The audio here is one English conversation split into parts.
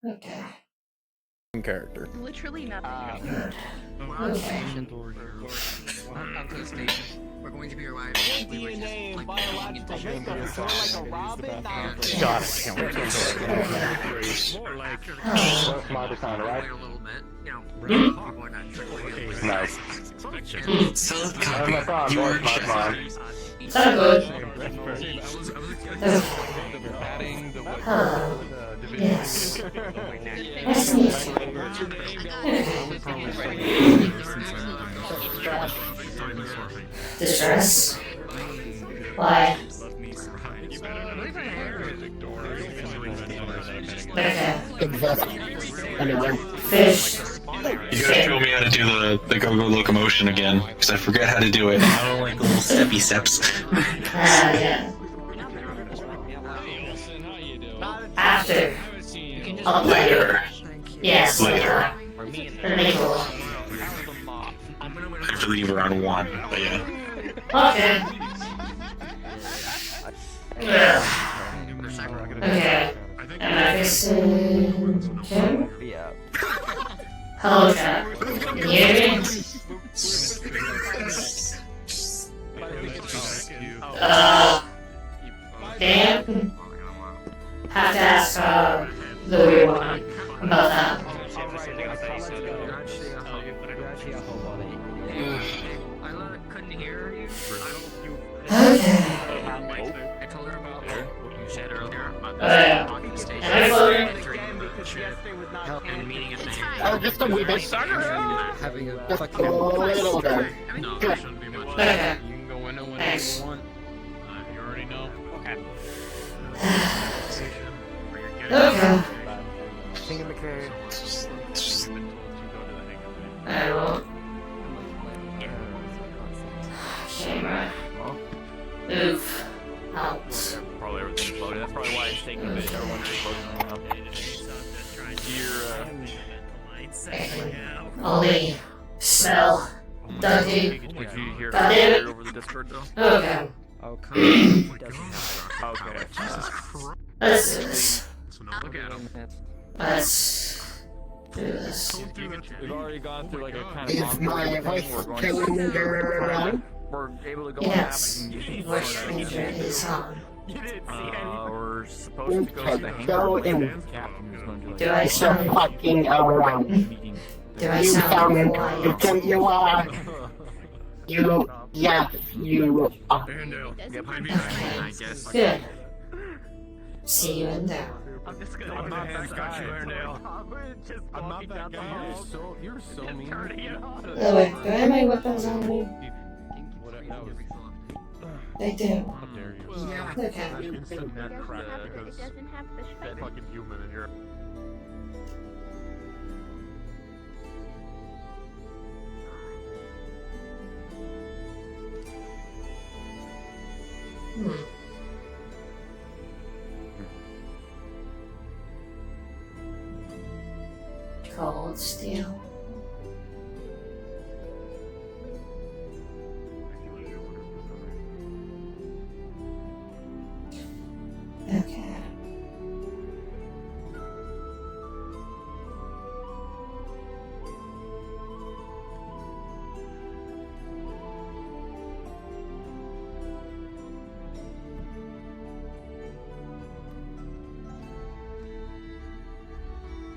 Okay. Character. Literally nothing. Okay. Up to the station. We're going to be arriving. We were just DNA and like biological makeup is more like a robin, not a God, I can't wait to more like My design, right? a little bit. You know, people are not strictly Nice. so I'm not on, boss, my man. So good. Hello. Yes. Nice to meet you. Distress? Why? Okay. Exactly. Anyway. Fish. You gotta show me how to do the go-go locomotion again, because I forget how to do it. I don't like the little steppy steps. Yeah. After. I'll play. Later. Yes. Later. Relatable. I believe around 1, but yeah. Okay. Yeah. Okay. Am I fixing him? Yeah. Hello, chat. Can you hear me? Dan? Have to ask the weird one about that. couldn't hear you. Okay. I told her about what you said earlier about Oh, yeah. talking to station. Am I floating? And meeting at the Just a wee bit. having a Just a little bit. No, Good. it shouldn't be much. Okay. You can go in whenever Thanks. you want. You already know. Okay. Okay. King McKay. I won't. Camera. Oof. Out. Probably everything's loaded. That's probably why it's taking a bit. Everyone's loading. Only smell. Dirty. Would you hear God damn it. over the Discord though? Okay. Oh, come Okay. Let's do this. Look at him. Let's do this. We've already gone through like a kind of Is my voice killing around? We're able to go Yes. back and Voice changer is on. we're supposed to go to the Go hangar. in. Captain is going to like Do I So sound? fucking around. meeting. Do I You sound sound quiet? you are. You, yes, you are. I guess. Good. See you in there. I'm not that guy. I'm not that guy. You're so mean. Oh wait, do I have my weapons on me? They do. How dare you? Okay. Fucking human in here. Hmm. Cold steel. Okay.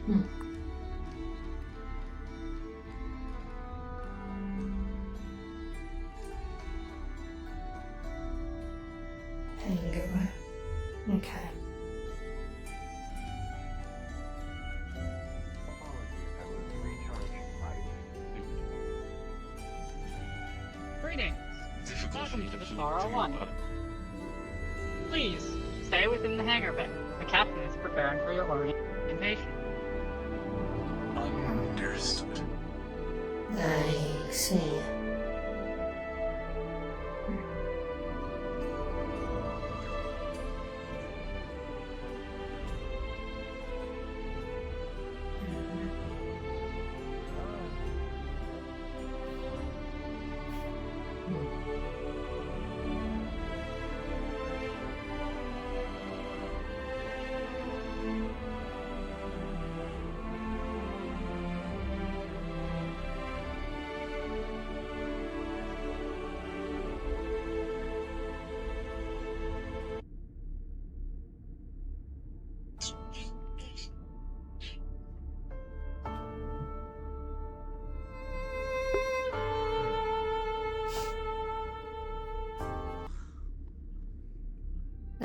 Hmm. Hangar. Okay. Greetings. Welcome to the Star 1. Please, stay within the hangar bay. The captain is preparing for your orientation. Understood. I see.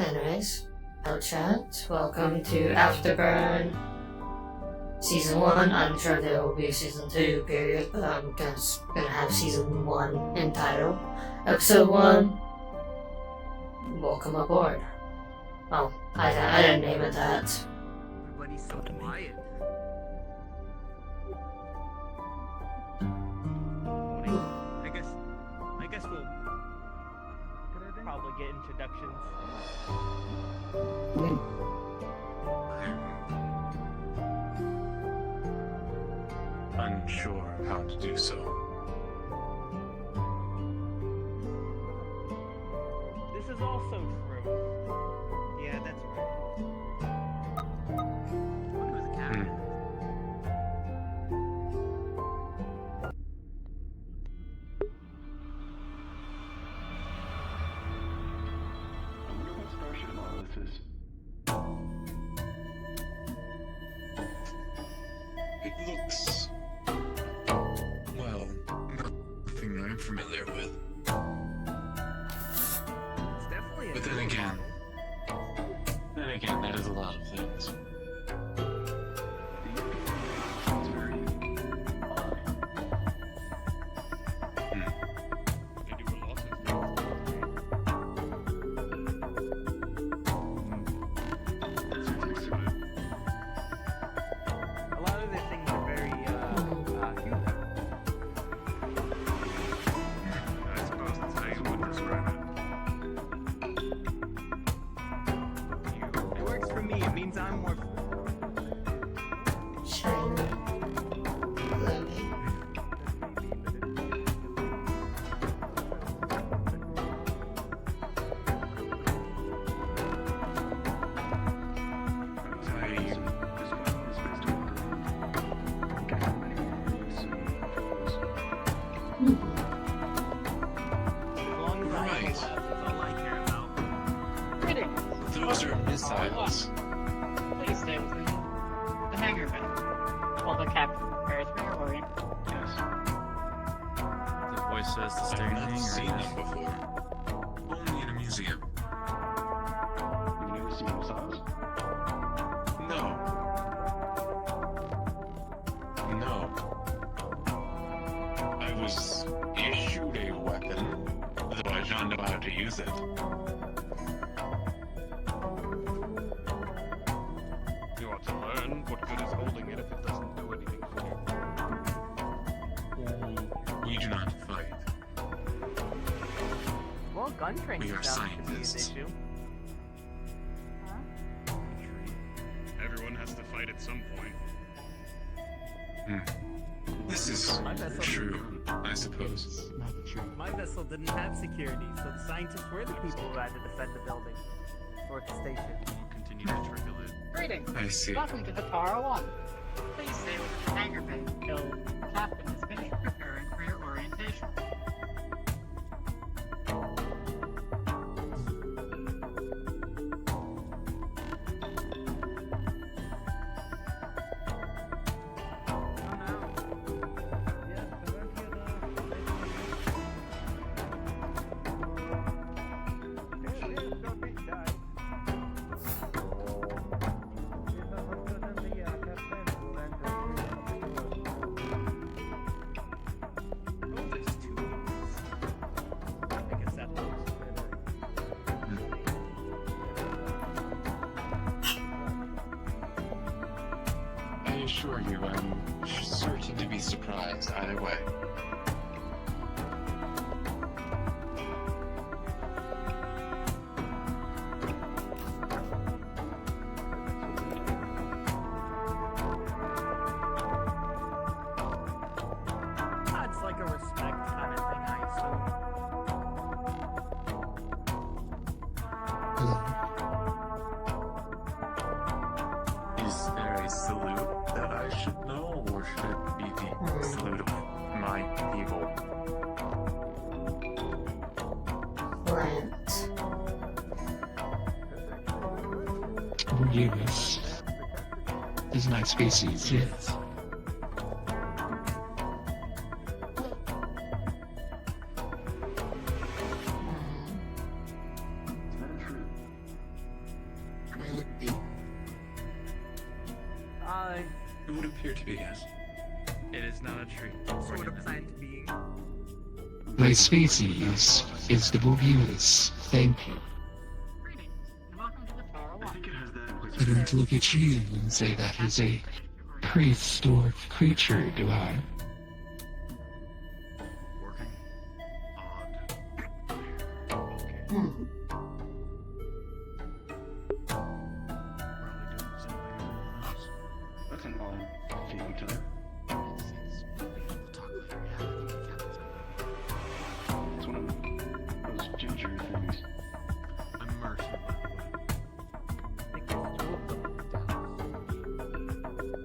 Anyways, Vrchat, welcome to Afterburn Season 1. I'm sure there will be a Season 2 period, but I'm just gonna have Season 1 in title. Episode 1, welcome aboard. Oh, I didn't name it that. Everybody's so quiet. I guess we'll probably get introductions. Unsure how to do so. This is also true. Yeah, that's right. Who was the captain? It looks, well, nothing I'm familiar with. It's definitely a But then again, that is a lot of things. A lot of the things are very human. I suppose that's how you would describe It works for me. It means I'm more. Shiny. Glowing. As long as I'm Right. alive, that's all I care about. Greetings. Those are missiles. Please stay with me. The hangar bay. While the captain prepares for your orient. Yes. The voice says to stay I've in not the seen hangar. them before. Only in a museum. You've never seen missiles? No. No. I was issued a weapon, though I don't know how to use it. You ought to learn. What good is holding it if it doesn't do anything for you? We do not fight. Well, gun training We are sounds to be an scientists. issue. Everyone has to fight at some point. This is My vessel- true, I suppose. My vessel didn't have security, so the scientists were the people who had to defend the building. Or the station. We'll continue to trickle it. Greetings. I see. Welcome to the Tara 1. Please stay with the hangar bay till the captain is finished preparing for your orientation. I guess that looks better. I assure you, I'm certain to be surprised either way. It's like a respect kind of thing, I assume. Is there a salute that I should know, or should it be the salute of my people? Plant. Yes. Is my species, yes. It would appear to be, yes. It is not a tree. Sort of plant being. My species is the Borealis. Thank you. Greetings, and welcome to the Tower I Walk. think it has that. I don't look at you and say that is a prehistoric creature, do I? Working. Odd. Okay. Hmm. Probably doing the same thing everyone else. That's an odd feeling to them. It's one of those ginger things. I'm immersed. I think there's two of them.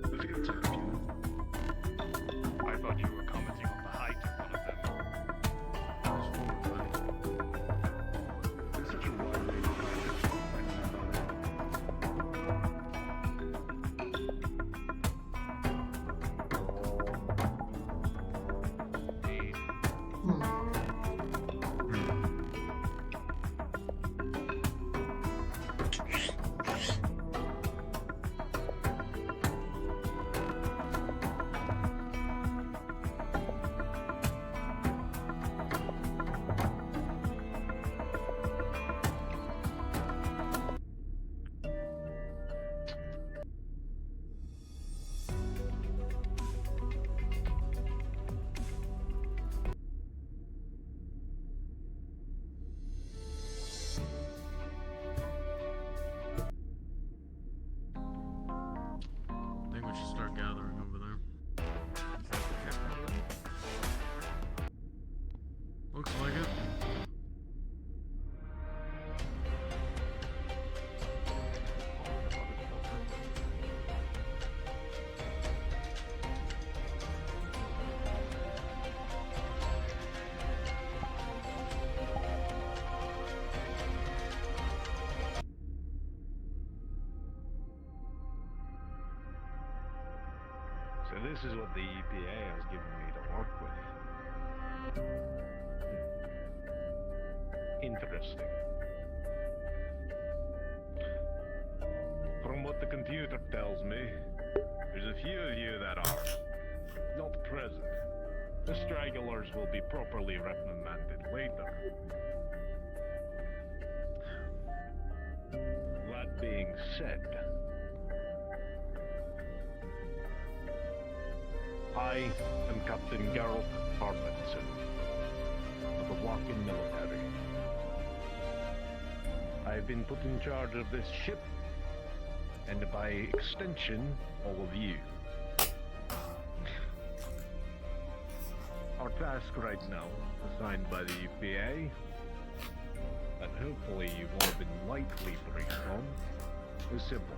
I think it's a few. I thought you were commenting on the height of one of them. I was horrified. It's such a wide range of I think we should start gathering over there. Looks like it. So this is what the EPA has given me to work with. Interesting. From what the computer tells me, there's a few of you that are not present. The stragglers will be properly reprimanded later. That being said, I am Captain Geralt Arbenson of the Walking Military. I have been put in charge of this ship, and by extension, all of you. Our task right now, assigned by the EPA, and hopefully you've all been lightly briefed on, is simple.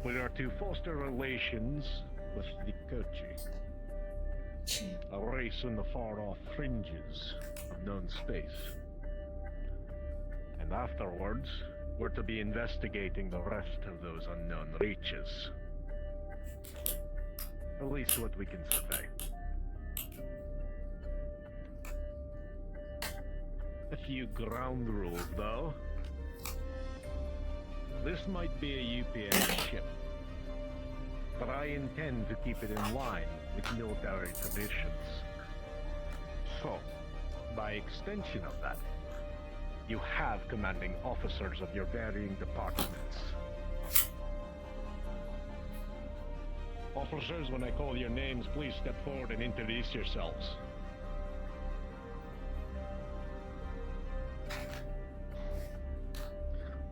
We are to foster relations with the Kochi, a race in the far-off fringes of known space. And afterwards, we're to be investigating the rest of those unknown reaches. At least what we can survey. A few ground rules, though. This might be a UPA ship, but I intend to keep it in line with military traditions. So, by extension of that, you have commanding officers of your varying departments. Officers, when I call your names, please step forward and introduce yourselves.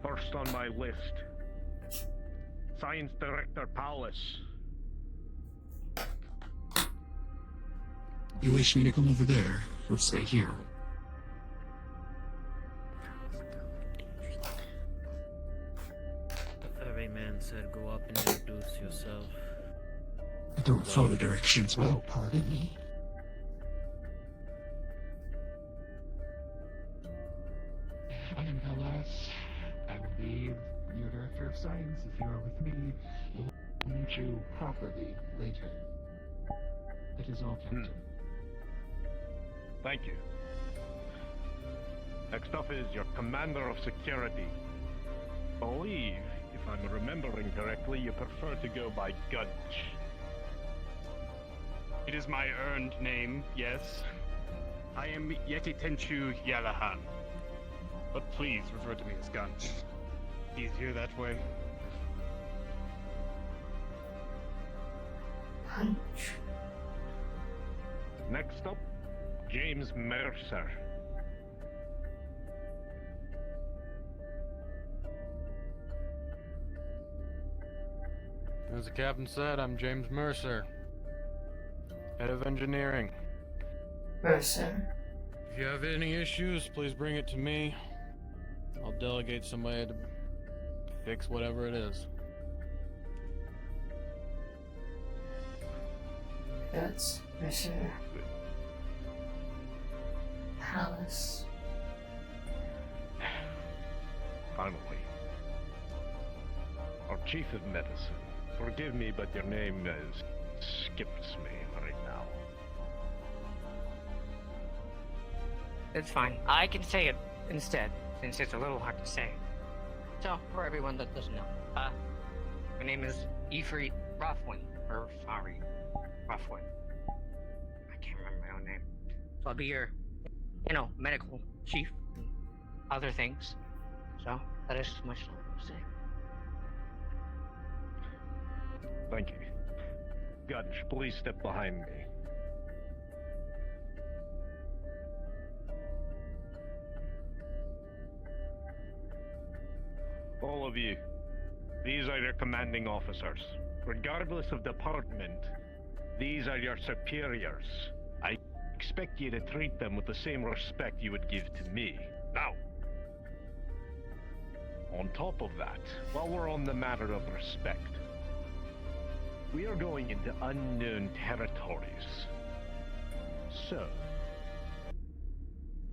First on my list, Science Director Paulus. You wish me to come over there, or stay here? The ferryman said go up and introduce yourself. I don't follow directions well, pardon me. I am Paulus. I will be your Director of Science if you are with me. We'll meet you properly later. That is all, Captain. Thank you. Next up is your Commander of Security. I believe, if if I'm remembering correctly, you prefer to go by Gunch. It is my earned name, yes. I am Yeti Tenchu Yalahan. But please refer to me as Gunch. Easier that way. Punch. Next up, James Mercer. As the captain said, I'm James Mercer, head of engineering. Mercer. If you have any issues, please bring it to me. I'll delegate somebody to fix whatever it is. That's Mercer. Palace. Finally. Our chief of medicine. Forgive me, but your name skips me right now. It's fine. I can say it instead, since it's a little hard to say. So, for everyone that doesn't know, my name is Ifrit Rothwin, or Fari Rothwin. I can't remember my own name. So I'll be your, medical chief and other things. So, that is much to say. Thank you. Gunch, please step behind me. All of you, these are your commanding officers. Regardless of department, these are your superiors. I expect you to treat them with the same respect you would give to me. Now, on top of that, while we're on the matter of respect, we are going into unknown territories. So,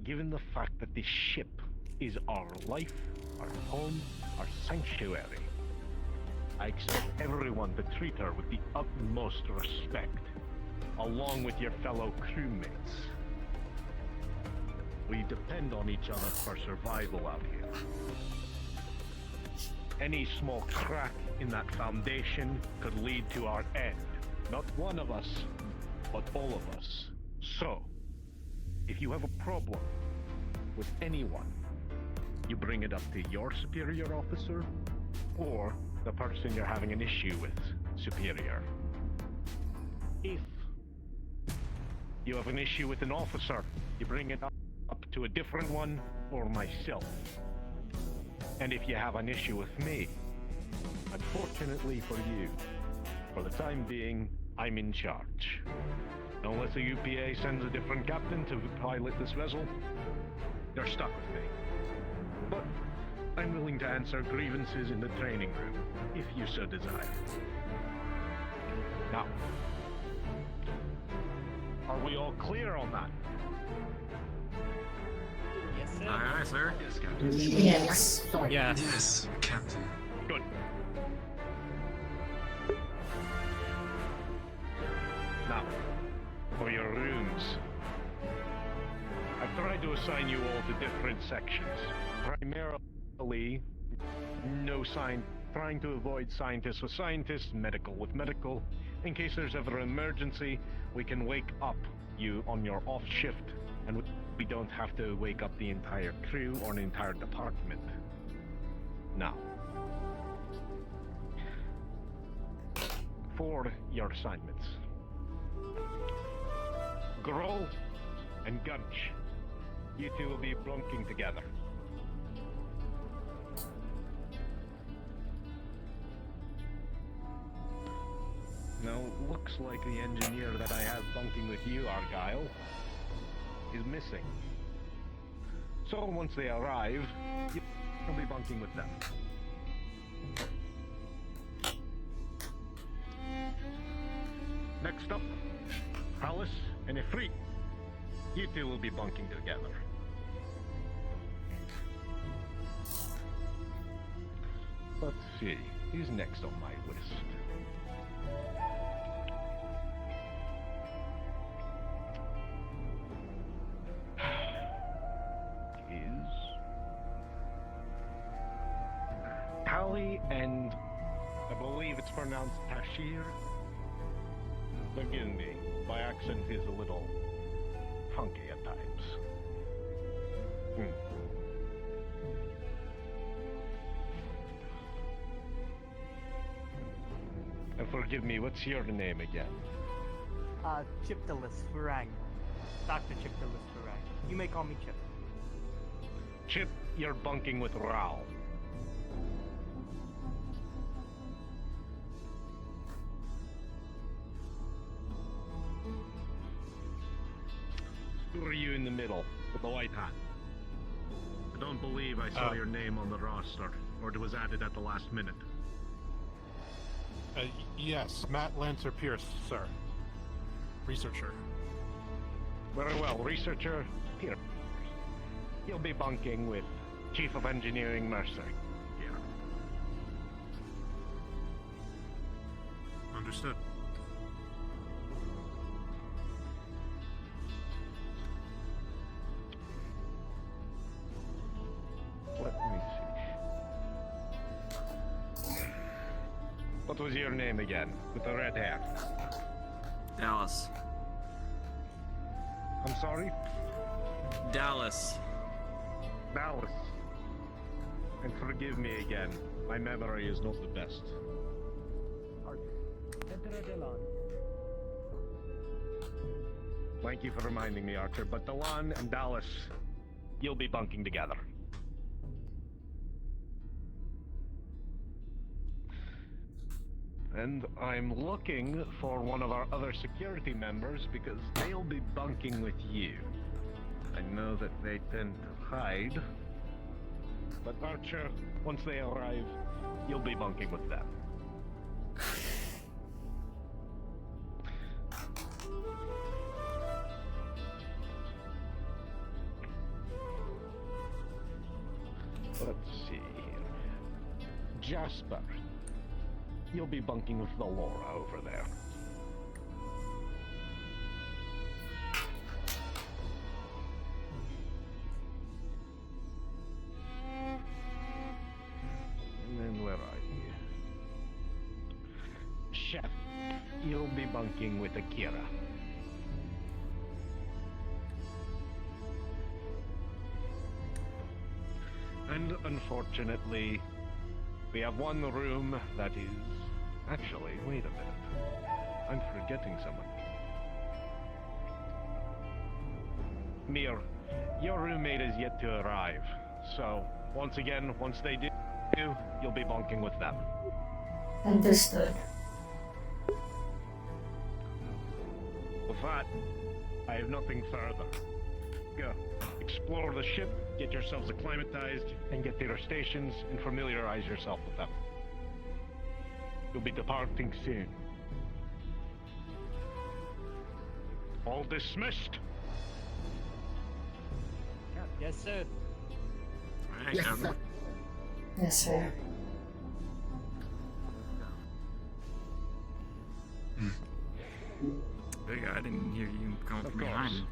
given the fact that this ship is our life, our home, our sanctuary, I expect everyone to treat her with the utmost respect, along with your fellow crewmates. We depend on each other for survival out here. Any small crack in that foundation could lead to our end. Not one of us, but all of us. So, if you have a problem with anyone, you bring it up to your superior officer or the person you're having an issue with, superior. If you have an issue with an officer, you bring it up to a different one or myself. And if you have an issue with me, unfortunately for you, for the time being, I'm in charge. Unless the UPA sends a different captain to pilot this vessel, you're stuck with me. But I'm willing to answer grievances in the training room, if you so desire. Now, are we all clear on that? Yes, sir. Aye, aye, sir. Yes, Captain. Yes. Yeah. Yes, Captain. Good. Now, for your rooms. I've tried to assign you all to different sections. Primarily, trying to avoid scientists with scientists, medical with medical. In case there's ever an emergency, we can wake up you on your off shift, and we don't have to wake up the entire crew or an entire department. Now, for your assignments. Grohl and Gunch, you two will be bunking together. Now, looks like the engineer that I have bunking with you, Argyle, is missing. So once they arrive, you'll be bunking with them. Next up, Alice and Ifrit. You two will be bunking together. Let's see, who's next on my list? Ali, and I believe it's pronounced Tashir. Forgive me, my accent is a little funky at times. And forgive me, what's your name again? Chiptalis Farang. Dr. Chiptalis Farang. You may call me Chip. Chip, you're bunking with Rao. Who are you in the middle with the white hat? I don't believe I saw your name on the roster, or it was added at the last minute. Yes, Matt Lancer Pierce, sir. Researcher. Very well, researcher Pierce. You'll be bunking with Chief of Engineering Mercer here. Understood. Let me see. What was your name again, with the red hair? Dallas. I'm sorry? Dallas. Dallas. And forgive me again, my memory is not the best. Thank you for reminding me, Archer, but Delan and Dallas, you'll be bunking together. And I'm looking for one of our other security members because they'll be bunking with you. I know that they tend to hide, but Archer, once they arrive, you'll be bunking with them. Let's see here. Jasper, you'll be bunking with the Laura over there. And then where are you? Chef, you'll be bunking with Akira. And unfortunately, we have one room that is... Actually, wait a minute. I'm forgetting someone. Mire, your roommate is yet to arrive. So, once again, once they do, you'll be bunking with them. Understood. With that, I have nothing further. Go. Explore the ship, get yourselves acclimatized, and get to your stations, and familiarize yourself with them. You'll be departing soon. All dismissed? Yes, sir. Alright, Yes, sir. Yes, sir. Big, I didn't hear you coming from course. behind.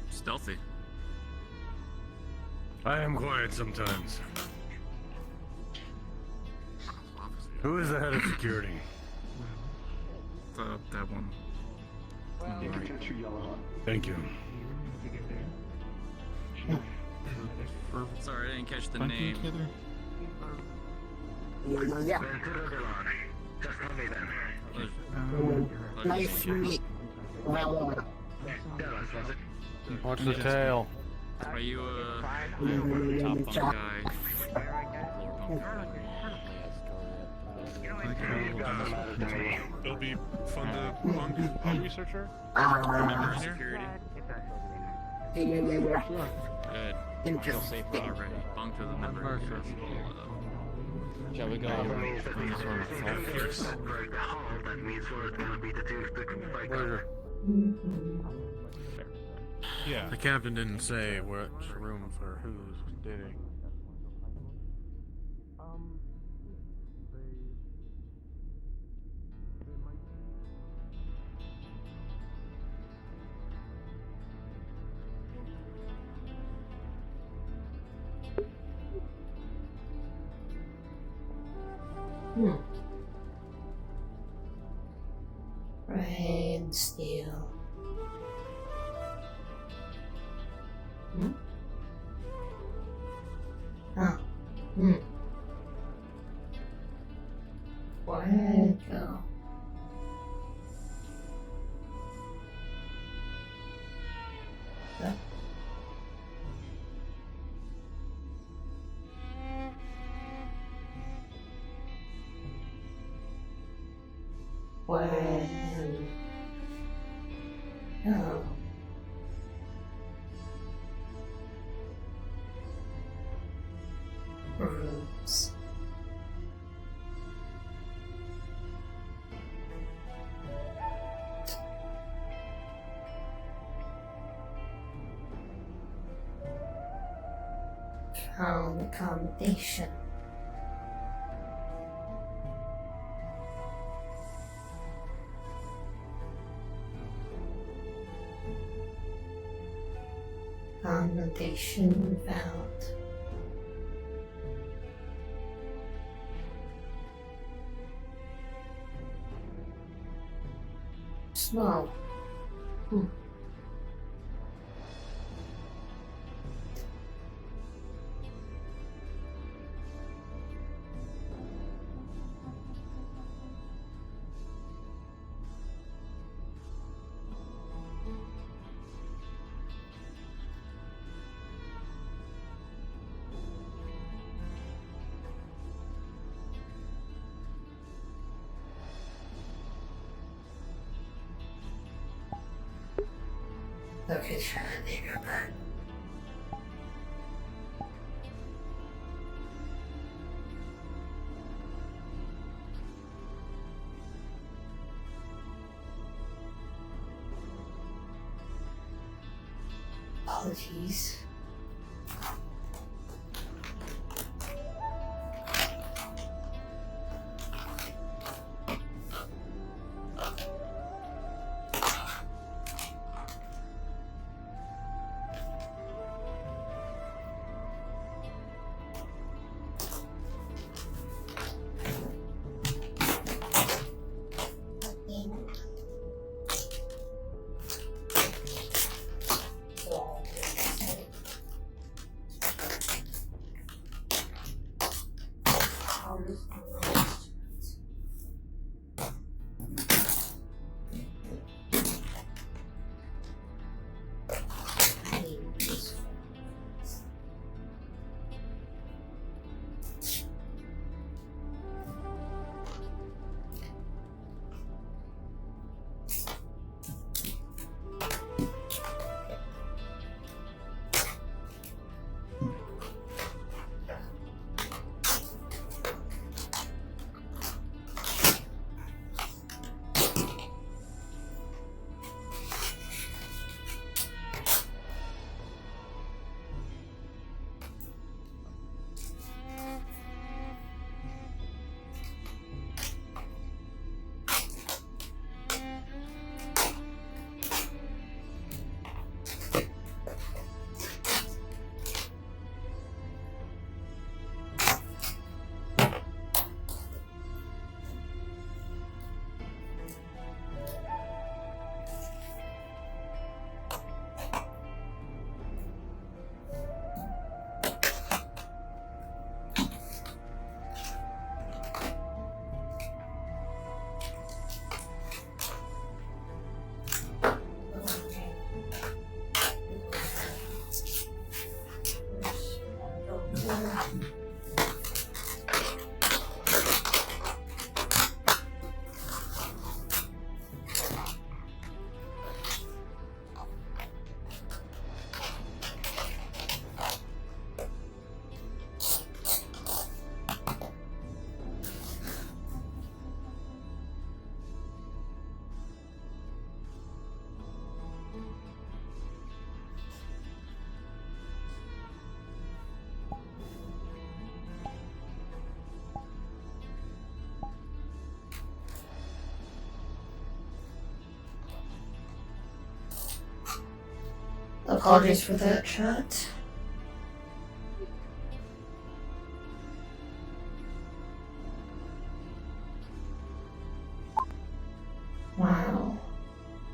Stealthy. I am quiet sometimes. Who is the head of security? That one. Right. Thank you. Sorry, I didn't catch the name. Yeah. Nice to meet. Well, What's the tail? Are you Mm, top top. guy? It'll be fun to bunk researcher. Member of security? Good. Interesting. Already. Bunk to the member of security. Shall we go on this one? Later. Yeah. The captain didn't say which room for who's, did he? Rain, steel. Oh. Where did it go? Huh? Where? Oh. Rooms. Found accommodation. Accommodation found. Small. Okay, try to think of that. Apologies. Apologies for that, chat.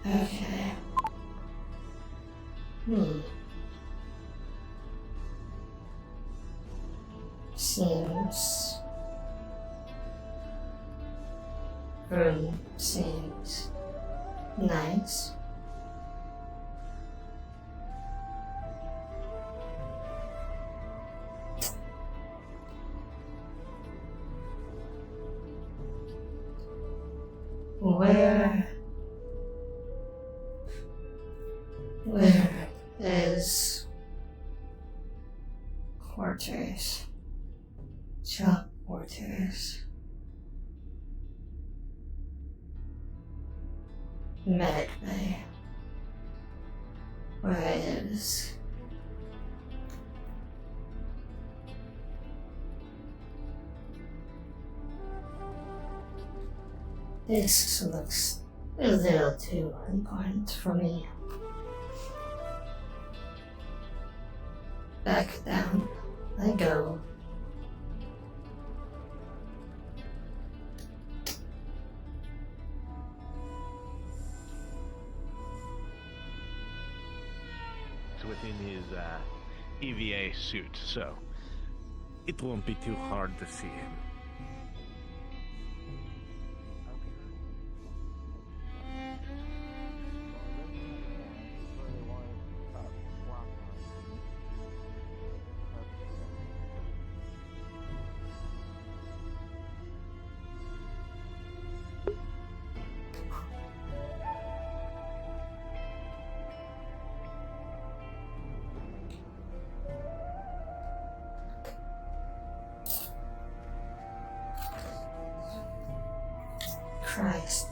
Okay. Seems... room seems nice. Where is quarters? Shop quarters. Medic bay. Where is... This looks a little too important for me. Back down I go. It's within his EVA suit, so it won't be too hard to see him. Christ.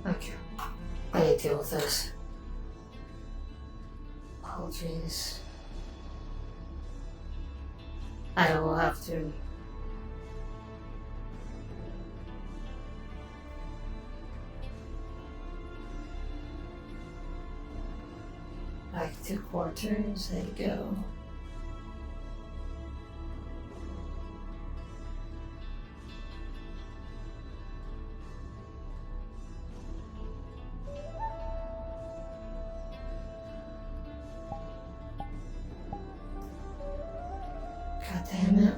Okay. I need to deal with this. Apologies. I will have to... Back to quarters, there you go. God damn it.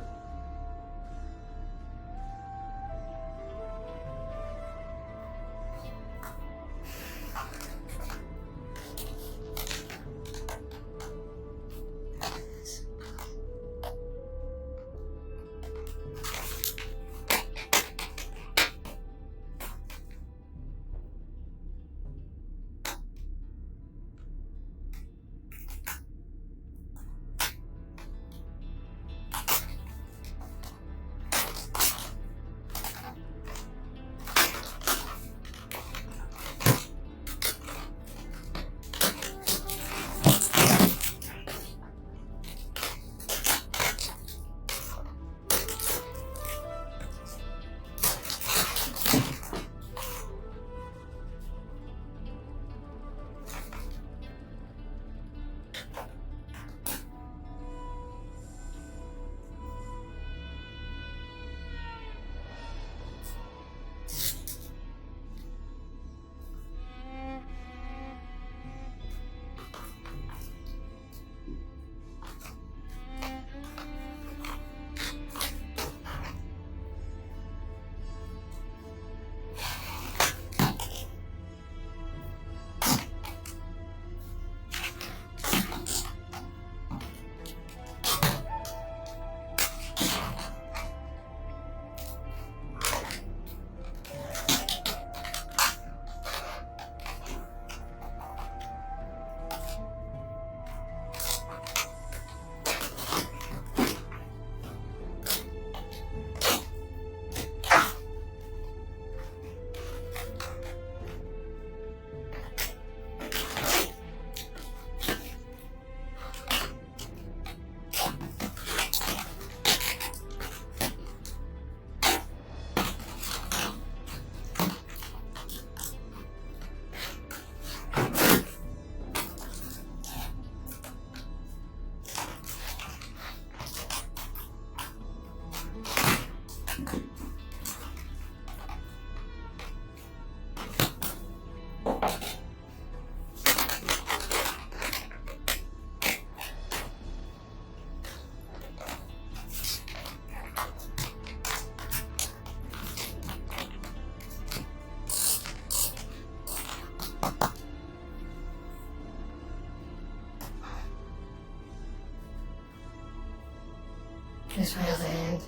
Is really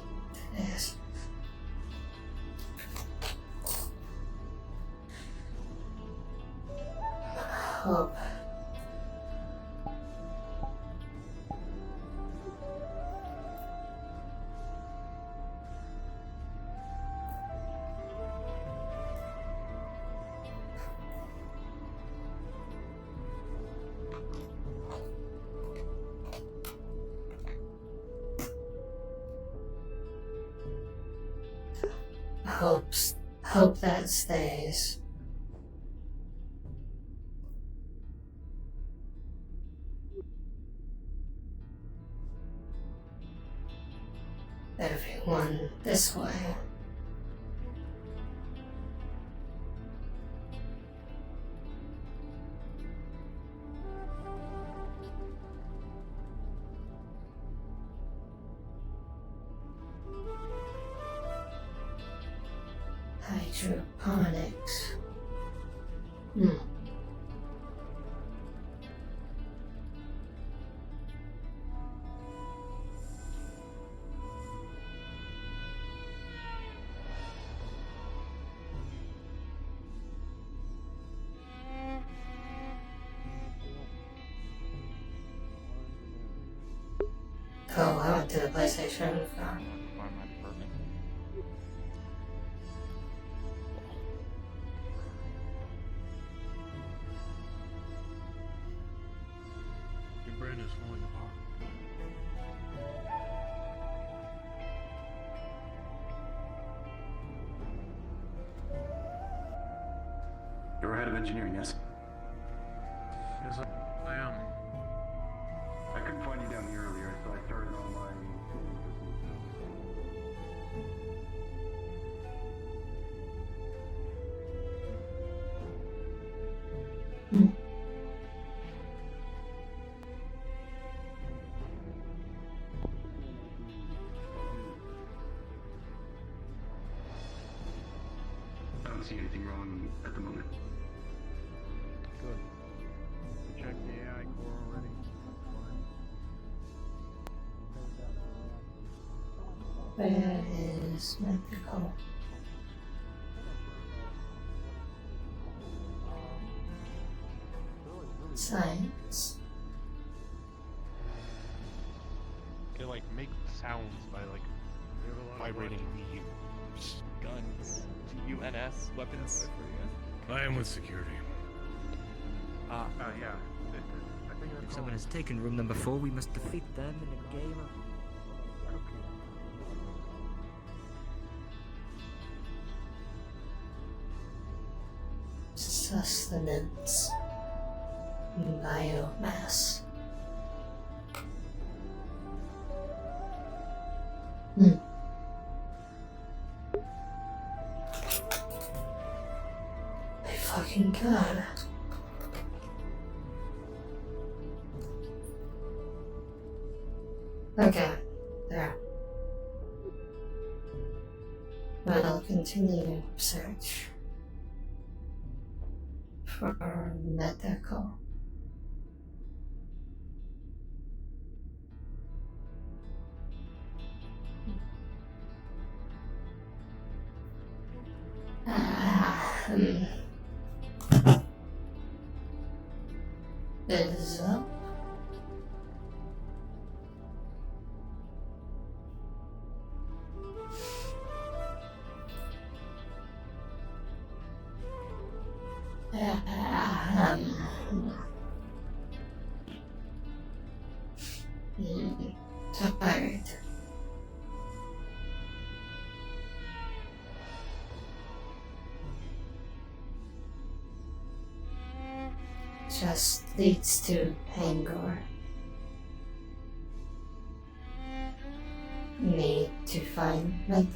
this. Hope. Hope that stays. Everyone this way. Hydroponics. Oh, I went to the PlayStation. Your brain is falling apart. You're head of engineering, yes? Yes, I am. I couldn't find you down here earlier, so I started on my... I don't see anything wrong at the moment. Good. You checked the AI core already? Where is mythical? Science. It like make sounds by like vibrating leaves. Guns. UNS weapons. I am with security. Yeah. If someone has taken room number 4, we must defeat them in a game of... Sustenance. Biomass. My fucking god. Okay, there. But I'll continue search for medical. Is up. Tired. Just leads to anger. Need to find medical.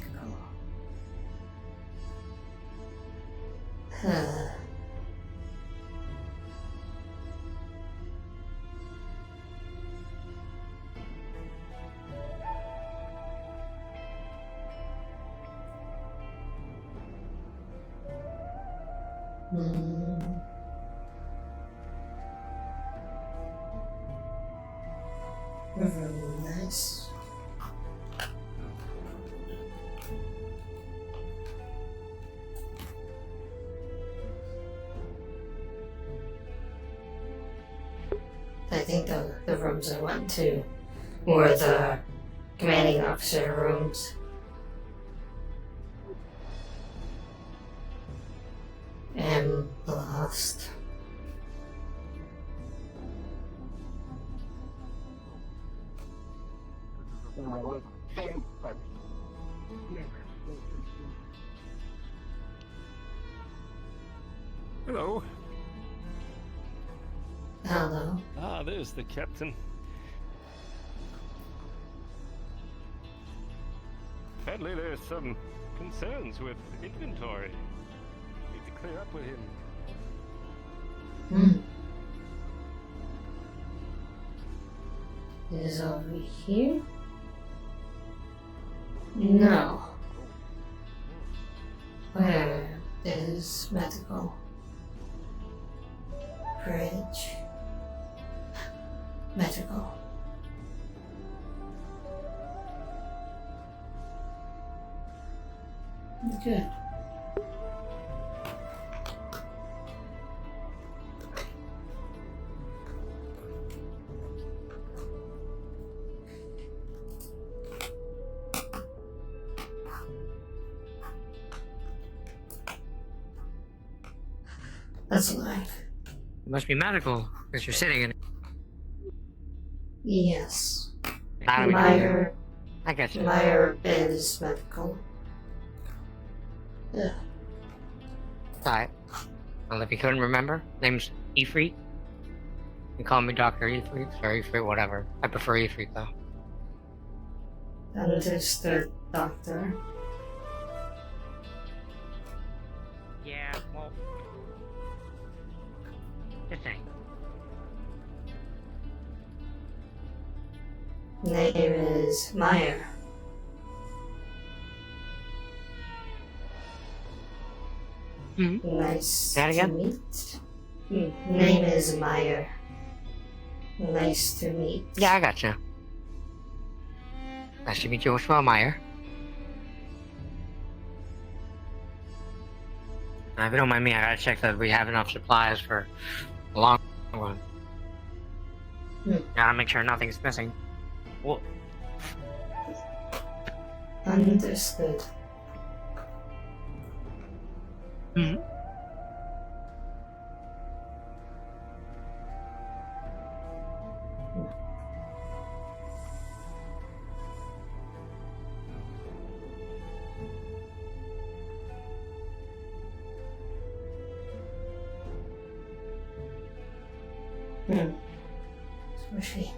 Nice. think the rooms I went to were the commanding officer rooms. I'm lost. Hello. Hello. Ah, there's the captain. Apparently there's some concerns with inventory. Need to clear up with him. Is over here? No. Where is medical? Bridge. Medical. Good. That's like. It must be medical, because you're sitting in it. Yes. Mire. I got you. Mire is medical. Yeah. Alright. Well, if you couldn't remember, name's Ifrit. You call me Dr. Ifrit, or Ifrit, whatever. I prefer Ifrit, though. Understood, doctor. Yeah, well... Just saying. Name is Mire. Nice Say that to again? meet. Name is Mire. Nice to meet. Yeah, I got you. Nice to meet you as well, Mire. If you don't mind me, I gotta check that we have enough supplies for a long run. Gotta make sure nothing's missing. Well, Understood. Squishy.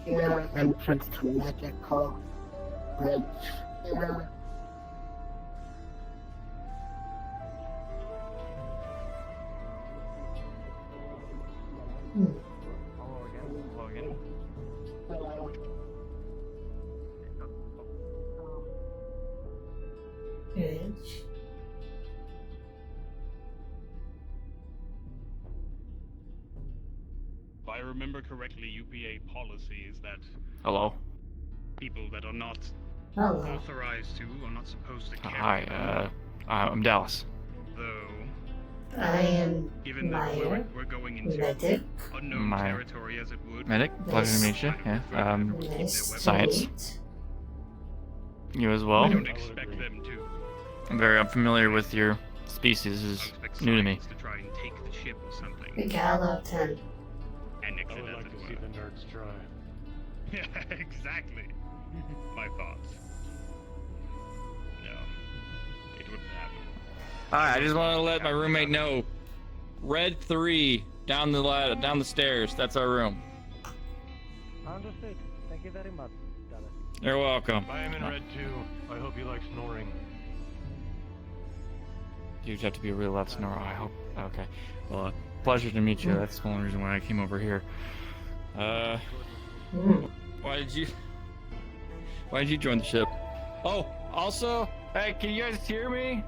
Here, entrance to magical bridge. Here. Bridge. If I remember correctly, UPA policy is that Hello. people that are not Hello. authorized to are not supposed to carry Hi, them. I'm Dallas. Though, I am given that Mire. we're going into Medic. unknown My territory as it would, medic. Pleasure to meet you. Yeah. Nice to Science. meet. You as I well. don't expect them to I'm very unfamiliar with your species. Is expect new to me. science to try and take the ship or something. The Gallatin. Annex it as it were. and nerds try. Yeah, exactly. My thoughts. No, it wouldn't happen. Alright, I just want to let my roommate know. Red 3 down the ladder, down the stairs. That's our room. Understood. Thank you very much, Dallas. You're welcome. I am in red too. I hope you like snoring. You have to be a real loud snorer. I hope. Okay. Well, pleasure to meet you. That's the only reason why I came over here. Why did you join the ship? Oh, also, hey, can you guys hear me?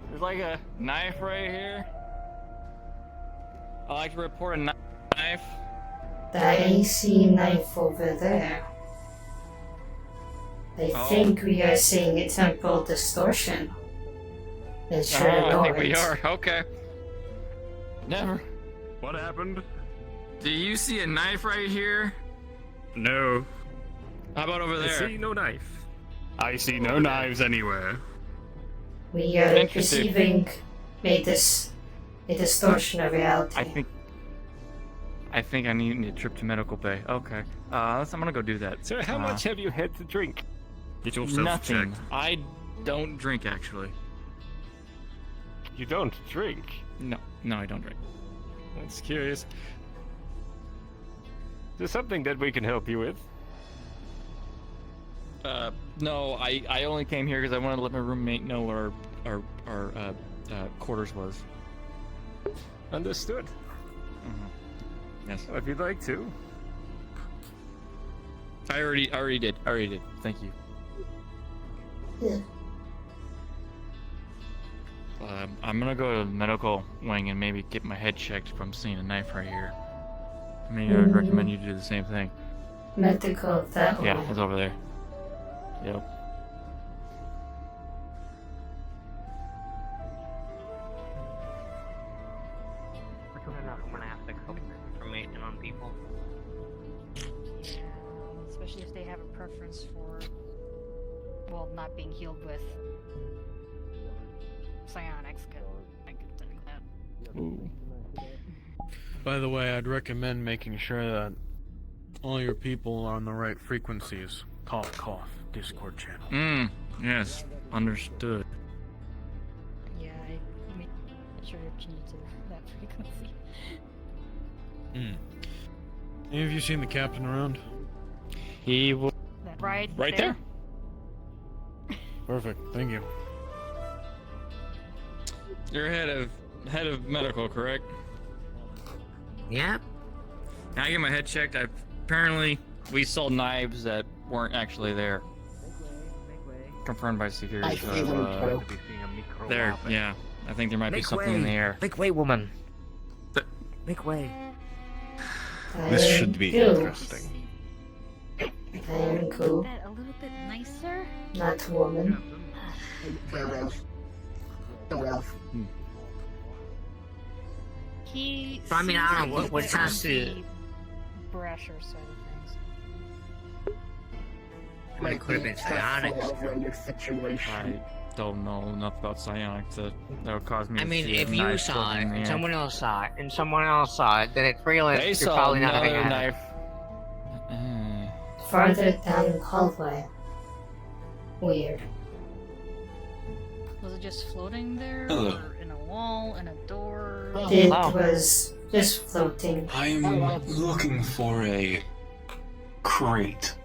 There's like a knife right here. I'd like to report a knife. I see a knife over there. I think we are seeing a temporal distortion. Let's try to I ignore think we it. are. Okay. Never. What happened? Do you see a knife right here? No. How about over there? I see no knife. I see no knives anywhere. We are Interesting. receiving a distortion of reality. I think I need a trip to medical bay. Okay. I'm gonna go do that. So how much have you had to drink? Get yourself Nothing. checked. I don't drink actually. You don't drink? No, I don't drink. That's curious. Is there something that we can help you with? No, I only came here because I wanted to let my roommate know where our quarters was. Understood. Yes. Well, if you'd like to. I already did. Thank you. Yeah. I'm gonna go to the medical wing and maybe get my head checked if I'm seeing a knife right here. I mean, I would recommend you do the same thing. Medical, that Yeah, way. it's over there. Yep. Soon enough, I'm gonna have to collect information on people. Especially if they have a preference for, well, not being healed with psionics. I could think that. Ooh. By the way, I'd recommend making sure that all your people are on the right frequencies. Cough, cough, Discord channel. Yes, understood. Yeah, I make sure to change to that frequency. Any of you seen the captain around? He will. That right there. Perfect, thank you. You're head of medical, correct? Yep. Now I get my head checked. Apparently we sold knives that weren't actually there. Confirmed by security. I see them too. There, yeah. I think there might be something in the air. Make way, woman. Make way. This should be interesting. I am cool, That a little bit nicer. not woman. He. So, I mean, I don't know seems what like sounds the to- brasher side of things. I mean, it could have been psionics. I don't know enough about psionics that would cause me I to mean, see a if you knife saw floating in it, the and air. someone else saw it, and someone else saw it, then it's realistic They you're saw probably not another gonna knife. Farther down the hallway. Weird. Was it just floating there, Hello. or in a wall, in a door? It was just floating. I'm looking for a crate.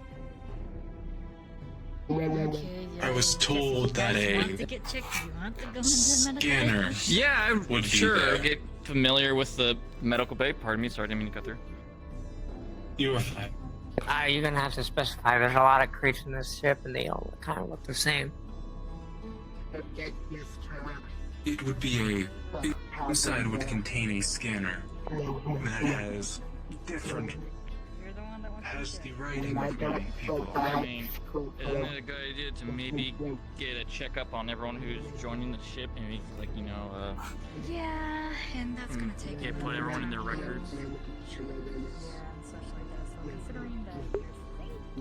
Okay, I was told that you want a to get checked? You want to go into scanner. Yeah, I would be sure there. get familiar with the medical bay. Pardon me, sorry, didn't mean to cut through. You are fine. You're gonna have to specify. There's a lot of crates in this ship, and they all kind of look the same. It would be inside would contain a scanner that has different. You're the one that wants Has to the check. writing of many people. I mean, isn't it a good idea to maybe get a checkup on everyone who's joining the ship and maybe, like, you know, Yeah, and that's gonna take. yeah, put everyone in their records? Yeah, and such like that. So considering that you're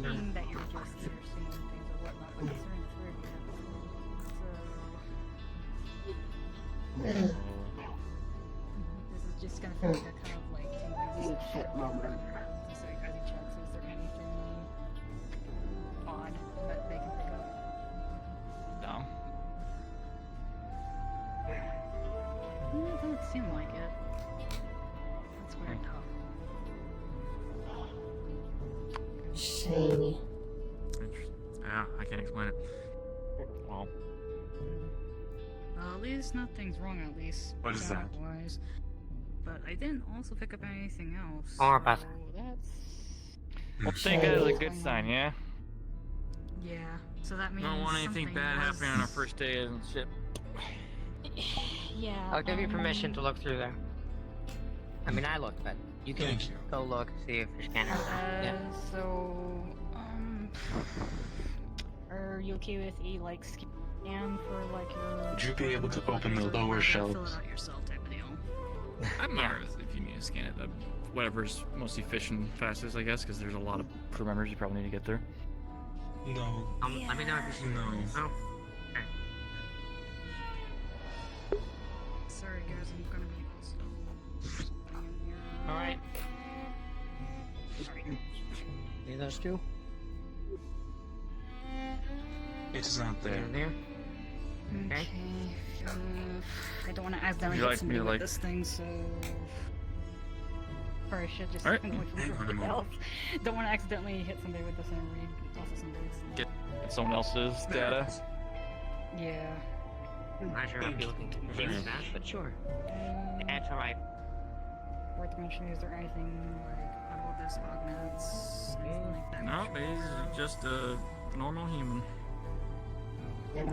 thinking that you're just seeing things or whatnot, but considering the three of you have this is just gonna feel like a kind of like seem like it. That's weird though. Shiny. Yeah, I can't explain it. Well, At least nothing's wrong, at least. What is that? Wise. But I didn't also pick up anything else. Or about so that's... we'll take it as a good sign, yeah? Yeah, so that means Don't want anything something bad was- happening on our first day and shit. Yeah. I'll give you permission to look through there. I mean, I looked, but you can Thank you. go look, see if your scanner's on. Yeah. So, are you okay with a like scan for like your? Would you be able to open the lower Fill it shelves? out yourself type of deal. I'm alright with if you need to scan it. Whatever's most efficient, fastest, I guess, because there's a lot of crew members you probably need to get there. No. Let me know if you see. No. Oh. Sorry guys, I'm gonna be also. Alright. See those two? It is not there. In there? Okay. I don't want to accidentally You hit like somebody me, with like- this thing, so. Or I should just. Alright. Hang Hang on a moment. Don't want to accidentally hit somebody with this and read off of somebody's. Get someone else's data. Yeah. I'm not sure if you're looking to fix that, but sure. That's alright. Worth mentioning, is there anything like about this augments? Anything like that? No, he's just a normal human. You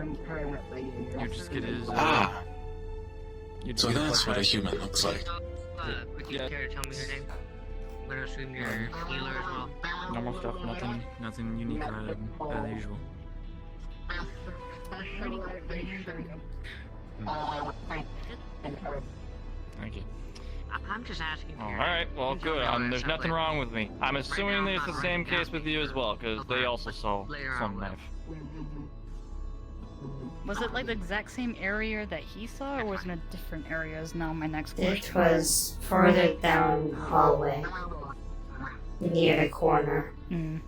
just get his. Ah! You just So get his that's blood what a type. human looks like. Would you care to tell me your name? I'm gonna assume you're a healer as well. Normal stuff, nothing unique out of the usual. Thank you. I'm just asking. Oh, alright, well, good. There's nothing wrong with me. I'm assuming that it's the same case with you as well, because they also saw some knife. Was it like the exact same area that he saw, or was it in a different area? Is now my next It question. was further down the hallway, near the corner. Hmm.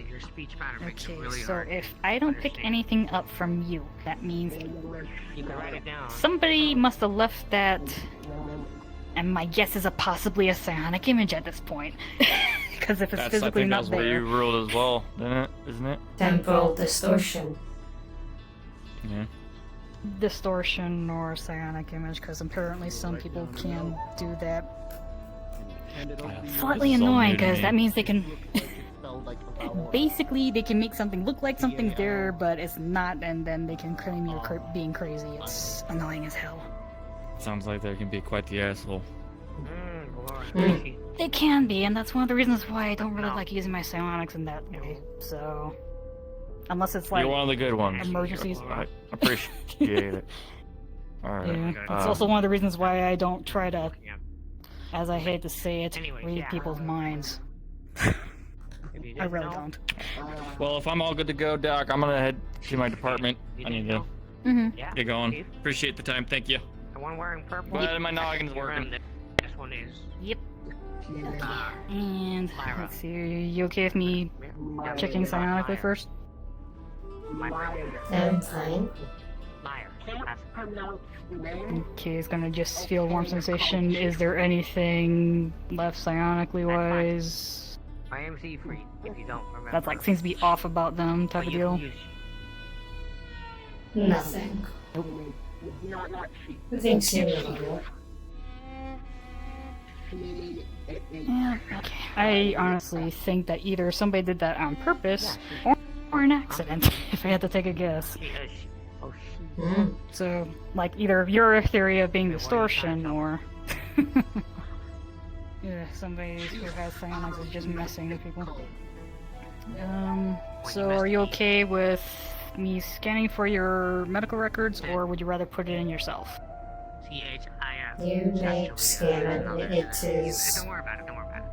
Your speech pattern makes Okay, it really so hard. if I don't pick anything up from you, that means You can write it down. somebody must have left that. And my guess is possibly a psionic image at this point. Because if it's I physically think not that's what there. you ruled as well, isn't it? Temporal distortion. Yeah. Distortion or psionic image, because apparently some people can do that. Slightly This is all annoying, new to because me. that means they can. Basically, they can make something look like something's there, but it's not, and then they can claim you're being crazy. It's annoying as hell. Sounds like they can be quite the asshole. They can be, and that's one of the reasons why I don't really like using my psionics in that way. So, unless it's like You're one of the good ones. emergencies. I appreciate it. Alright. Yeah, it's also one of the reasons why I don't try to, as I hate to say it, read people's minds. I really don't. Well, if I'm all good to go, Doc, I'm gonna head to my department. I need to get going. Appreciate the time, thank you. The one wearing purple. Glad my noggin's working. This one is. Yep. And let's see, are you okay with me checking psionically first? I'm fine. Okay, it's gonna just feel warm sensation. Is there anything left psionically wise? I am free if you don't remember. That's like seems to be off about them type of deal. Nothing. Things seem normal. Yeah, okay. I honestly think that either somebody did that on purpose or an accident, if I had to take a guess. So, like, either your theory of being distortion or. Yeah, somebody who has psionics is just messing with people. So are you okay with me scanning for your medical records, or would you rather put it in yourself? You make scanner. It is Don't worry about it. Don't worry about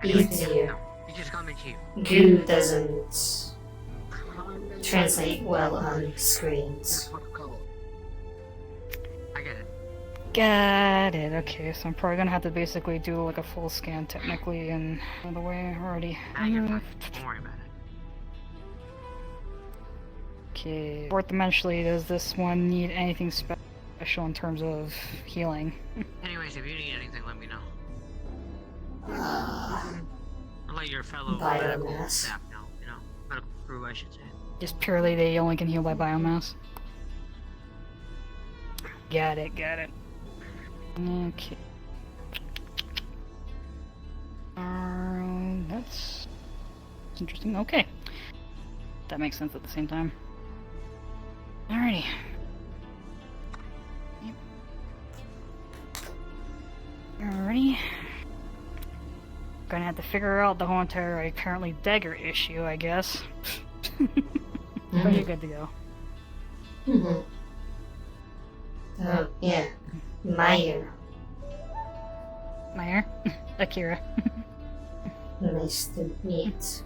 it. easier. You just come into you. Goo doesn't translate well on screens. I get it. Got it. Okay, so I'm probably gonna have to basically do like a full scan technically, and by the way, already. Don't worry about it. Okay. Fourth dimensionally, does this one need anything special? special in terms of healing. Anyways, if you need anything, let me know. Uh, I'll let your fellow Biomass. medical staff know. Medical crew, I should say. Just purely they only can heal by biomass. Got it. Okay. That's interesting. Okay. That makes sense at the same time. Alrighty. Yep. Alrighty. Gonna have to figure out the whole entire apparently dagger issue, I guess. But you're good to go. Oh, yeah. Mire. Mire? Akira. Nice to meet.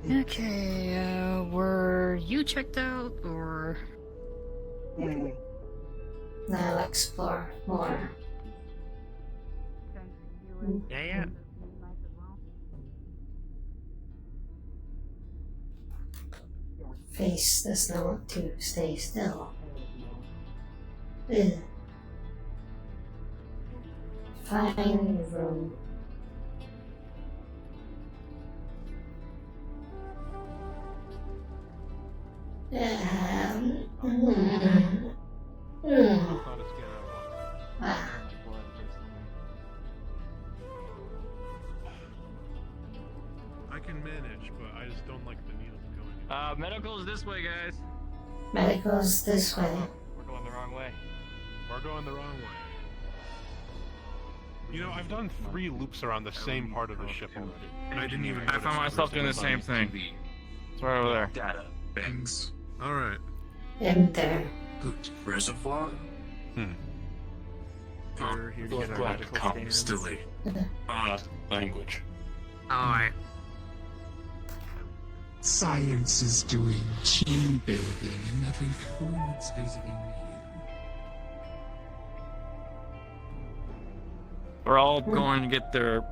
Okay, were you checked out, or...? I'll explore more. Yeah. Face does not want to stay still. Ugh. Fine room. I can manage, but I just don't like the needle going. Medical's this way, guys. Medical's this way. We're going the wrong way. We're going the wrong way. You know, I've done 3 loops around the same part of the ship already, and I didn't even. I found myself doing the same thing. It's right over there. Data banks. All right. In there. Good reservoir. We're here to get our medical Constantly. Language. Alright. Science is doing team building, and that includes visiting you. We're all going to get their,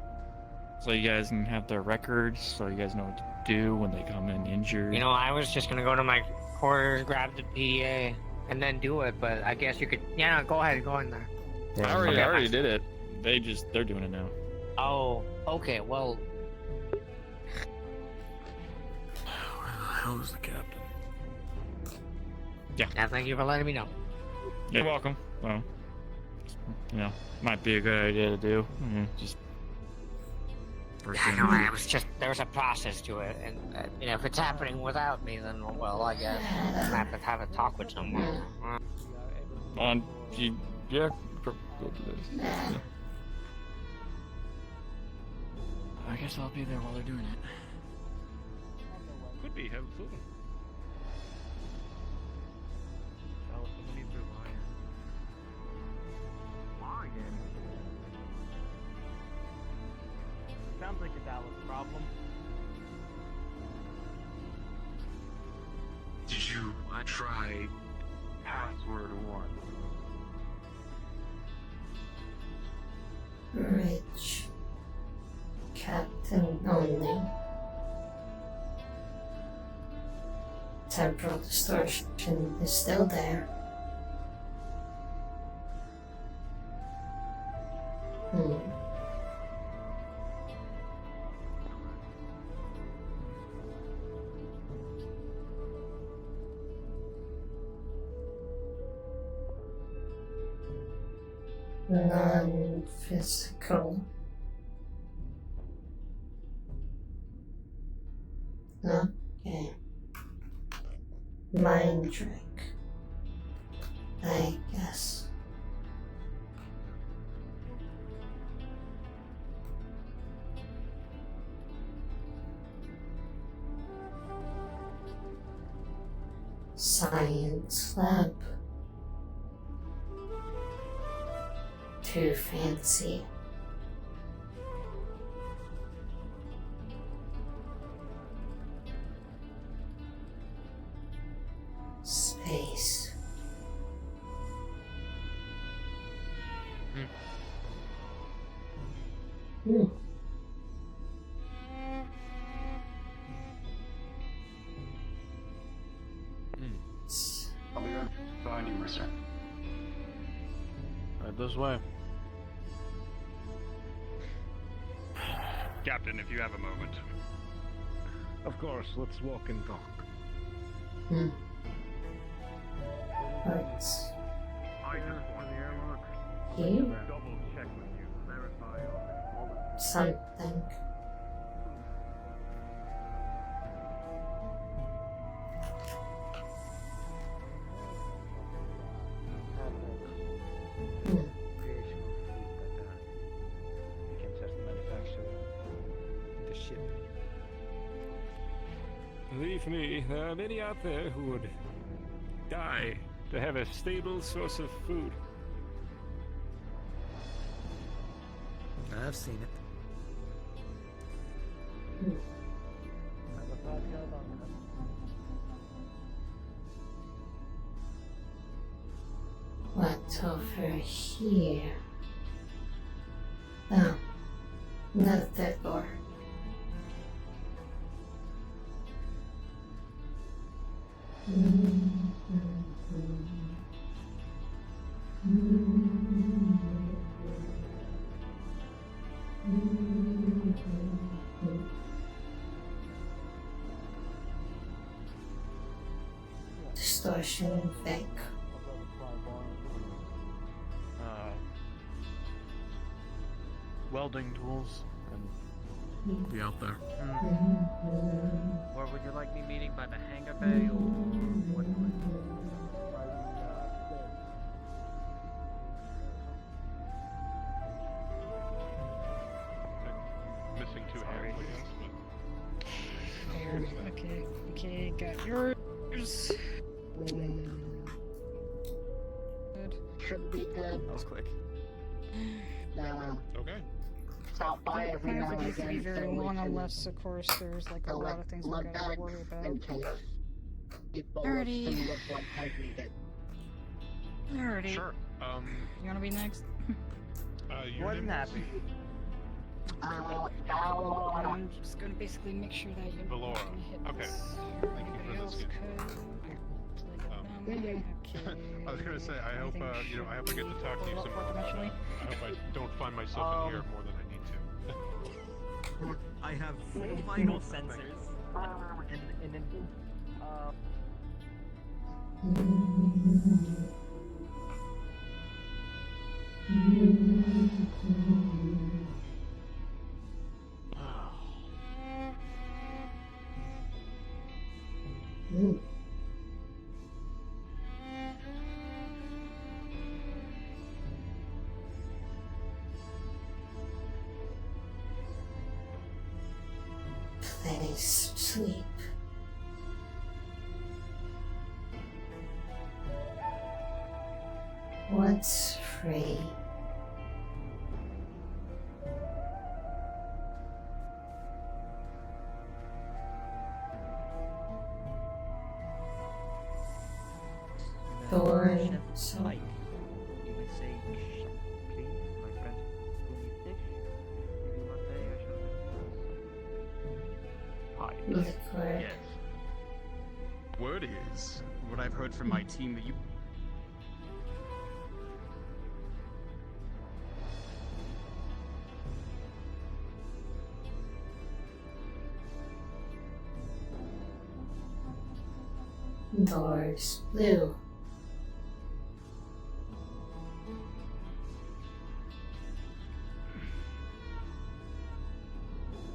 so you guys can have their records, so you guys know what to do when they come in injured. I was just gonna go to my quarters, grab the PA, and then do it, but I guess you could... Yeah, no, go ahead, go in there. I already did it. They're doing it now. Oh, okay, well... How is the captain? Yeah, thank you for letting me know. You're welcome. Well, might be a good idea to do. Just. I know, I was just... There's a process to it, and, if it's happening without me, then, well, I guess I'm gonna have to have a talk with someone. Yeah. Go to this. Yeah. I guess I'll be there while they're doing it. Could be helpful. Oh, somebody threw lion. Sounds like a Dallas problem. Did you try password 1? Rich. Captain only. Temporal distortion is still there. Non-physical. Okay. Mind trick. I guess. Science lab. Too fancy. Space. Hmm. I'll be right behind you, Mercer. Right this way. Captain, if you have a moment. Of course, let's walk and talk. Hmm. Right. I just want the airlock. Here? Double check with you, clarify all the Something. We can just manufacture the ship. Believe me, there are many out there who would die to have a stable source of food. I've seen it. What's over here? Oh, another third door. Distortion and fake. Welding tools and be out there. Where would you like me meeting, by the hangar bay or what? missing two hands, I guess. But Okay, got yours. Good. Should be good. That was quick. Now, okay. stop by every Plans now don't and need to be again very so we long can unless, of course, there's like a lot of things we blood gotta bags worry about. in case people Alrighty. see what blood type needed. Alrighty. Sure. You wanna be next? More than happy. I'm just gonna basically make sure that you're Valora. not gonna hit Okay. this. Thank you Anybody for else this. Okay. I was gonna say, I hope I get to talk to you some more. Eventually. I hope I don't find myself in here more than I need to. I have full vital sensors. And then, Please sleep. What's free? Thorn. So Pike. You may say, please, my friend, who needs fish? Maybe one day I shall do this. liquid. Yes. Word is, what I've heard from my team, that you... Doors blue.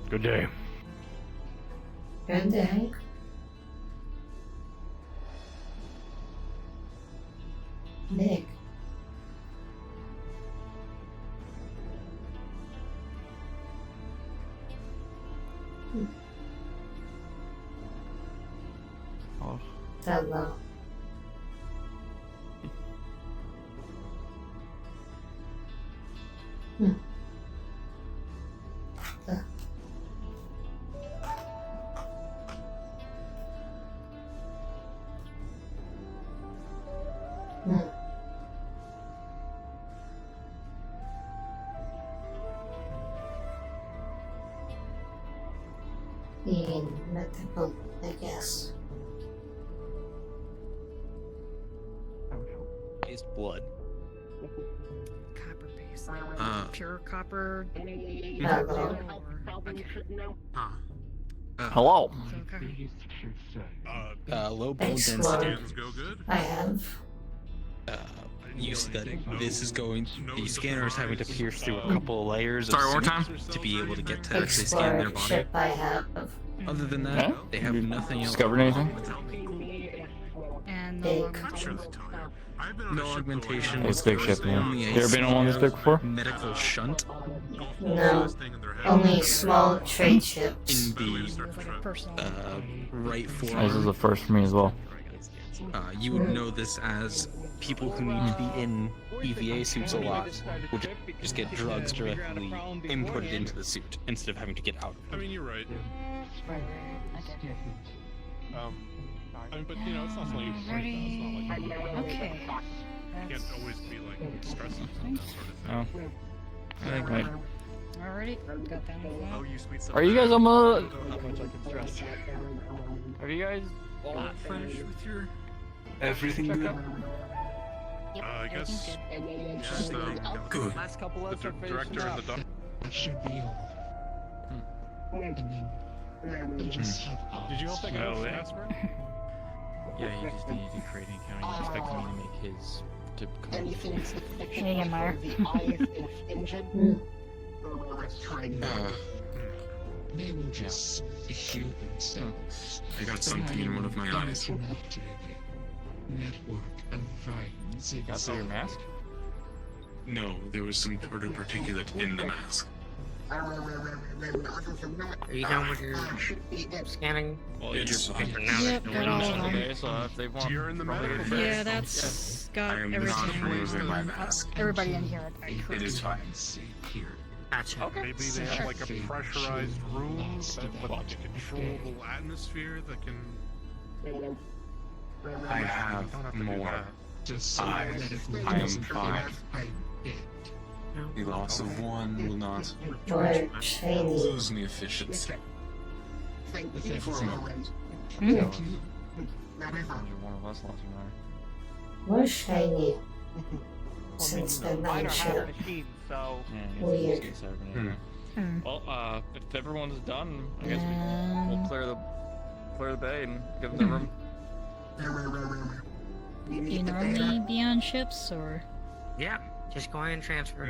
Good day. Good day. Nick. Oh. Hello. practical, I guess. Taste blood. Copper base. Pure copper. Hello. Low bone Thanks, density. Lord. I have. You study. This is going. The scanner is having to pierce through a couple of layers of Sorry, one more suit time? to be able to get to actually scan their Explorer body. ship I have. Other than that, they have nothing else. Discovered anything? And Big. No augmentation. It's a big ship, yeah. Only a You ever been on one this big before? medical shunt No. Only small trade ships. in the right This is forearm. the first for me as well. You would know this as people who need to be in EVA suits a lot would just get drugs directly inputted into the suit instead of having to get out. I mean, you're right. I mean, but you know, it's not something you Ready? it's not like Okay. you can't always be like stressed on that sort of thing. Oh. I think, wait. Alrighty. Got that one. Oh, you sweet Are you guys on the... How much I can stress. Are you guys all finished with your... Everything good? I guess. Good. Last couple The of us are director and the doctor. Should be Did you help that guy Oh, with yeah. Casper? Yeah, he just needed to create an account. He expected me to make his... to come. Anything Hang in there. the eyes is injured. They will just heal themselves. I got something in one of my eyes. Network of violence. Got through your mask? No, there was some sort of particulate in the mask. Are you done with your scanning? Well, It's you're fine. for now. Yep, No got one all knows of them. today, so if they want... You're in the probably medical get it Yeah, back. that's got I am not everything. removing my mask. Everybody in here. It is fine. Gotcha. Okay. Maybe they have like a pressurized room that with like a controllable atmosphere that can. I have Don't have to do more that. eyes. I am fine. The loss of one will not Or shiny. lose me efficiency. Thank you for a moment. You're one of us lost your mind. More shiny. Well, Since the mine night are half ship. machines, so Yeah, Weird. it's everything. Well, if everyone's done, I guess we'll clear the bay and give them their room. Do you normally be on ships, or Yeah, just go ahead and transfer.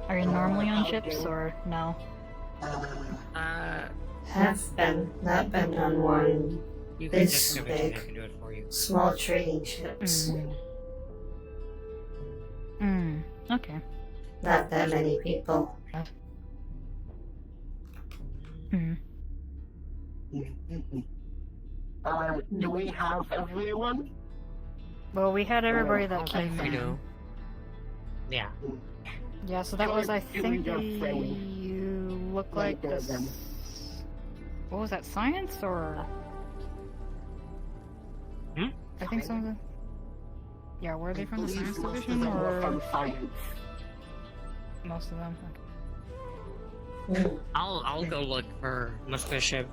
are you normally on ships, or no? Have been, not been on one. You can This just give it to me, I big. can do it for you. Small trading ships. Okay. Not that many people. Do we have everyone? Well, we had everybody that came We in. do. Yeah. Yeah, so that was, I think, you look like this. What was that, science, or? I think some of the... Yeah, were they from the science division, or? Most of them. I'll go look for the ship.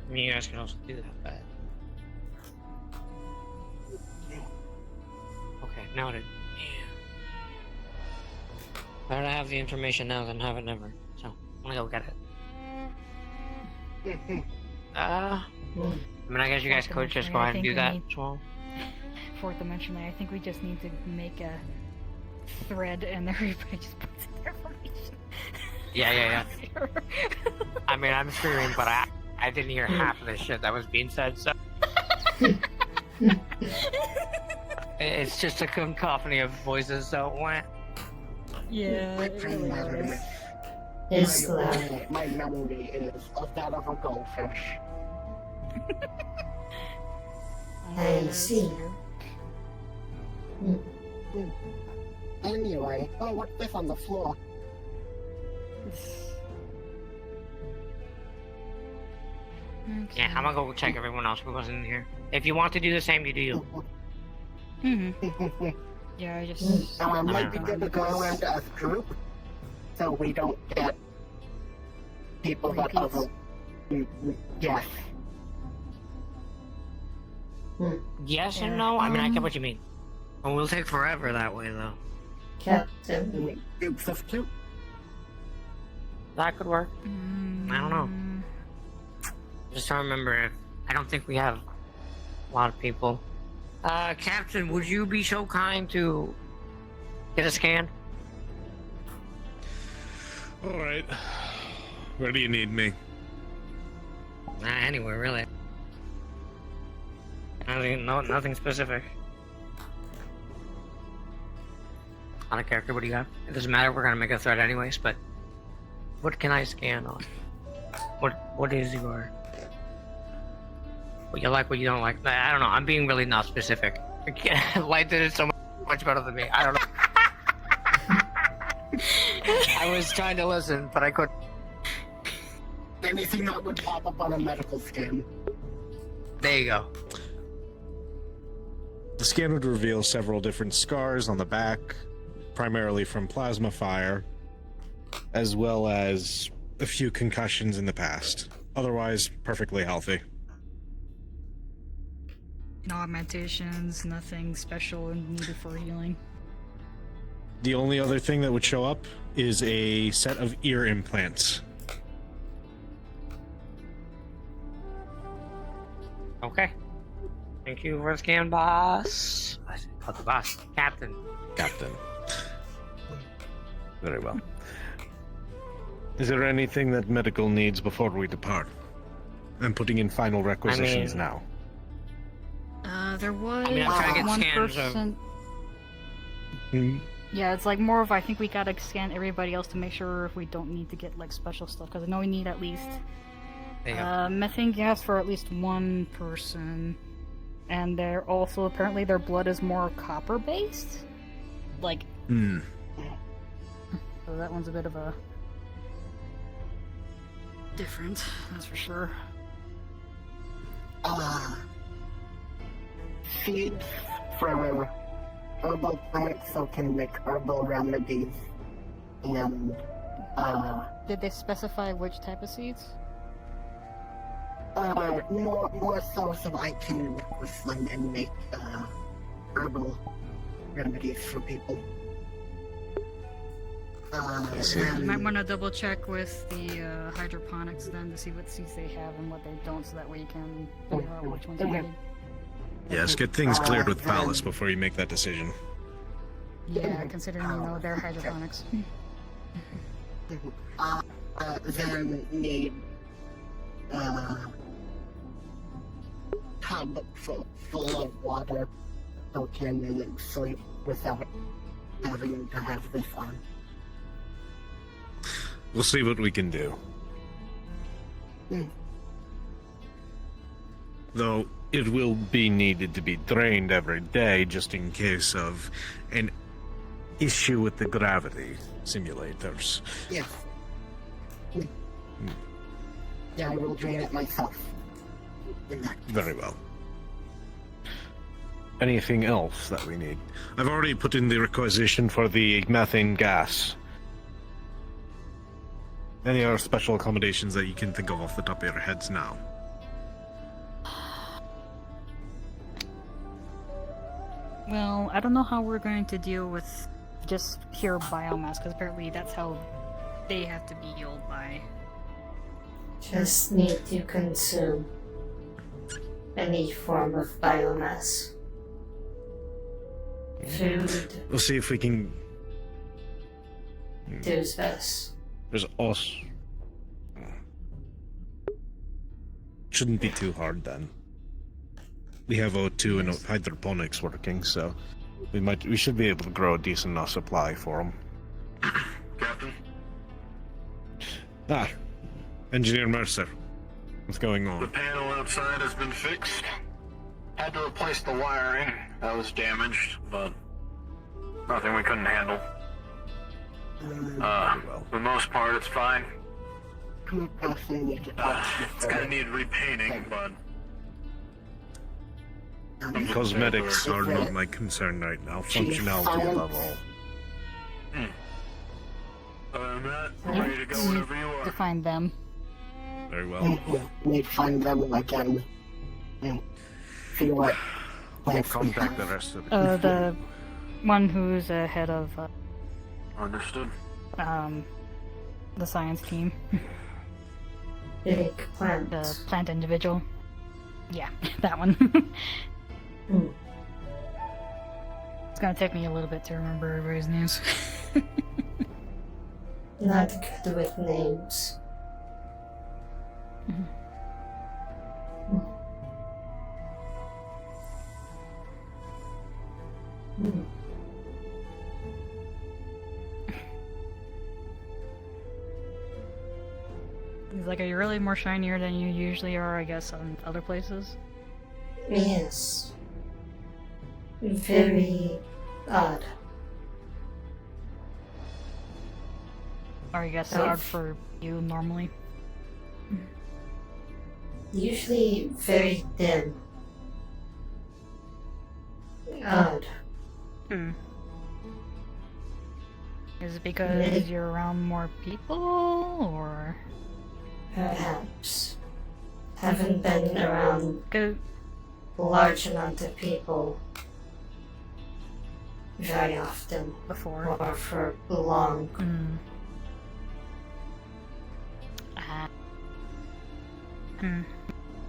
I mean, you guys can also do that, but... Okay, noted. Better to have the information now than have it never. So, I'm gonna go get it. I mean, I guess you guys could just go ahead and do that as well. Fourth dimension, I think we just need to make a thread and everybody just puts in their information. Yeah. I mean, I'm screaming, but I didn't hear half of the shit that was being said, so... It's just a cacophony of voices, so what? Yeah, it really is. It's loud. My memory is of that of a goldfish. I see. Anyway, what's this on the floor? Yeah, I'm gonna go check everyone else who wasn't in here. If you want to do the same, you do you. Yeah, I just... Might be good to go around as a group, so we don't get people that other... Yes. Yes and no? I mean, I get what you mean. Well, we'll take forever that way, though. Captain. That could work. I don't know. Just trying to remember if... I don't think we have a lot of people. Captain, would you be so kind to get a scan? Alright. Where do you need me? Anywhere, really. Nothing specific. On a character, what do you got? It doesn't matter, we're gonna make a threat anyways, but... What can I scan on? What is your... What you like, what you don't like? I don't know, I'm being really not specific. Light did it so much better than me, I don't know. I was trying to listen, but I couldn't. Anything that would pop up on a medical scan. There you go. The scan would reveal several different scars on the back, primarily from plasma fire, as well as a few concussions in the past. Otherwise, perfectly healthy. No augmentations, nothing special needed for healing. The only other thing that would show up is a set of ear implants. Okay. Thank you for the scan, boss. Called the boss. Captain. Captain. Very well. Is there anything that medical needs before we depart? I'm putting in final requisitions now. There was I'm trying to get one scans person. Yeah, it's like more of I think we gotta scan everybody else to make sure if we don't need to get like special stuff because I know we need at least methane gas for at least one person, and they're also apparently their blood is more copper based, like. So that one's a bit of a different, that's for sure. Seeds for herbal plants so can make herbal remedies. And, Did they specify which type of seeds? more so I can work with them and make, herbal remedies for people. You might want to double check with the hydroponics then to see what seeds they have and what they don't, so that way you can figure out which ones you need. Yes, get things cleared with Palace before you make that decision. Yeah, considering you know their hydroponics. Then need tub full of water so can sleep without having to have this on. We'll see what we can do. Though it will be needed to be drained every day just in case of an issue with the gravity simulators. Yes. Yeah, I will drain it myself. Very well. Anything else that we need? I've already put in the requisition for the methane gas. Any other special accommodations that you can think of off the top of your heads now? Well, I don't know how we're going to deal with just pure biomass, because apparently that's how they have to be healed by. Just need to consume any form of biomass. Food. We'll see if we can... Do his best. There's us. Shouldn't be too hard then. We have O2 and hydroponics working, so we should be able to grow a decent enough supply for them. Captain? Engineer Mercer. What's going on? The panel outside has been fixed. Had to replace the wiring. That was damaged, but nothing we couldn't handle. For the most part, it's fine. It's gonna need repainting, but... Cosmetics are not my concern right now. Functionality above all. Matt, ready to go whenever you are. To find them. Very well. We'd find them again. See what. We'll contact the rest of The one who's head of Understood. the science team. Big plant. The plant individual. Yeah, that one. It's gonna take me a little bit to remember everybody's names. Not good with names. He's like, are you really more shinier than you usually are, I guess, on other places? Yes. Very odd. Or I guess hard for you normally? Usually very dim. Odd. Is it because you're around more people, or...? Perhaps. Haven't been around large amount of people very often before or for long.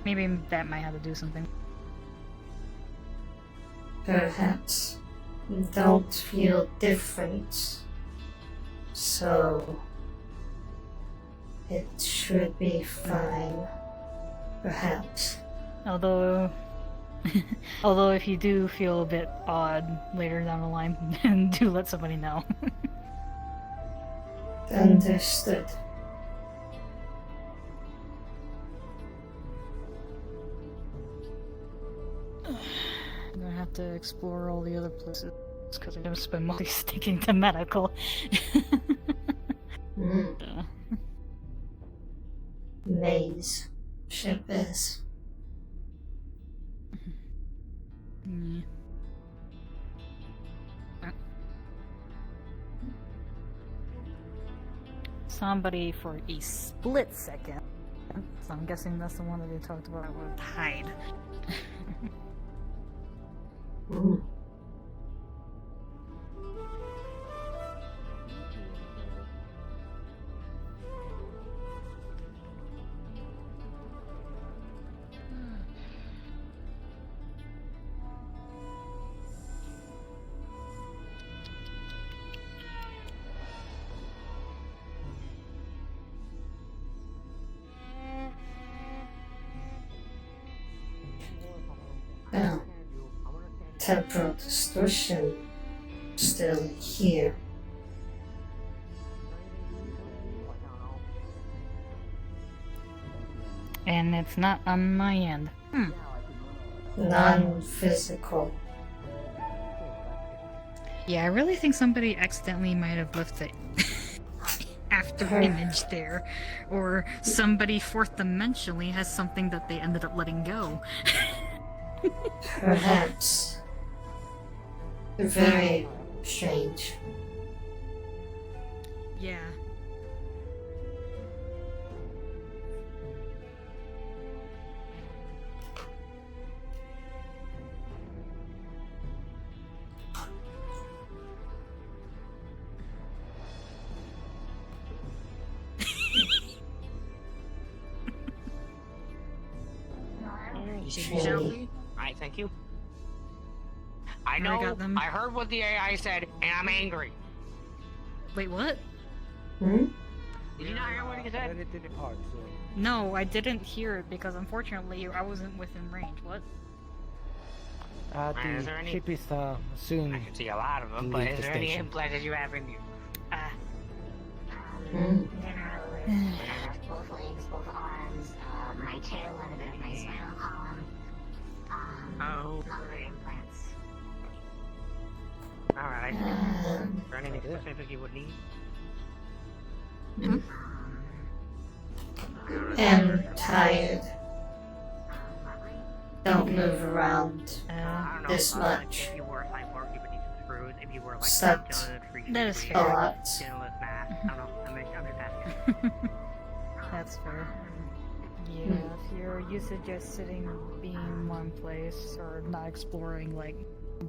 Maybe that might have to do something. Perhaps don't feel different, so it should be fine. Perhaps. Although if you do feel a bit odd later down the line, then do let somebody know. Understood. I'm gonna have to explore all the other places because I don't spend money sticking to medical. Maze. Ship is. Somebody for a split second. So I'm guessing that's the one that they talked about would hide. Well, temporal distortion still here. And it's not on my end. Non-physical. Yeah, I really think somebody accidentally might have left the after image there. Or somebody fourth dimensionally has something that they ended up letting go. Perhaps. Very strange. Yeah. You see me, Shelby? Alright, thank you. I know, I heard what the AI said, and I'm angry. Wait, what? Did you not hear what he said? No, I didn't hear it because unfortunately I wasn't within range. What? Is there any... ship is soon. I can see a lot of them, but is there any implants that you have in you? Both legs, both arms, my tail limit, my spinal column. Longer implants. Alright. Is there anything specific you would need? Am tired. Don't move around this much. If you were like work, you would need some screws. If you were like Slept that is a fair. lot. I don't know. I'm just asking. That's fair. Yeah, if you're used to just sitting, being in one place, or not exploring, like,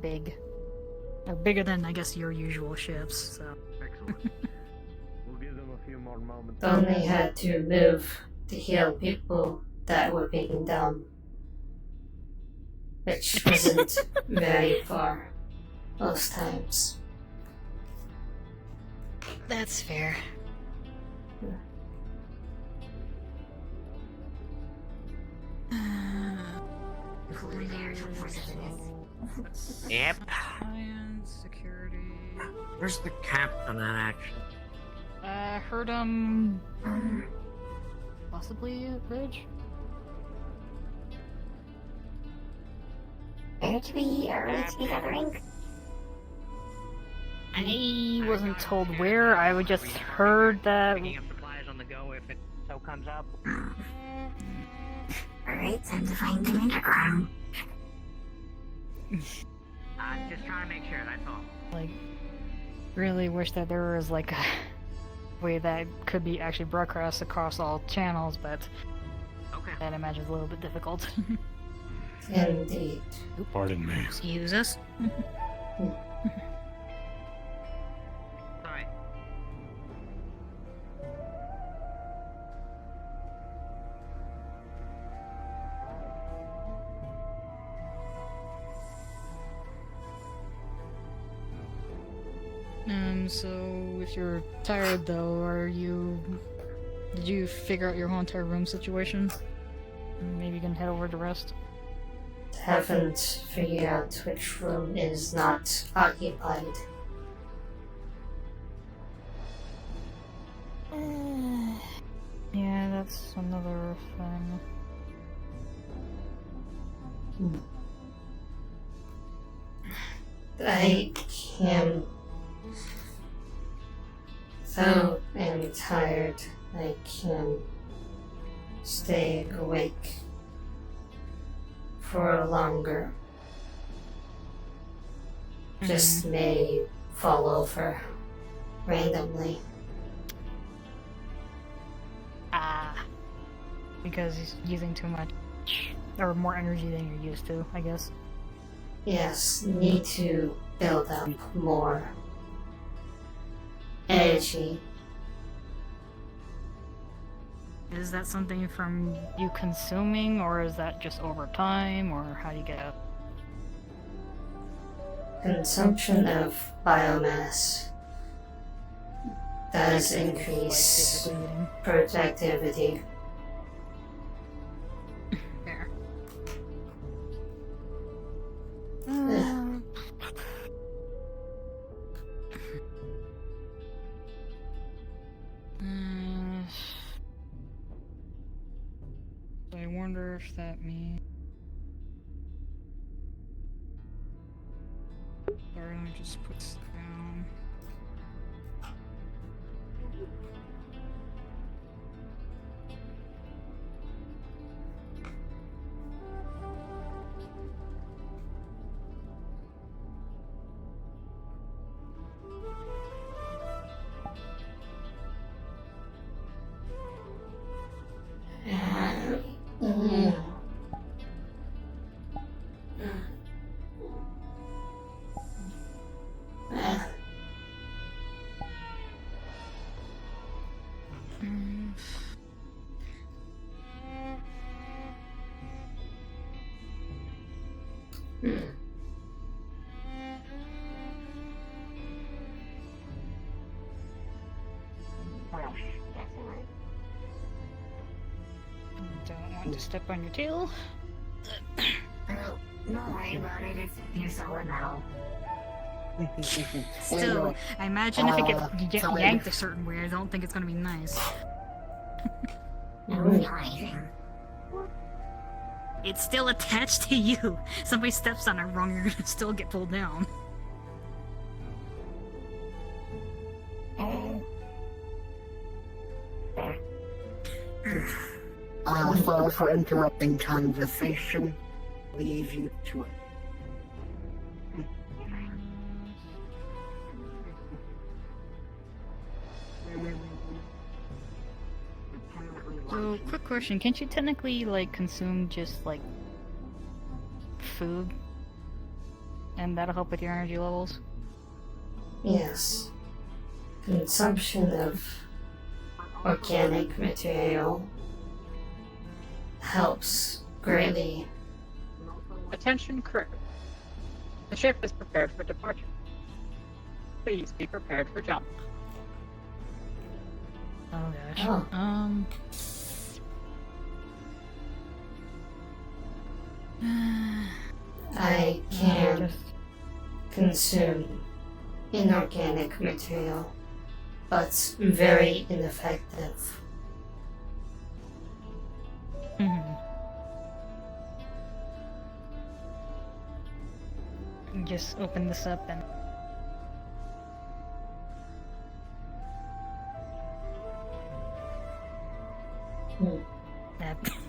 bigger than, I guess, your usual ships, so. Excellent. We'll give them a few more moments. Only had to move to heal people that were being down, which wasn't very far most times. That's fair. Yep. Science, security. Where's the captain at, actually? Heard possibly at Bridge? Where do we be gathering? I wasn't told where, I would just heard that... Picking up supplies on the go if it so comes up. Alright, time to find an underground. I'm just trying to make sure, that's all. Like, really wish that there was, like, a way that could be actually broadcast across all channels, but that I imagine is a little bit difficult. Indeed. Pardon me. Excuse us. Sorry. So if you're tired though, did you figure out your whole entire room situation? Maybe you can head over to rest? Haven't figured out which room is not occupied. Yeah, that's another thing. I can. Though I'm tired, I can stay awake for longer. Just may fall over randomly. Because he's using too much, or more energy than you're used to, I guess. Yes, need to build up more energy. Is that something from you consuming, or is that just over time, or how do you get it? Consumption of biomass does increase productivity. There. I wonder if that means... Sorry, let me just put this down. Don't want to step on your tail. No worry about it, you're solid metal. Still, I imagine if it gets yanked a certain way, I don't think it's gonna be nice. It's still attached to you. Somebody steps on it wrong, you're gonna still get pulled down. Sorry for interrupting conversation. Leave you to it. So, quick question: can't you technically like consume just like food, and that'll help with your energy levels? Yes. Consumption of organic material helps greatly. Attention crew. The ship is prepared for departure. Please be prepared for jump. Oh gosh. Oh. I can consume inorganic material, but very ineffective. Just open this up and.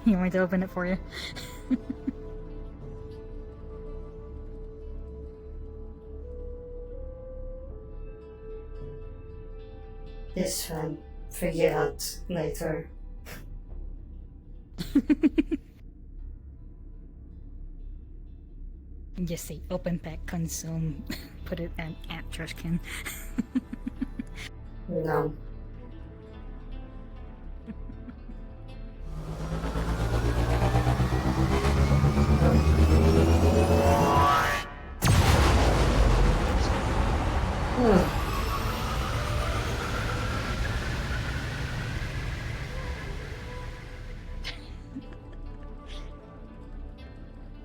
You want me to open it for you? This one, figure out later. Just say open pack, consume, put it in at trash can. No.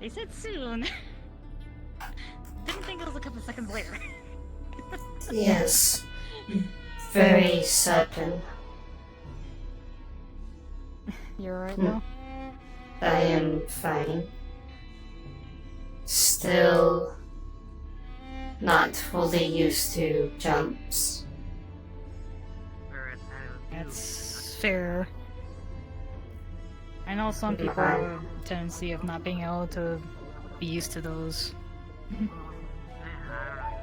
They said soon. Didn't think it was a couple seconds later. Yes. Very sudden. You're right though? I am fine. Still not fully used to jumps. That's fair. I know some people have a tendency of not being able to be used to those.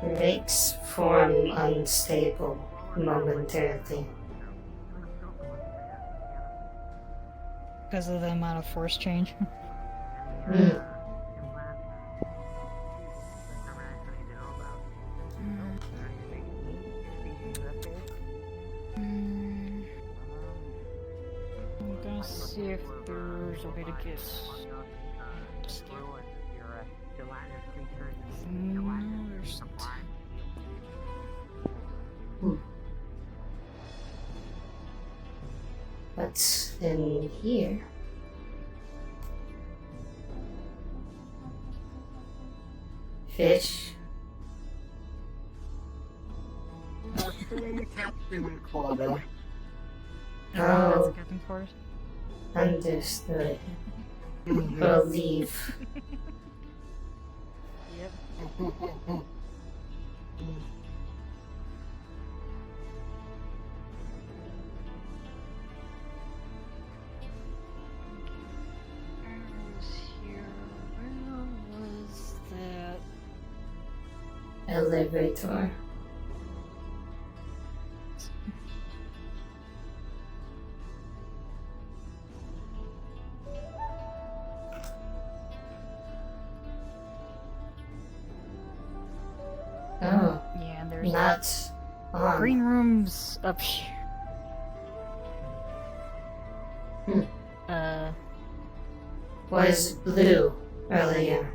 Makes form unstable momentarily. Because of the amount of force change. I'm gonna see if there's a way to get no, there's What's in here? Fish. Oh, Captain Forrest. Understood. Believe. Yep. Elevator. Oh, yeah, and there's not on. green rooms up here. Was blue earlier.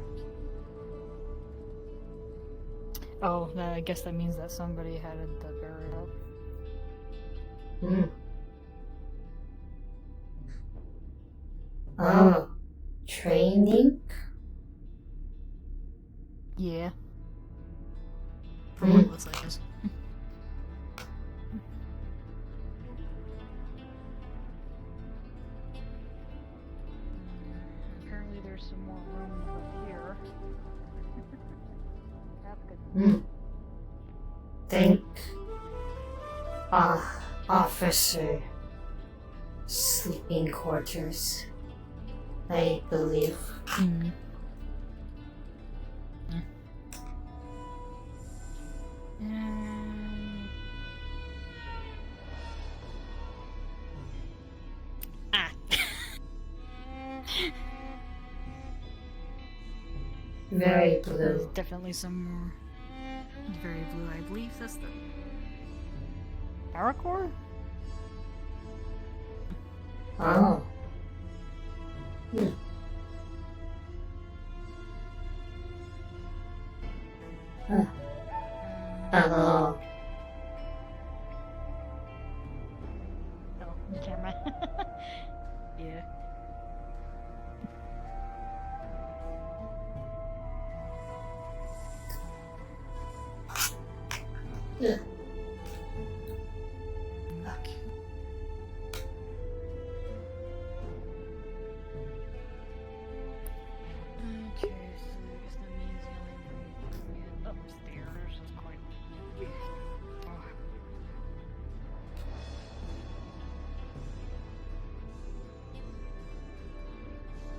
Oh, I guess that means that somebody had the barrier up. Oh, training? Yeah. From what it looks like this. Apparently there's some more rooms up here. Think officer sleeping quarters, I believe. Very There's blue. definitely some more. Very blue, I believe that's the power core? Oh. Hmm. Huh. Hello. Oh, the camera. Yeah. Yeah. Okay, so I guess that means the only way to get upstairs is quite.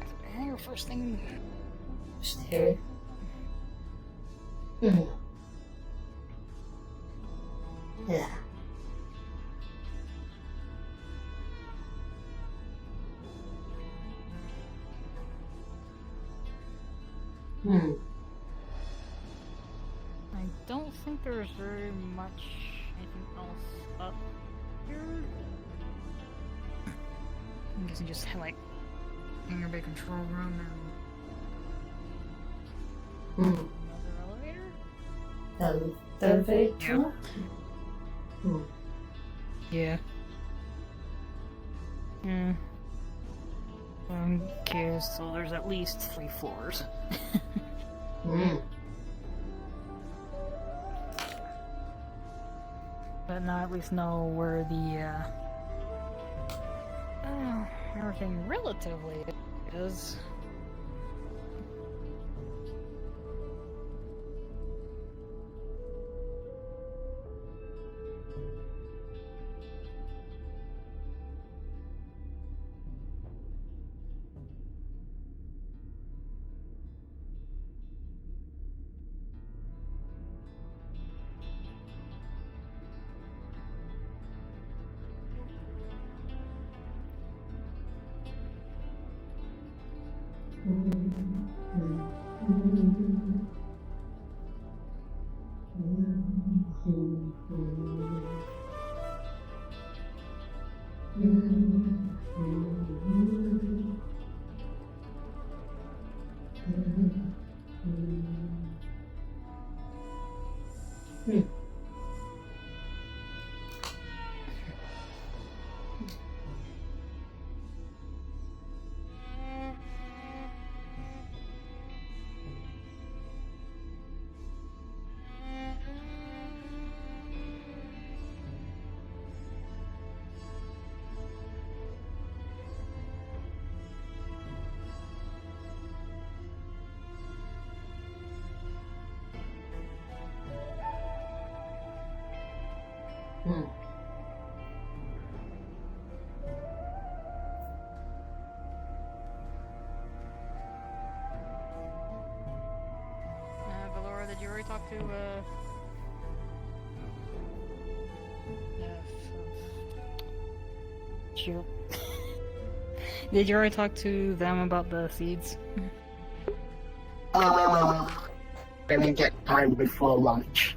I think our first thing. Stairs. Hmm. Yeah. Hmm. I don't think there's very much anything else up here. I'm guessing just like hangar bay control room and Hmm. another elevator. Elevator? Hmm. Yeah. Hmm. Okay, so there's at least 3 floors. Hmm. But now I at least know where the everything relatively is. Valora, did you already talk to shoot. Did you already talk to them about the seeds? Gonna get time before lunch.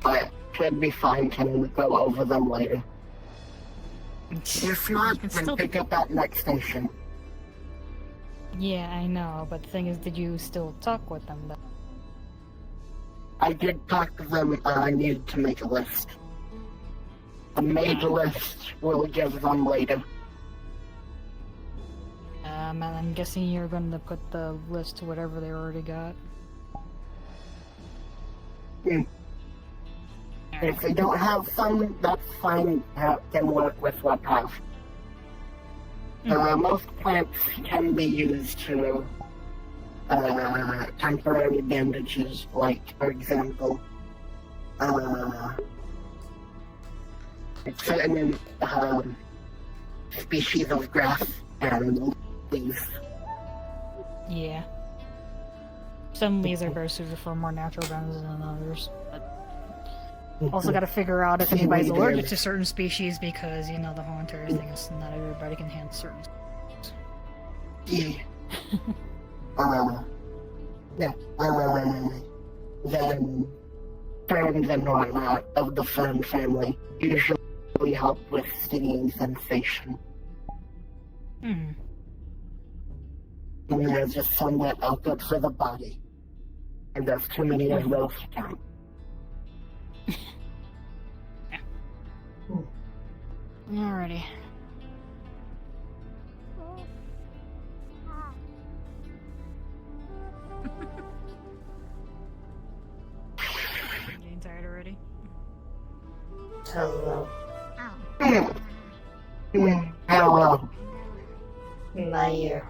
But should be fine, can go over them later. If not, then pick up at next station. Yeah, I know, but the thing is, did you still talk with them though? I did talk to them, I needed to make a list. I made a list, we'll give them later. And I'm guessing you're going to put the list to whatever they already got. If they don't have some, that's fine, can work with what have. Most plants can be used to temporary bandages, like, for example, certain species of grass and leaves. Yeah. Some leaves are better suited for more natural remedies than others. But also got to figure out if anybody's allergic to certain species because, you know, the whole entire thing is not everybody can handle certain species. Yeah. Yeah, then friends and whatnot of the Fern family usually help with stinging sensation. Hmm. And there's just some that are good for the body. And there's too many of those to count. Alrighty. Getting tired already? Hello. Hello. In my ear.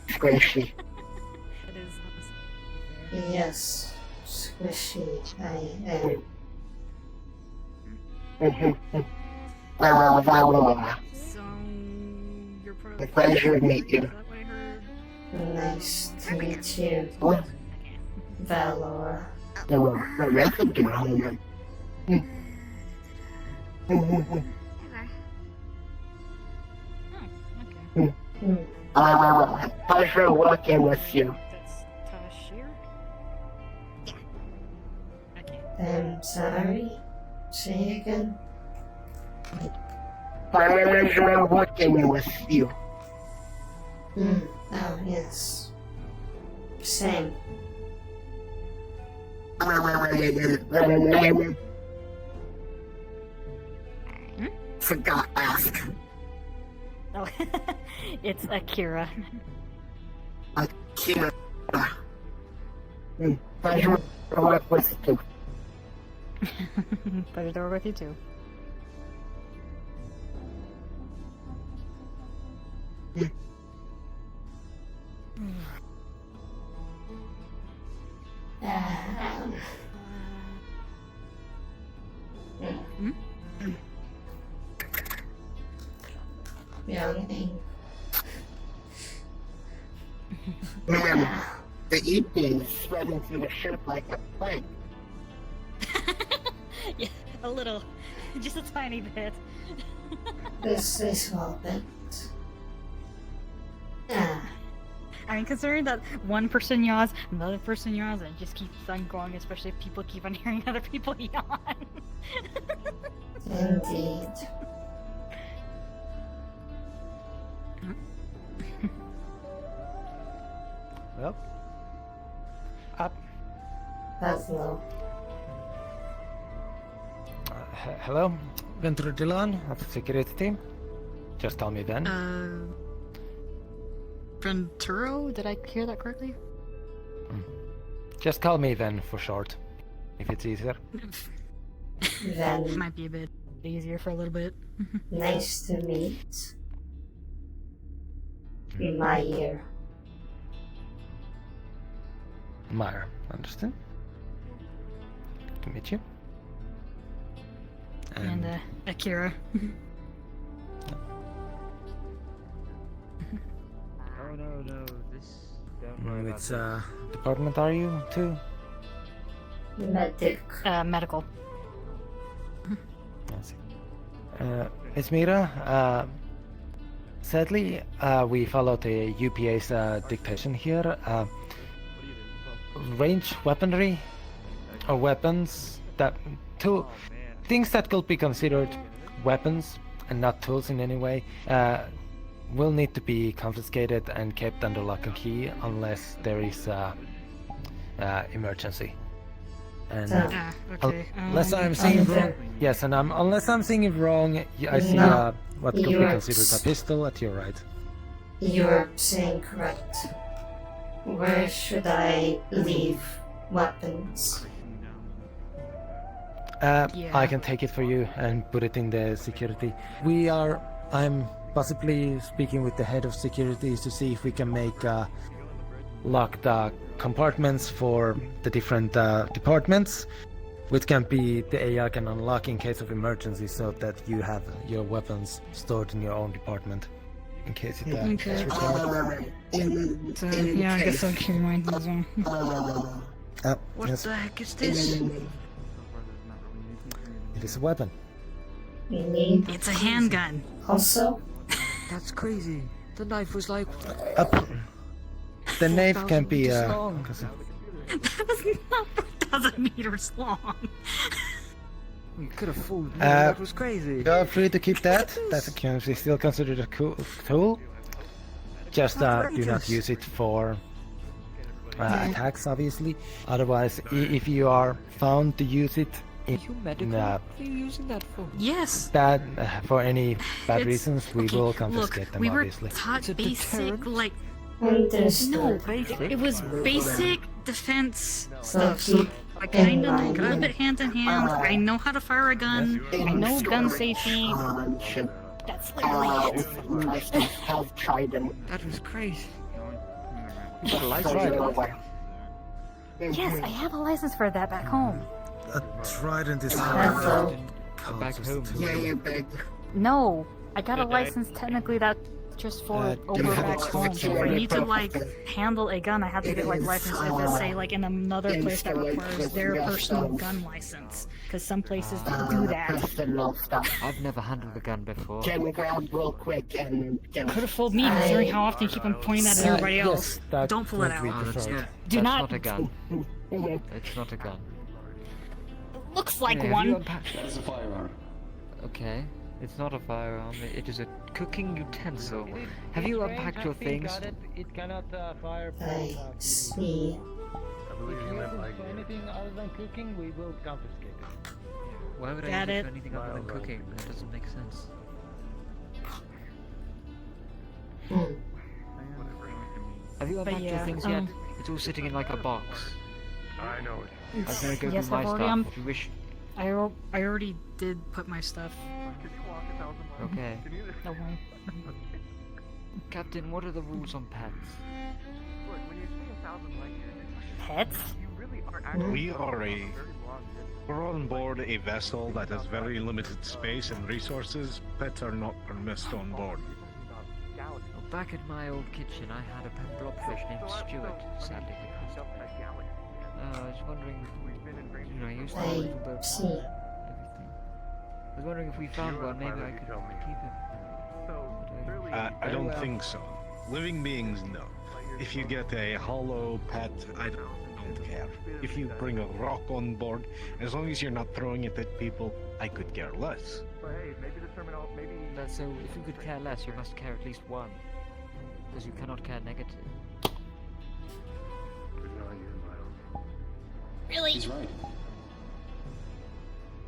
Squishy. Yes, squishy. I am. So, you're A pleasure to meet you. Nice to meet you, Valora. Pleasure working with you. I'm sorry. Say again. Pleasure working with you. Oh, yes. Same. Forgot to ask. Oh, it's Akira. Akira. Pleasure to work with you. Pleasure to work with you too. Young. Man, the evening is spreading through the ship like a plague. Yeah, a little. Just a tiny bit. This is small bit. I mean, considering that one person yawns, another person yawns, and it just keeps on going, especially if people keep on hearing other people yawn. Indeed. Well, up. That's low. Hello, Ventura Dillon of the security team. Just tell me then. Venturo? Did I hear that correctly? Just call me then for short, if it's easier. Then might be a bit easier for a little bit. Nice to meet. In my ear. Mire, understand? To meet you. And Akira. Oh no, this. Which department are you to? Medical. I see. It's Mira. Sadly, we followed the UPA's dictation here. Range weaponry or weapons that things that could be considered weapons and not tools in any way will need to be confiscated and kept under lock and key unless there is emergency. And okay. unless I'm seeing it wrong, yes, and unless I'm seeing it wrong, I see what could be considered a pistol at your right. You're saying correct. Where should I leave weapons? I can take it for you and put it in the security. I'm possibly speaking with the head of security to see if we can make locked compartments for the different departments, which can be the AI can unlock in case of emergency, so that you have your weapons stored in your own department in case it is required. So, yeah, I guess I'll keep in mind as well. What the heck is this? It is a weapon. We need. It's a handgun. Also, That's crazy. The knife was like. The knife can be That was not 4,000 meters long. We could have fooled me. Uh, That was crazy. Feel free to keep that. That's still considered a tool. Just do not Outrageous. use it for attacks, obviously. Otherwise, if you are found to use it in What are you using that for? Yes. bad for any bad It's- reasons, we okay, will confiscate look, them, we were obviously. taught basic, like. Understood. No, it was basic defense stuff. keep So I kind of in know a mind. little bit hand in hand. I know how to fire a gun. I know gun safety. That's literally it. Most have tried them. That was crazy. You got a license? Yes, I have a license for that back home. A trident is Careful. Back home. Yeah, you're big. No, I got a license technically that just for over back home. So if I need to like handle a gun, I have to get like license if it's say like in another place that requires their personal gun license. Because some places don't do that. I've never handled a gun before. Can grab real quick and Could have fooled me considering how often you keep on pointing that at everybody else. Don't pull it out. Do That's not. not a gun. It's not a gun. Looks like Hey, have one. you unpacked- That is a firearm. Okay. It's not a firearm. It is a cooking utensil. Have you unpacked your things? It cannot fire. I see. Anything other than cooking, we will confiscate it. Why would I Got use it it. for anything other than cooking? That doesn't make sense. Have you But unpacked your yeah, things yet? It's all sitting in like a box. I know it. I'm gonna go Yes, do my I've already, stuff. If you wish. I already did put my stuff. Okay. Don't worry. Captain, what are the rules on pets? Pets? We're on board a vessel that has very limited space and resources. Pets are not permitted on board. Well, back at my old kitchen, I had a pet blobfish named Stuart. Sadly, we passed away. I was wondering, you know, I used to have a little boat see. and everything. I was wondering if we found one, maybe I could keep him. I don't think so. Living beings, no. If you get a hollow pet, I don't care. If you bring a rock on board, as long as you're not throwing it at people, I could care less. So, if you could care less, you must care at least one. Because you cannot care negative. Really? He's right.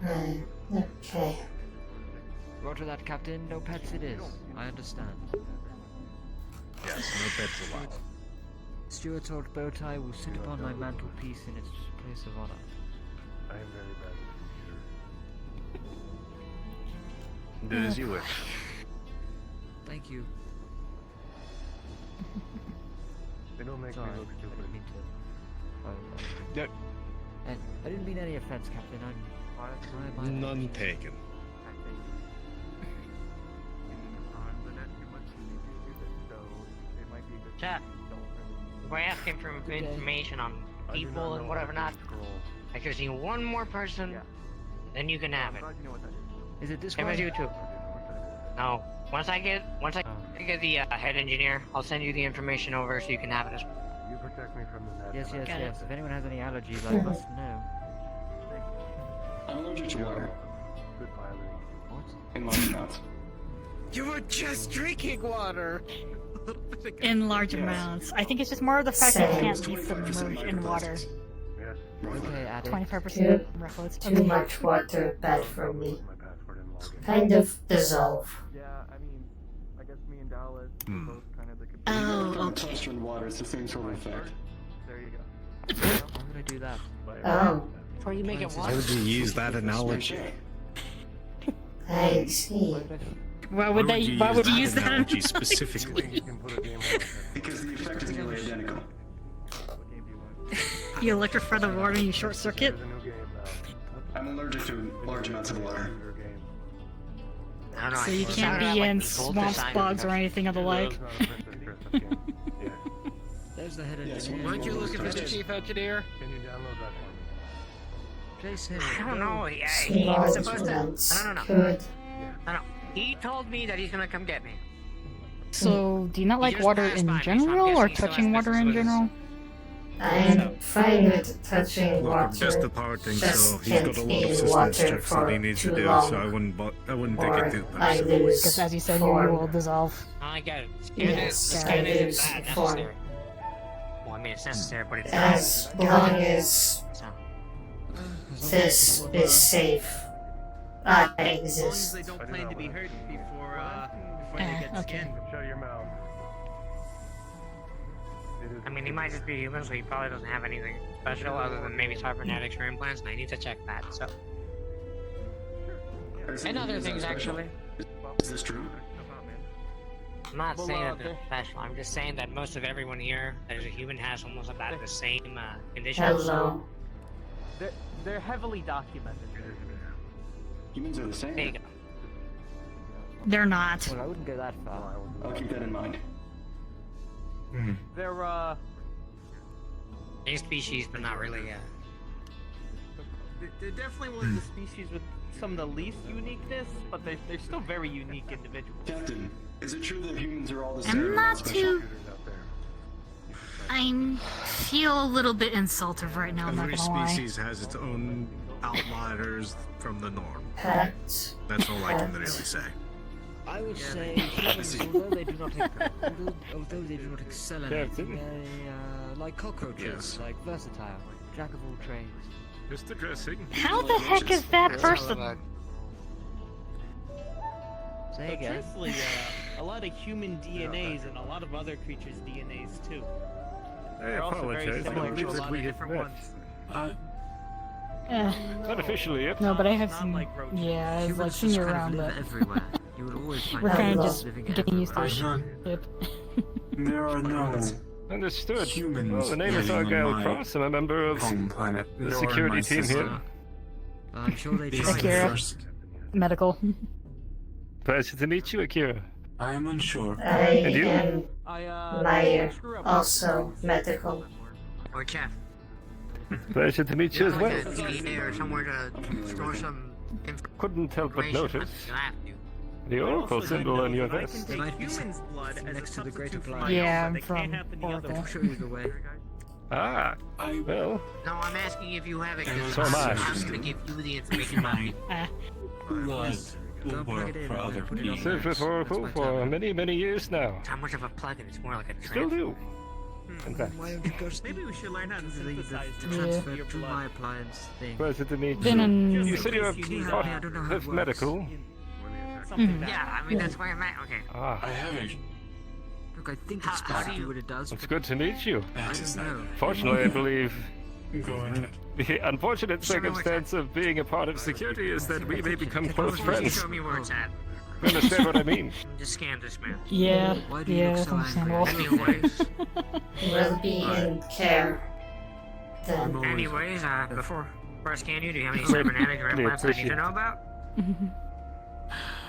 Right. Okay. Roger that, Captain. No pets it is. I understand. Yes, no pets allowed. Stuart's old bow tie will sit upon my mantelpiece in its place of honor. I am very bad at computers. Do as you wish. Thank you. They don't make Sorry, me look I stupid. didn't mean to. And I didn't mean any offense, Captain. I'm. None taken. Chat. We're asking for information on people and whatever not. I just need one more person, then you can have it. Is it this Same one? as you too. No. Once I get the head engineer, I'll send you the information over so you can have it as well. You protect me from the Yes, yes, Got it. yes. If anyone has any allergies, I must know. I'm allergic to water. Good piloting. What? In large amounts. You were just drinking water! In large amounts. I think it's just more of the fact that it can't be submerged in water. Yes. Okay, addict. 25% records. Too much water, bad for me. Kind of dissolve. Yeah, I mean, I guess me and Dallas Hmm. both kind of the Oh, okay. Cluster in water, it's the same sort of effect. There you go. Why would I do that? Oh, Before you make it Why water. would you use that analogy? I see. Why would they? Why would you use that? analogy specifically? You can put a game on. Because the effect is nearly identical. You electrify the water and you short circuit? There's a new game I'm allergic to large amounts of water. I don't know. So you I can't sounded be like in the gold swamps, designer bogs, or because- anything of the like. There's the head Yes, engineer. Why'd you look at Mr. Chief Engineer? Can you download that for me? Jason. I don't know. Yeah, Small he was supposed to. amounts I don't know. could I don't know. He told me that he's gonna come get me. So, do you not like just water passed in by me, so I'm general, or guessing he still touching has water business in with us. general? I'm fine with touching Look, water. I'm just departing, so just he's got can't a lot be of in systems water checks that he for needs too to do, long, so I wouldn't take or it too I personally. lose Because as you said, you form. will dissolve. I got it. Yes, Scan I it lose is not form. necessary. Well, I mean, it's necessary, but it's As not. long as this is safe, I As long as exist. they don't plan to be hurt before they get skinned. Shut your mouth. I mean, he might just be human, so he probably doesn't have anything special other than maybe cybernetics or implants, and I need to check that, so. And other things, actually. Is this true? I'm not saying that they're special, I'm just saying that most of everyone here that is a human has almost about the same conditions. Hello. They're heavily documented. Humans are the same. There you go. They're not. Well, I wouldn't go that far. I'll keep that in mind. They're A species, but not really, they're definitely one of the species with some of the least uniqueness, but they're still very unique individuals. Captain, is it true that humans are all the same? I'm and not special? too. I feel a little bit insulted right now, I'm not Every gonna lie. species has its own outliers from the norm. Pet. That's all I can really say. I would say humans, although they do not excel at anything, they like cockroaches, Yes. like versatile, jack of all trades. Just addressing. How the heck is that person? Say again. Truthfully, a lot of human DNAs and a lot of other creatures' DNAs too. I They're also very apologize. I similar believe to a that lot we of have different met. ones. Not officially yet. No, but I have Not seen. like roaches. Yeah, I've like Humans seen just you kind of around, live but everywhere. You will always find we're kind of humans just living getting used to everywhere. it. Yep. There are no Understood. humans Well, the name is living on Argyle my Cross. I'm a member of home planet. the nor in security my team system. here. I'm sure they These try. Akira. first. Medical. Pleasure to meet you, Akira. I am unsure. I And you? am Mire, screw up. also medical. Or Jeff. Pleasure to meet you as well. Like a DNA or somewhere to store some Couldn't help but information. notice You have to. the oracle Also, symbol on your I can vest. take Might be human's blood as next a to the greater substitute for blood. my Yeah, own, I'm but they from can't happen the other Oracle. I'll way. show you the way. Ah, well, No, I'm asking if you have it because So am I. I'm going to give you the information about me. Blood will Don't plug work it in, for I'll other put it on people. served with Oracle for many, many years now. It's not much of a plug-in, it's more like a Still transfer. do. In fact, Why don't you go to Maybe we should learn how to the synthesize Yeah. transfer your to my blood. appliance thing? pleasure to meet Been you. in- You said you're Can you part help me? I don't know how it of works. medical. Something Yeah, I mean, that's why I'm at. Okay. Ah, I haven't. Look, I think How- it's how supposed do to do you- what it does. it's but good to meet you. I That is don't not. know. Fortunately, I believe Go ahead. the unfortunate Show me where it's circumstance of being a part of security is that we may become close Can you friends. show me where it's at? You understand what I mean? Just scan this man. Yeah, Why do you yeah, look that's so angry? understandable. Anyways, Will be in care. Then anyways, before I scan you, do you have any Greatly cybernetics or implants I need to appreciate know about?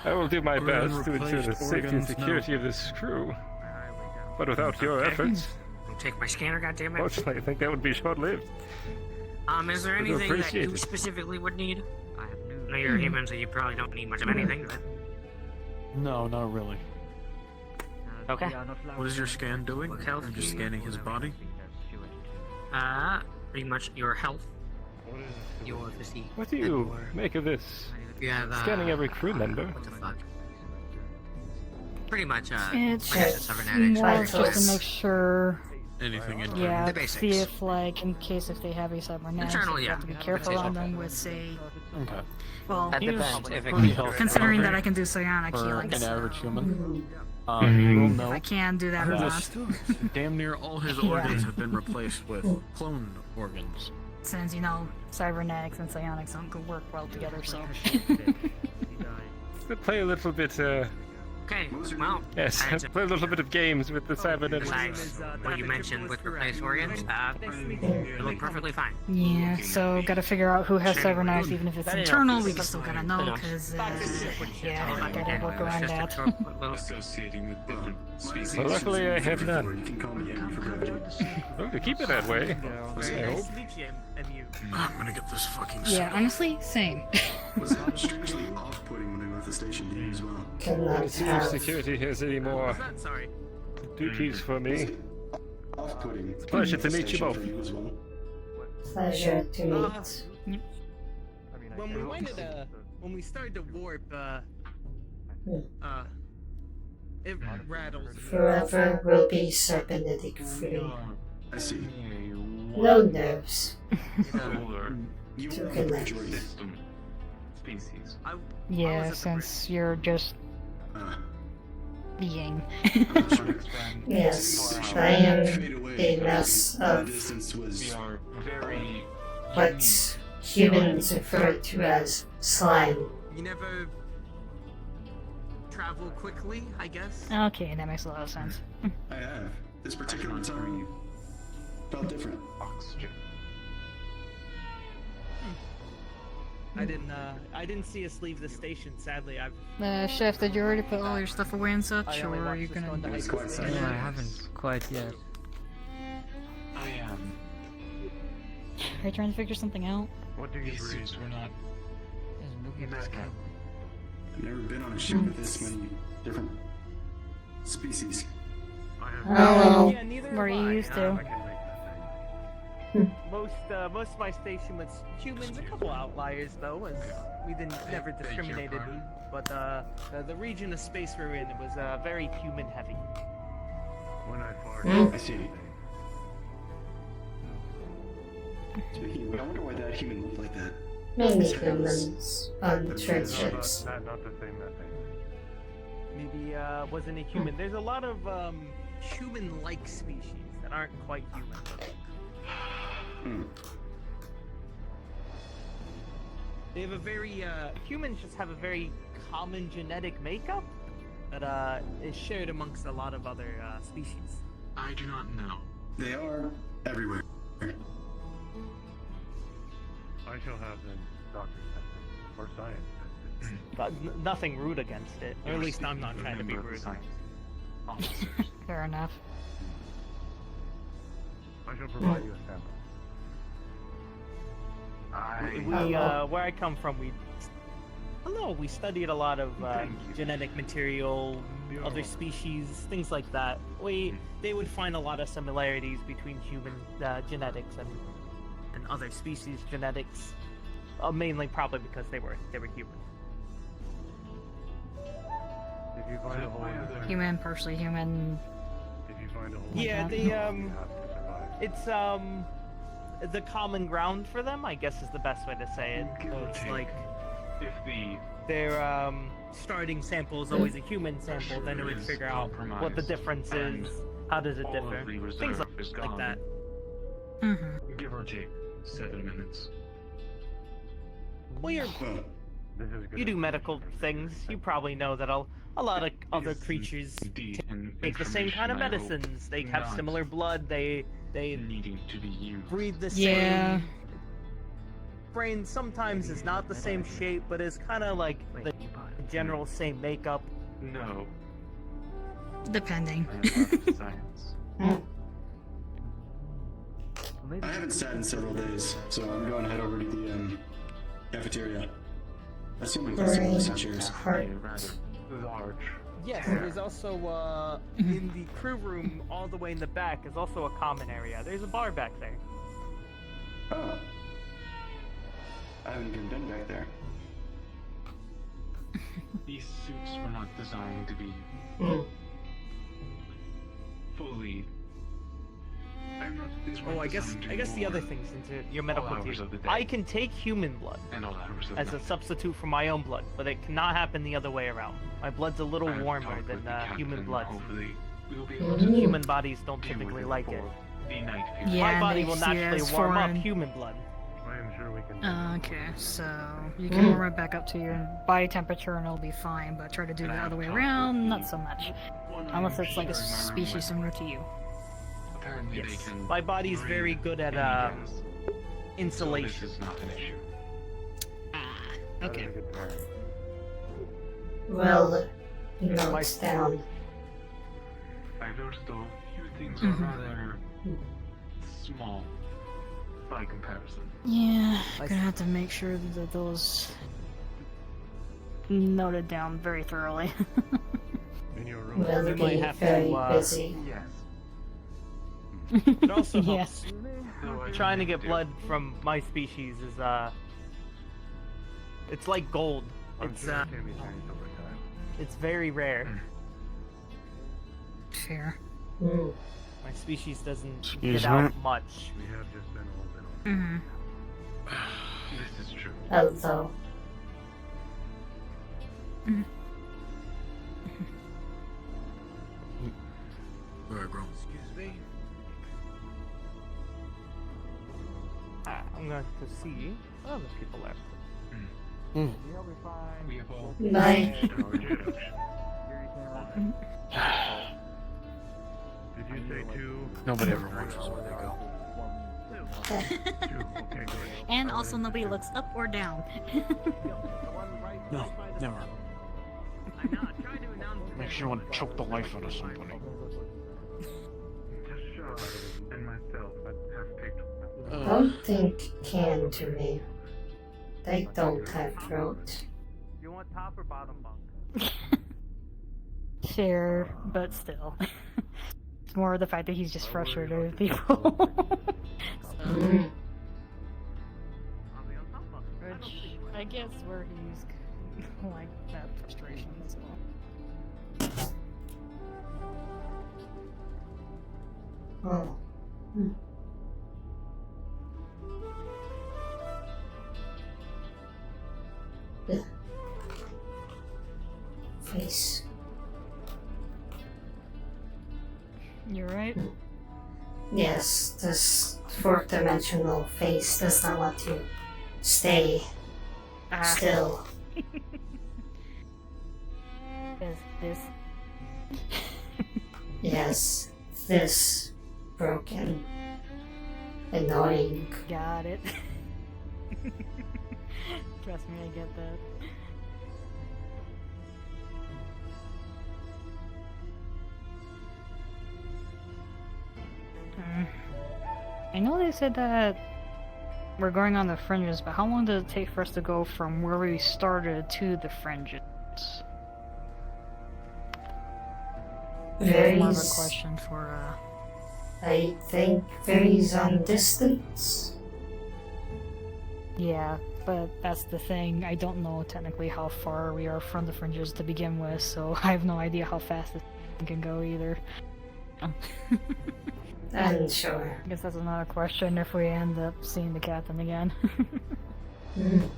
I will do my Organ best to ensure the replaced, safety and organs security of this crew. But without your Okay. efforts, Don't take my scanner, goddammit. fortunately, I think that would be short-lived. Is there I do anything that appreciate you it. specifically would need? I have I know no. you're a human, so you probably don't need much of anything, but... No, not really. Okay. What is your scan doing? What health I'm do just you- scanning his body. Pretty much your health, your physique. What do you make of this? You have, Scanning every crew member. What the fuck? Pretty much, It's like I said, cybernetics. more Vitals. just to make sure. Anything in Yeah, The see basics. if like in case if they have a cybernetics, Internal, you yeah. have to be I'd careful say on so. them with say. Okay. Well, That depends. If it pretty can healthy. considering that I can do psionic For healings, an average human, Mm-hmm. you will if know I can do that or not. damn near all his Yeah. organs have been replaced with cloned organs. Since you know cybernetics and psionics don't work well together, so. We play a little bit, Okay, well, yes, that's play a little bit of games with the cybernetics. besides what you mentioned with replaced organs, you look perfectly fine. Yeah, so gotta figure out who has cybernetics, even if it's That is internal. okay. We just still gotta know, because yeah, gotta work around that. Associating with different species. Well, luckily I have none. You can call me Eddie for gravity. Well, to keep it that way. Very I nice hope. to meet you, MU. I'm gonna get this fucking Yeah, honestly, same. Was that strangely off-putting when I with the station to you as well. Cannot see have. security here anymore. What's that? Sorry. Duties for me. Off-putting. It's a pleasure to meet you both. For you as well. Pleasure to meet. When we started to warp, it rattles. Forever will be cybernetic free. I see. No nerves. You To are a connect. system species. Yeah, since you're just being. Yes, I am a mess of what humans refer to as slime. You never travel quickly, I guess. Okay, that makes a lot of sense. I have. This particular time felt different. Oxygen. I didn't see us leave the station. Sadly, Chef, did you already put all your stuff away and such, I or only are watched you this gonna? going to high school. No, I haven't quite yet. I am. Are you trying to figure something out? What do you These breathe? suits were not. I've never been on a ship with this many different species. Oh, Yeah, neither Where have you I. used to. Most of my station was humans. A couple outliers though, as we never discriminated. But the region of space we're in was very human heavy. When I fart, I see. Speaking of, I wonder why that human looked like that. many humans on trenches. not the same methane. Maybe wasn't a human. There's a lot of human-like species that aren't quite human. They have a very humans just have a very common genetic makeup that is shared amongst a lot of other species. I do not know. They are everywhere. I shall have them doctor tested or science tested. But nothing rude against it, or at least I'm not trying to be rude. Fair enough. I shall provide you a sample. Where I come from, we studied a lot of genetic material, other species, things like that. They would find a lot of similarities between human genetics and other species genetics, mainly probably because they were human. If you find a hole in the Human, partially human. if you find a hole Yeah, in they you have to survive. it's the common ground for them, I guess is the best way to say it. So it's like If the their starting sample is always a human sample, then it would figure out what the difference is, how does it all differ, of the things reserve is like gone, that. give or take 7 minutes. Well, you do medical things. You probably know that a lot of other creatures take the same kind of medicines. They have similar blood. They needing to be used. breathe the Yeah. same. Brain sometimes is not the same shape, but is kind of like the general same makeup. No. Depending. Science. I haven't sat in several days, so I'm going to head over to the cafeteria. Assuming that's some of the chairs. Rather large. Yes, there's also in the crew room, all the way in the back, is also a common area. There's a bar back there. Oh. I haven't even been back there. These suits were not designed to be fully. Oh, I guess the other things into your medical hours team. of the day. I can take human blood And all hours of as the a substitute for my own blood, but it cannot happen the other way around. My blood's a little I've warmer talked than with the human captain. blood. Hopefully, we'll be able to Human bodies don't deal with typically it like it. before the night period. Yeah, My and body they will see it naturally as warm up foreign. human blood. I am sure we can. Okay, so you can warm it back up to your body temperature and it'll be fine, but try to do the other way around, not so much. Unless it's like a species similar to you. Apparently they Yes. can My body's very good at insulation. So this is not an issue. Okay. Well, notes down. I've noticed though, few things are rather small by comparison. Yeah, gonna have to make sure that those noted down very thoroughly. In your room. Will You be might have very to, busy. Yes. It also Yes. helps. Trying to get blood from my species is it's like gold. It's it's very rare. Fair. My species doesn't Excuse get out me? much. We have just been all been on. This is true. Although, Alright, bro. Excuse me. I'm going to see. Oh, there's people left. Hmm. We'll be fine. We have all. Bye. Did you say two? Nobody ever watches where they go. Two. Okay, good. And also nobody looks up or down. No, never. Makes you want to choke the life out of somebody. Just Shaw and myself have picked. don't think can to me. They don't have throats. You want top or bottom bunk? Fair, but still. It's more the fact that he's just frustrated with people. Mm. Which I guess where he's like that frustration. So. Oh. Hmm. The face. You're right. Yes, this fourth dimensional face does not want to stay still. Is this? Yes, this broken, annoying. Got it. Trust me, I get that. I know they said that we're going on the fringes, but how long does it take for us to go from where we started to the fringes? That's more of a Varies. question for, I think varies on distance. Yeah, but that's the thing. I don't know technically how far we are from the fringes to begin with, so I have no idea how fast this can go either. Unsure. I guess that's another question if we end up seeing the captain again. Mm.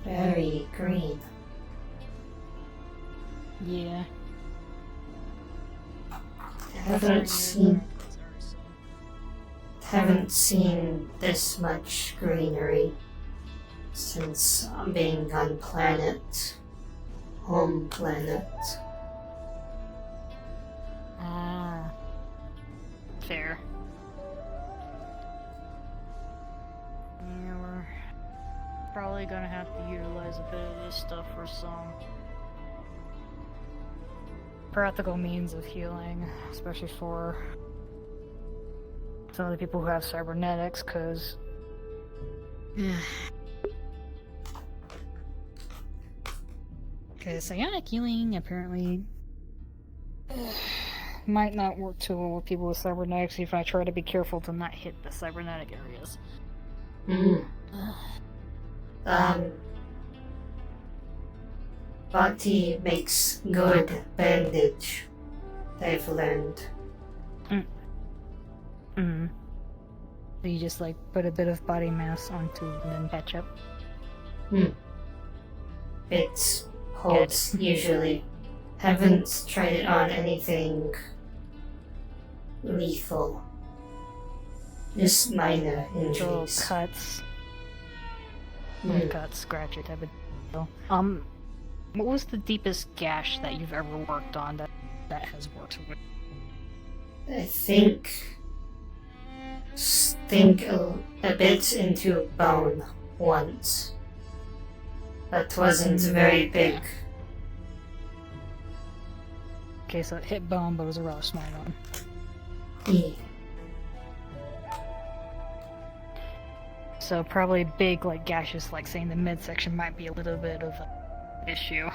Very green. Yeah. Haven't seen this much greenery since being on home planet. Ah. Fair. Yeah, we're probably gonna have to utilize a bit of this stuff for some practical means of healing, especially for some of the people who have cybernetics, because psionic healing apparently might not work too well with people with cybernetics if I try to be careful to not hit the cybernetic areas. Bhakti makes good bandage, I've learned. So you just like put a bit of body mass onto and then patch up? It holds usually. Haven't tried it on anything lethal. Just minor injuries. Cuts. Cut, scratch it type of deal. What was the deepest gash that you've ever worked on that has worked with? I think a bit into bone once. That wasn't very big. Okay, so it hit bone, but it was a rather small one. Yeah. So probably big, like gashes, like saying the midsection might be a little bit of an issue.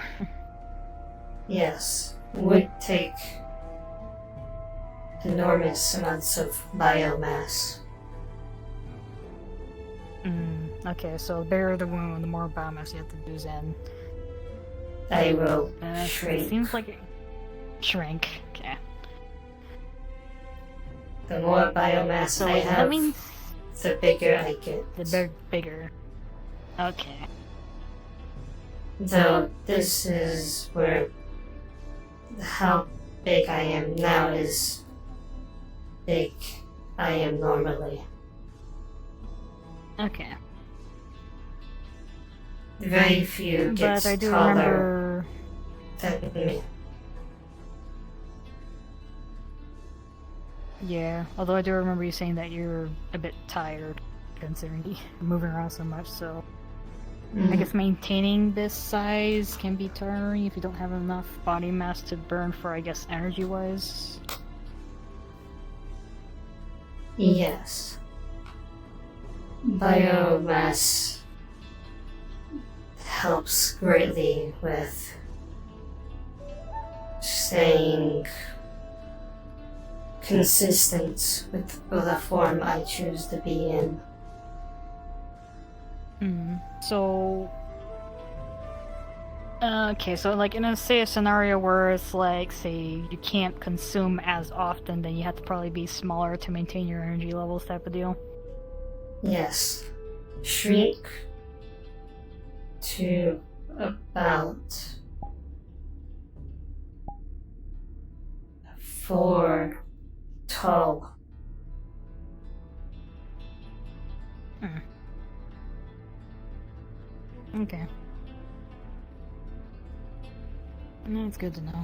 Yes, would take enormous amounts of biomass. Okay, so the bigger the wound, the more biomass you have to use in. I will It shrink. seems like it shrink. Okay. The more biomass So I that have, means the bigger I get. the bigger. Okay. So this is where how big I am now is big I am normally. Okay. Very few get But I do taller remember. than me. Yeah, although I do remember you saying that you're a bit tired, considering you're moving around so much, so... I guess maintaining this size can be tiring if you don't have enough body mass to burn for, I guess, energy-wise. Yes. Biomass helps greatly with staying consistent with the form I choose to be in. So... okay, so like in a scenario where it's like, say, you can't consume as often, then you have to probably be smaller to maintain your energy levels type of deal. Yes. Shrink to about 4 tall. Okay. That's good to know.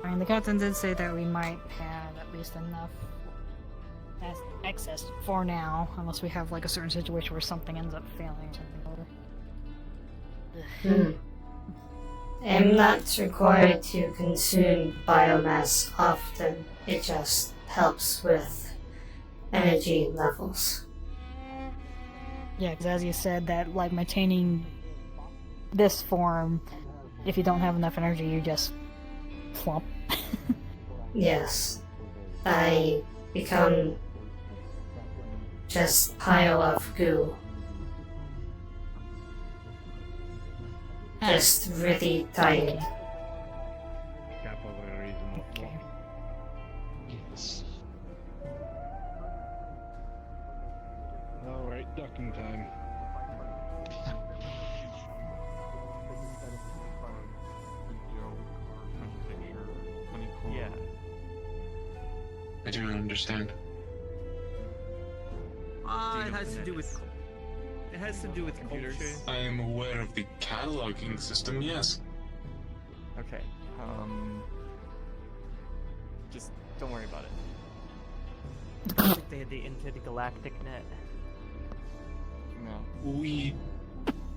I mean, the captain did say that we might have at least enough as excess for now, unless we have like a certain situation where something ends up failing or something. I'm not required to consume biomass often. It just helps with energy levels. Yeah, because as you said, that like maintaining this form, if you don't have enough energy, you just plump. Yes. I become just pile of goo. Just really tired. Yes. Alright, ducking time. Yeah. I do not understand. It has to do with. It has to do with computers. I am aware of the cataloging system, yes. Okay. Just don't worry about it. I think they had the intergalactic net. No. We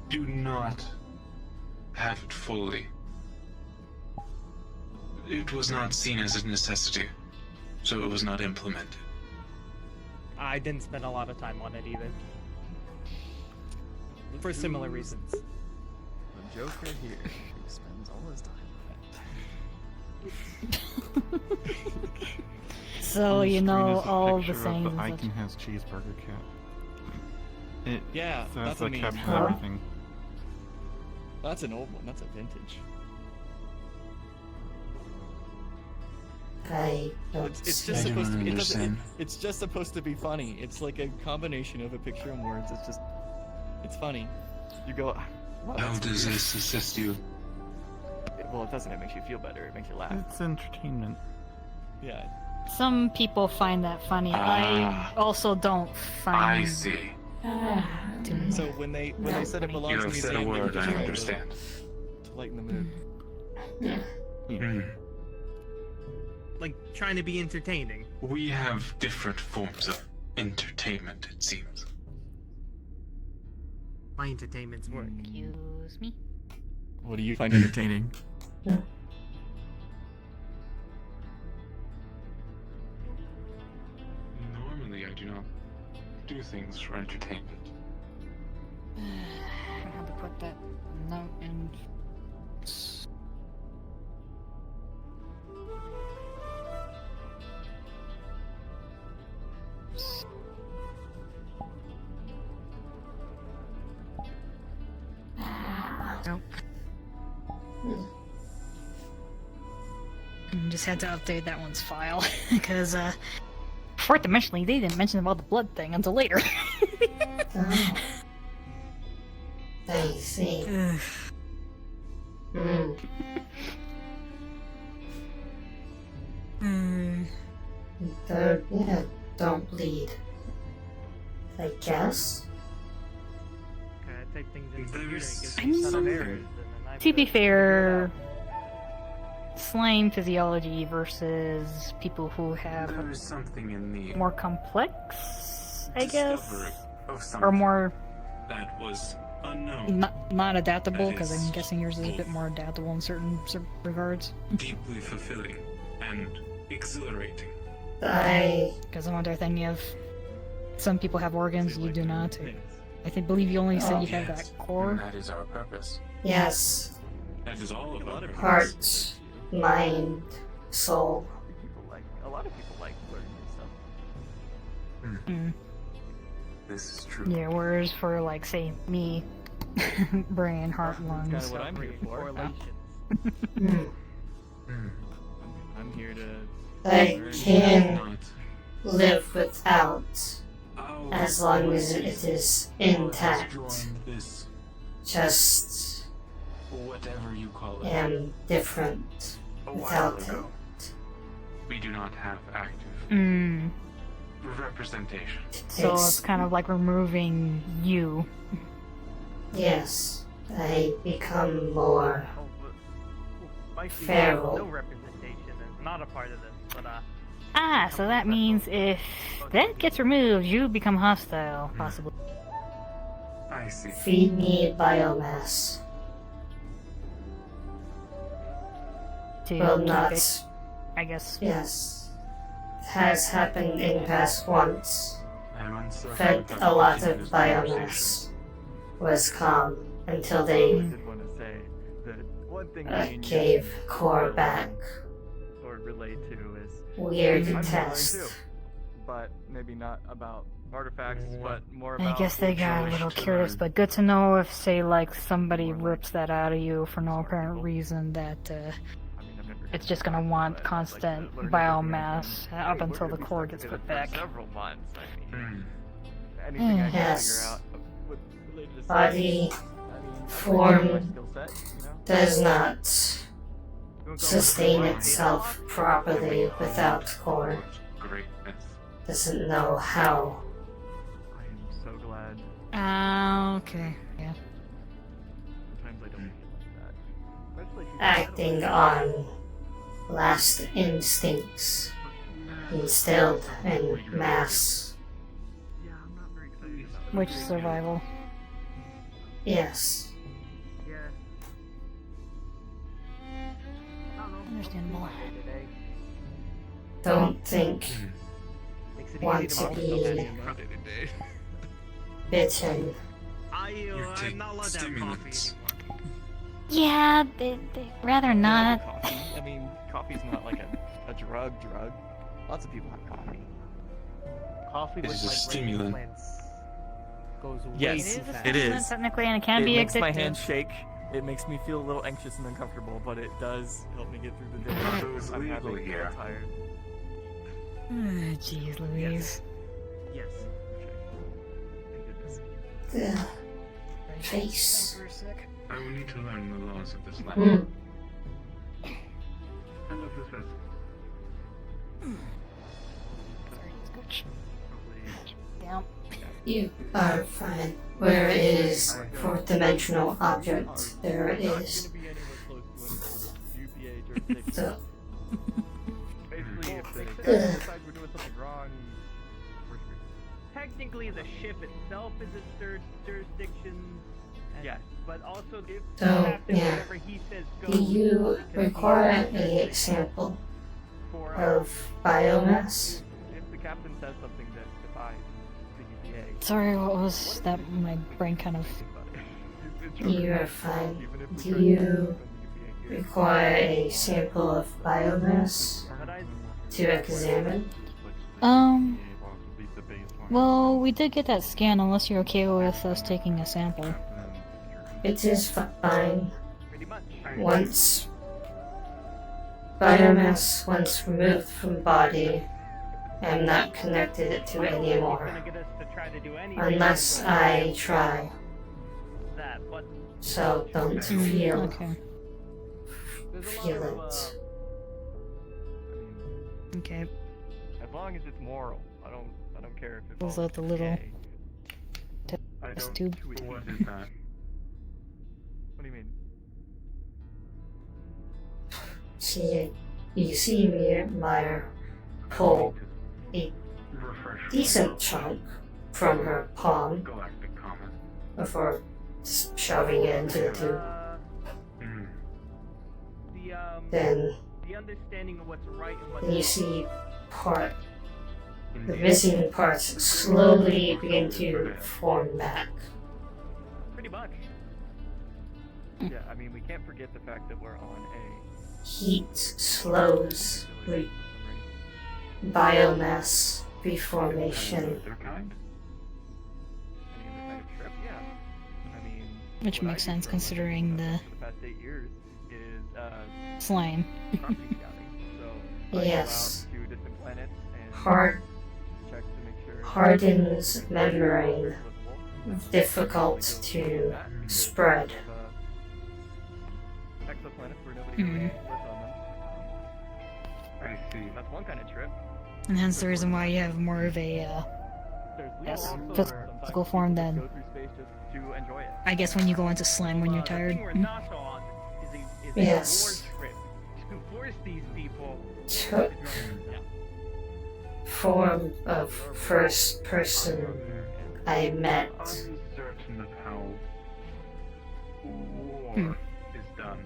do not have it fully. It was not seen as a necessity, so it was not implemented. I didn't spend a lot of time on it either. For similar reasons. The Joker here, who spends all his time on it. So you know all the sayings. The Icon has cheeseburger cat. It Yeah, says that's the a meme. caption everything. That's an old one. That's a vintage. It's just supposed to be. It's just supposed to be funny. It's like a combination of a picture and words. It's just. It's funny. You go. Wow, How that's does weird." this assist you? Well, it doesn't. It makes you feel better. It makes you laugh. It's entertainment. Yeah. Some people find that funny. I also don't find. I see. So when they said it belongs You to have the said a museum, they were word, just I trying to understand. lighten the mood. Like trying to be entertaining. We have different forms of entertainment, it seems. My entertainment's work. Excuse me. What do you find entertaining? Normally, I do not do things for entertainment. I have to put that note in. Nope. Just had to update that one's file because fourth dimensionally they didn't mention about the blood thing until later. Oh. I see. Yeah, don't bleed. I guess. Okay, I type things in computer and it gives I me mean, some errors. And then I to be fair, slime physiology versus people who have There is something in the more complex, I guess, discovery of or something more that was unknown, not adaptable, That because is I'm guessing yours is a bit more adaptable in certain regards. deeply fulfilling and exhilarating. Because another thing, you have some people have organs, you do not. I believe you only said you have that core. That is our purpose. Yes. That is all of our purpose. Heart, mind, soul. A lot of people like learning new stuff. Mm. This is true. Yeah, whereas for, like, say, me, brain, heart, lungs. That's kind of what I'm here for. I'm here to. I can live without, as long as it is intact. This, Just whatever you call it, am different a while without ago, it. we do not have active Mm. representation. So it's kind of like removing you. Yes, I become more My feet feral. no representation is not a part of this, but So that means if that gets removed, you become hostile, possibly. I see. Feed me biomass. To Will keep not. it, I guess. Yes. It has happened in the past once. I'm uncertain Fed about a lot the of conversation. biomass. Was calm until they I did want to say that one thing me and you gave core back. or relate to is Weird I'm test. too, but maybe not about artifacts, but more I about. guess they got a little curious, but good to know if, say, like, somebody rips that out of you for no apparent reason, that it's just gonna want constant biomass up until the core gets put back. Several months. I mean, anything I can Yes. figure out with related to Body science, I mean, form my skill set, you know? does not sustain itself properly without core. Greatness. Doesn't know how. I am so glad. Okay. Yeah. Sometimes I don't feel like that. Especially if you Acting on last instincts instilled in mass. Which survival? Yes. Understandable. Don't think. Want to be bitten. I'm not allowed to have coffee. Yeah, they rather not. Coffee. I mean, coffee's not like a drug. Lots of people have coffee. Coffee It with is a like stimulant. goes way Yes, too fast. it is. Technically, and it can be makes my addictive. hands shake. It makes me feel a little anxious and uncomfortable, but it does help me get through the day. Those I'm legal having here. tired. Jeez Louise. Yes. Thank goodness. Ugh. Face. I will need to learn the laws of this land. Mm. And of this earth. Ouch. Damn. You are fine. Where is fourth dimensional object? There it is. So, Basically, if they decide we're doing something wrong, technically the ship itself is its jurisdiction. Yes, but also if So, captain, yeah. whatever he says goes. Do you require a sample of biomass? If the captain says something that defies the UPA. Sorry, what was that? My brain kind of. You are fine. Do you require a sample of biomass to examine? Well, we did get that scan, unless you're okay with us taking a sample. It is fine. Once biomass, once removed from body, I'm not connected to it anymore. Unless I try. So don't feel it. Okay. As long as it's moral, I don't care if it Pulls falls out the little test tube. What is that? What do you mean? You see Mire pull a decent chunk from her palm before shoving it into the tube. Then you see the missing parts slowly begin to form back. Pretty much. Yeah, I mean, we can't forget the fact that we're on a... Heat slows biomass reformation. Which makes sense considering the slime. Yes. Hardens membrane. Difficult to spread. I see. That's one kind of trip. And hence the reason why you have more of a physical form than I guess when you go into slime when you're tired. Yes. To force these people took form of first person I met. Uncertain of how war is done.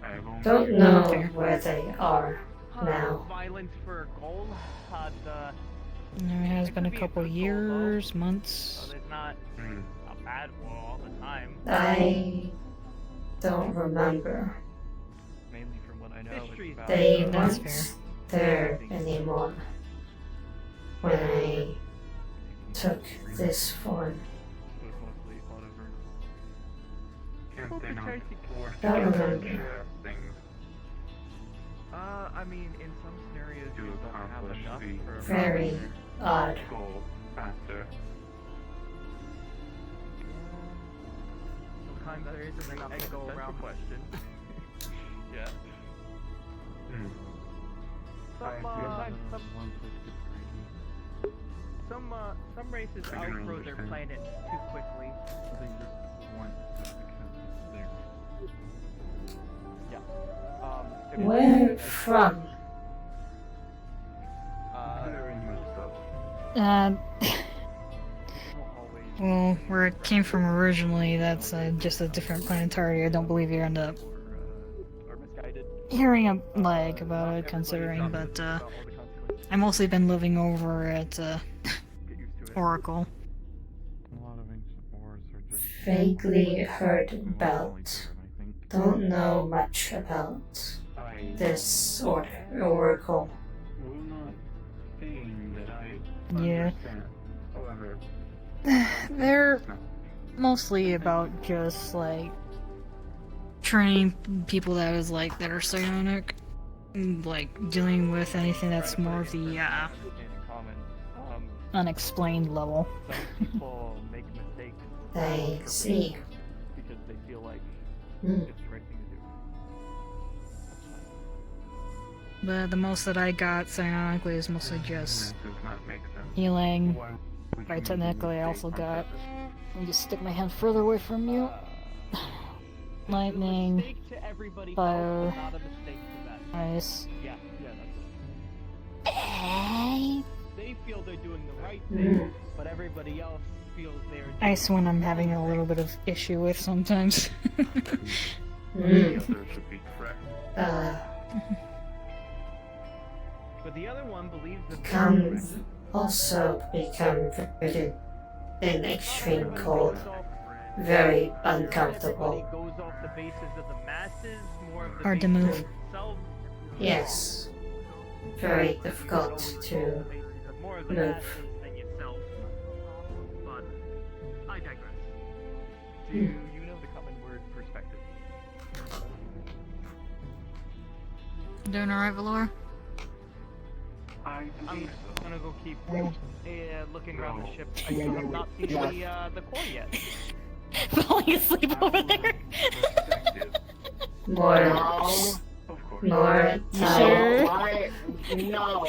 I have only Don't know where they are now. Violence for a goal. It has been a couple years, months. So there's not a bad war all the time. I don't remember. Mainly from what I know. They weren't there anymore when I took this form. Don't remember. I mean, in some scenarios, you don't have enough for Very odd. Sometimes there isn't enough to go around. Question. Yeah. Some races outgrow their planet too quickly. Yeah. Where from? Well, where it came from originally, that's just a different planetary. I don't believe you end up hearing about it, considering, but I've mostly been living over at Oracle. Vaguely heard about. Don't know much about this Oracle. Yeah. They're mostly about just training people that are psionic, dealing with anything that's more of the unexplained level. People make mistakes. I see. Because they feel like Mm. it's the right thing to do. But the most that I got psionically is mostly just healing. Right, technically I also got... Let me just stick my hand further away from you. Lightning, fire, ice. Yeah, that's They feel they're doing the right thing, but everybody else feels they're doing Ice one I'm having a little bit of issue with sometimes. But the other one believes that Become very in extreme cold. Very uncomfortable. Hard to move. Yes. Very difficult to move. But I digress. Do you know the common word perspective? Doing alright, Valor? I'm gonna go keep looking around the ship. I still have not seen the core yet. Falling asleep over there. More sure? No.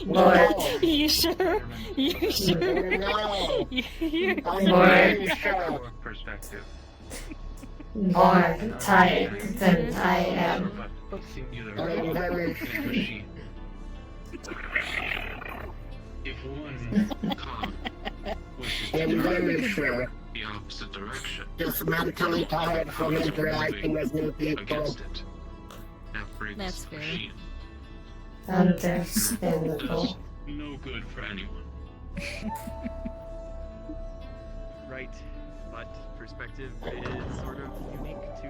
More. You sure? You sure? No. More. Perspective. More tired than I am. If one cog I'm very sure. the opposite direction, Just mentally tired from interacting with new people. against it, that breaks That's the fair. machine. Understandable. Does no good for anyone. Right, but perspective is sort of unique to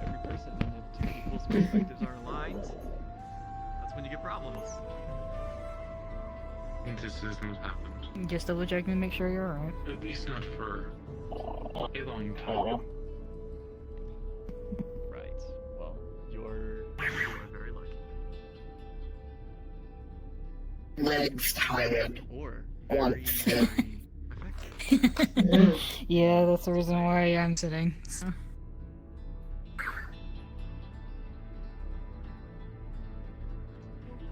every person, and if two people's perspectives are aligned, that's when you get problems. And this is not happened. Just double checking to make sure you're alright. At least not for a long time. Right, well, you're very lucky. Legs tired. Or Once. Yeah, that's the reason why I'm sitting. So.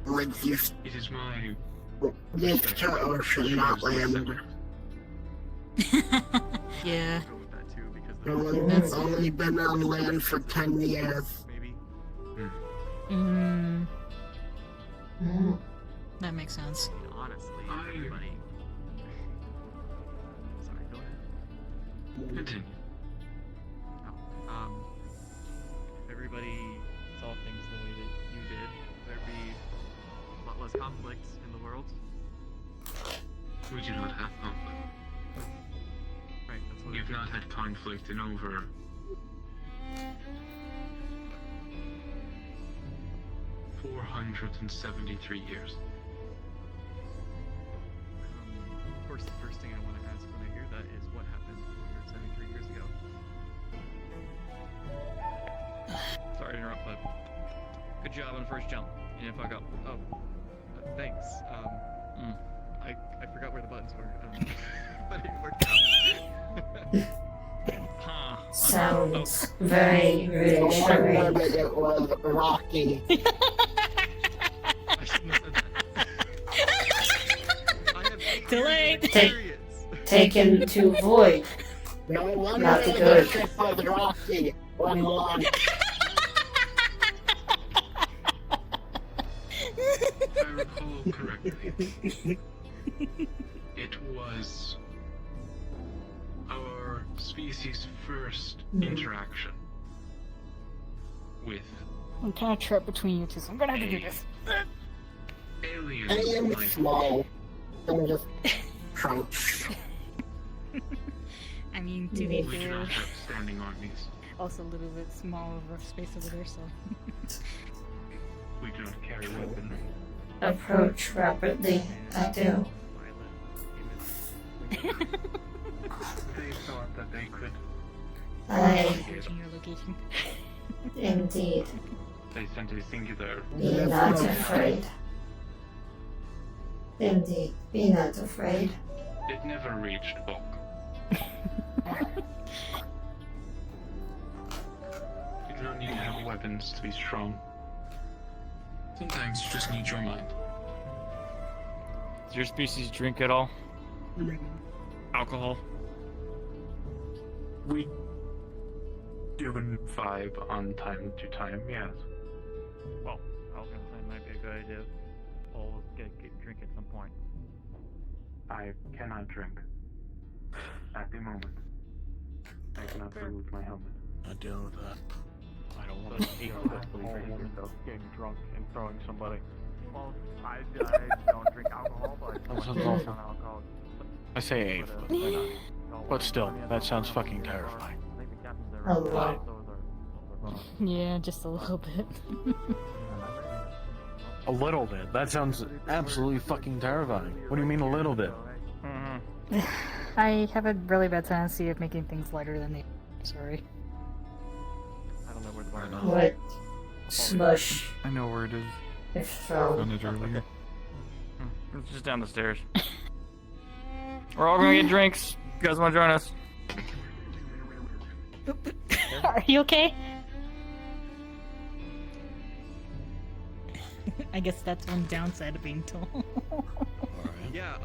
Legs used It is my to ocean, not land. Yeah. I've only been on land for 10 years. Maybe. That makes sense. Honestly, everybody. Sorry, go ahead. Continue. If everybody saw things the way that you did, there'd be a lot less conflict in the world. We do not have conflict. Right, that's what We've not had conflict in over 473 years. Of course, the first thing I want to ask when I hear that is what happened 473 years ago. Sorry to interrupt, but good job on the first jump. You didn't fuck up. Oh, thanks. I forgot where the buttons were. But it worked out. Sounds very reassuring. It was rocky. I shouldn't have said that. I have 8 Too late. Taken to void. No wonder Not the good. ship was rocky. 1-1. If I recall correctly, it was our species' first interaction with I'm kind of trapped between you two, so I'm gonna have to do this. aliens. I am like small. I'm just crouched. I mean, to be we do fair, not have standing armies. also a little bit small of a space over there, so. We do not carry weaponry. Approach rapidly. I do. They thought that they could. Searching your location. Indeed. They sent a singular. Be not afraid. Indeed. Be not afraid. It never reached bulk. We do not need to have a weapon. happens to be strong. Sometimes you just need your mind. Does your species drink at all? Alcohol? We do an vibe on time to time, yes. Well, I was gonna say it might be a good idea. All get a drink at some point. I cannot drink. At the moment. I cannot remove my helmet. I deal with that. I don't want to hate yourself getting drunk and throwing somebody. Well, I don't drink alcohol, but That sounds awful. I say Abe, but why not? But still, that sounds fucking terrifying. A lot. Yeah, just a little bit. A little bit? That sounds absolutely fucking terrifying. What do you mean a little bit? I have a really bad tendency of making things lighter than they are. Sorry. I don't know where the bar is. What? Smush. I know where it is. If so. Found it earlier. It's just down the stairs. We're all gonna get drinks. You guys wanna join us? Are you okay? I guess that's one downside of being tall. Yeah,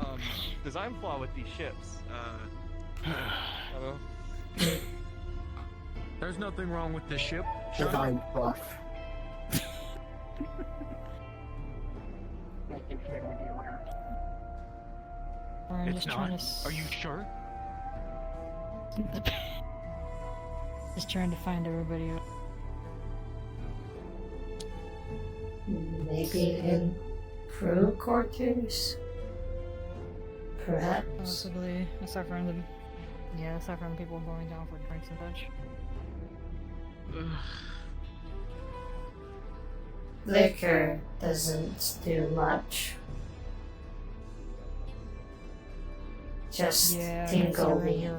design flaw with these ships. Hello? There's nothing wrong with this ship. Design flaw. I'm It's just not. trying to. Are you sure? Just trying to find everybody. Maybe in crew quarters? Perhaps. Possibly. Aside from the. Yeah, aside from people going down for drinks and such. Liquor doesn't do much. Just tingle me.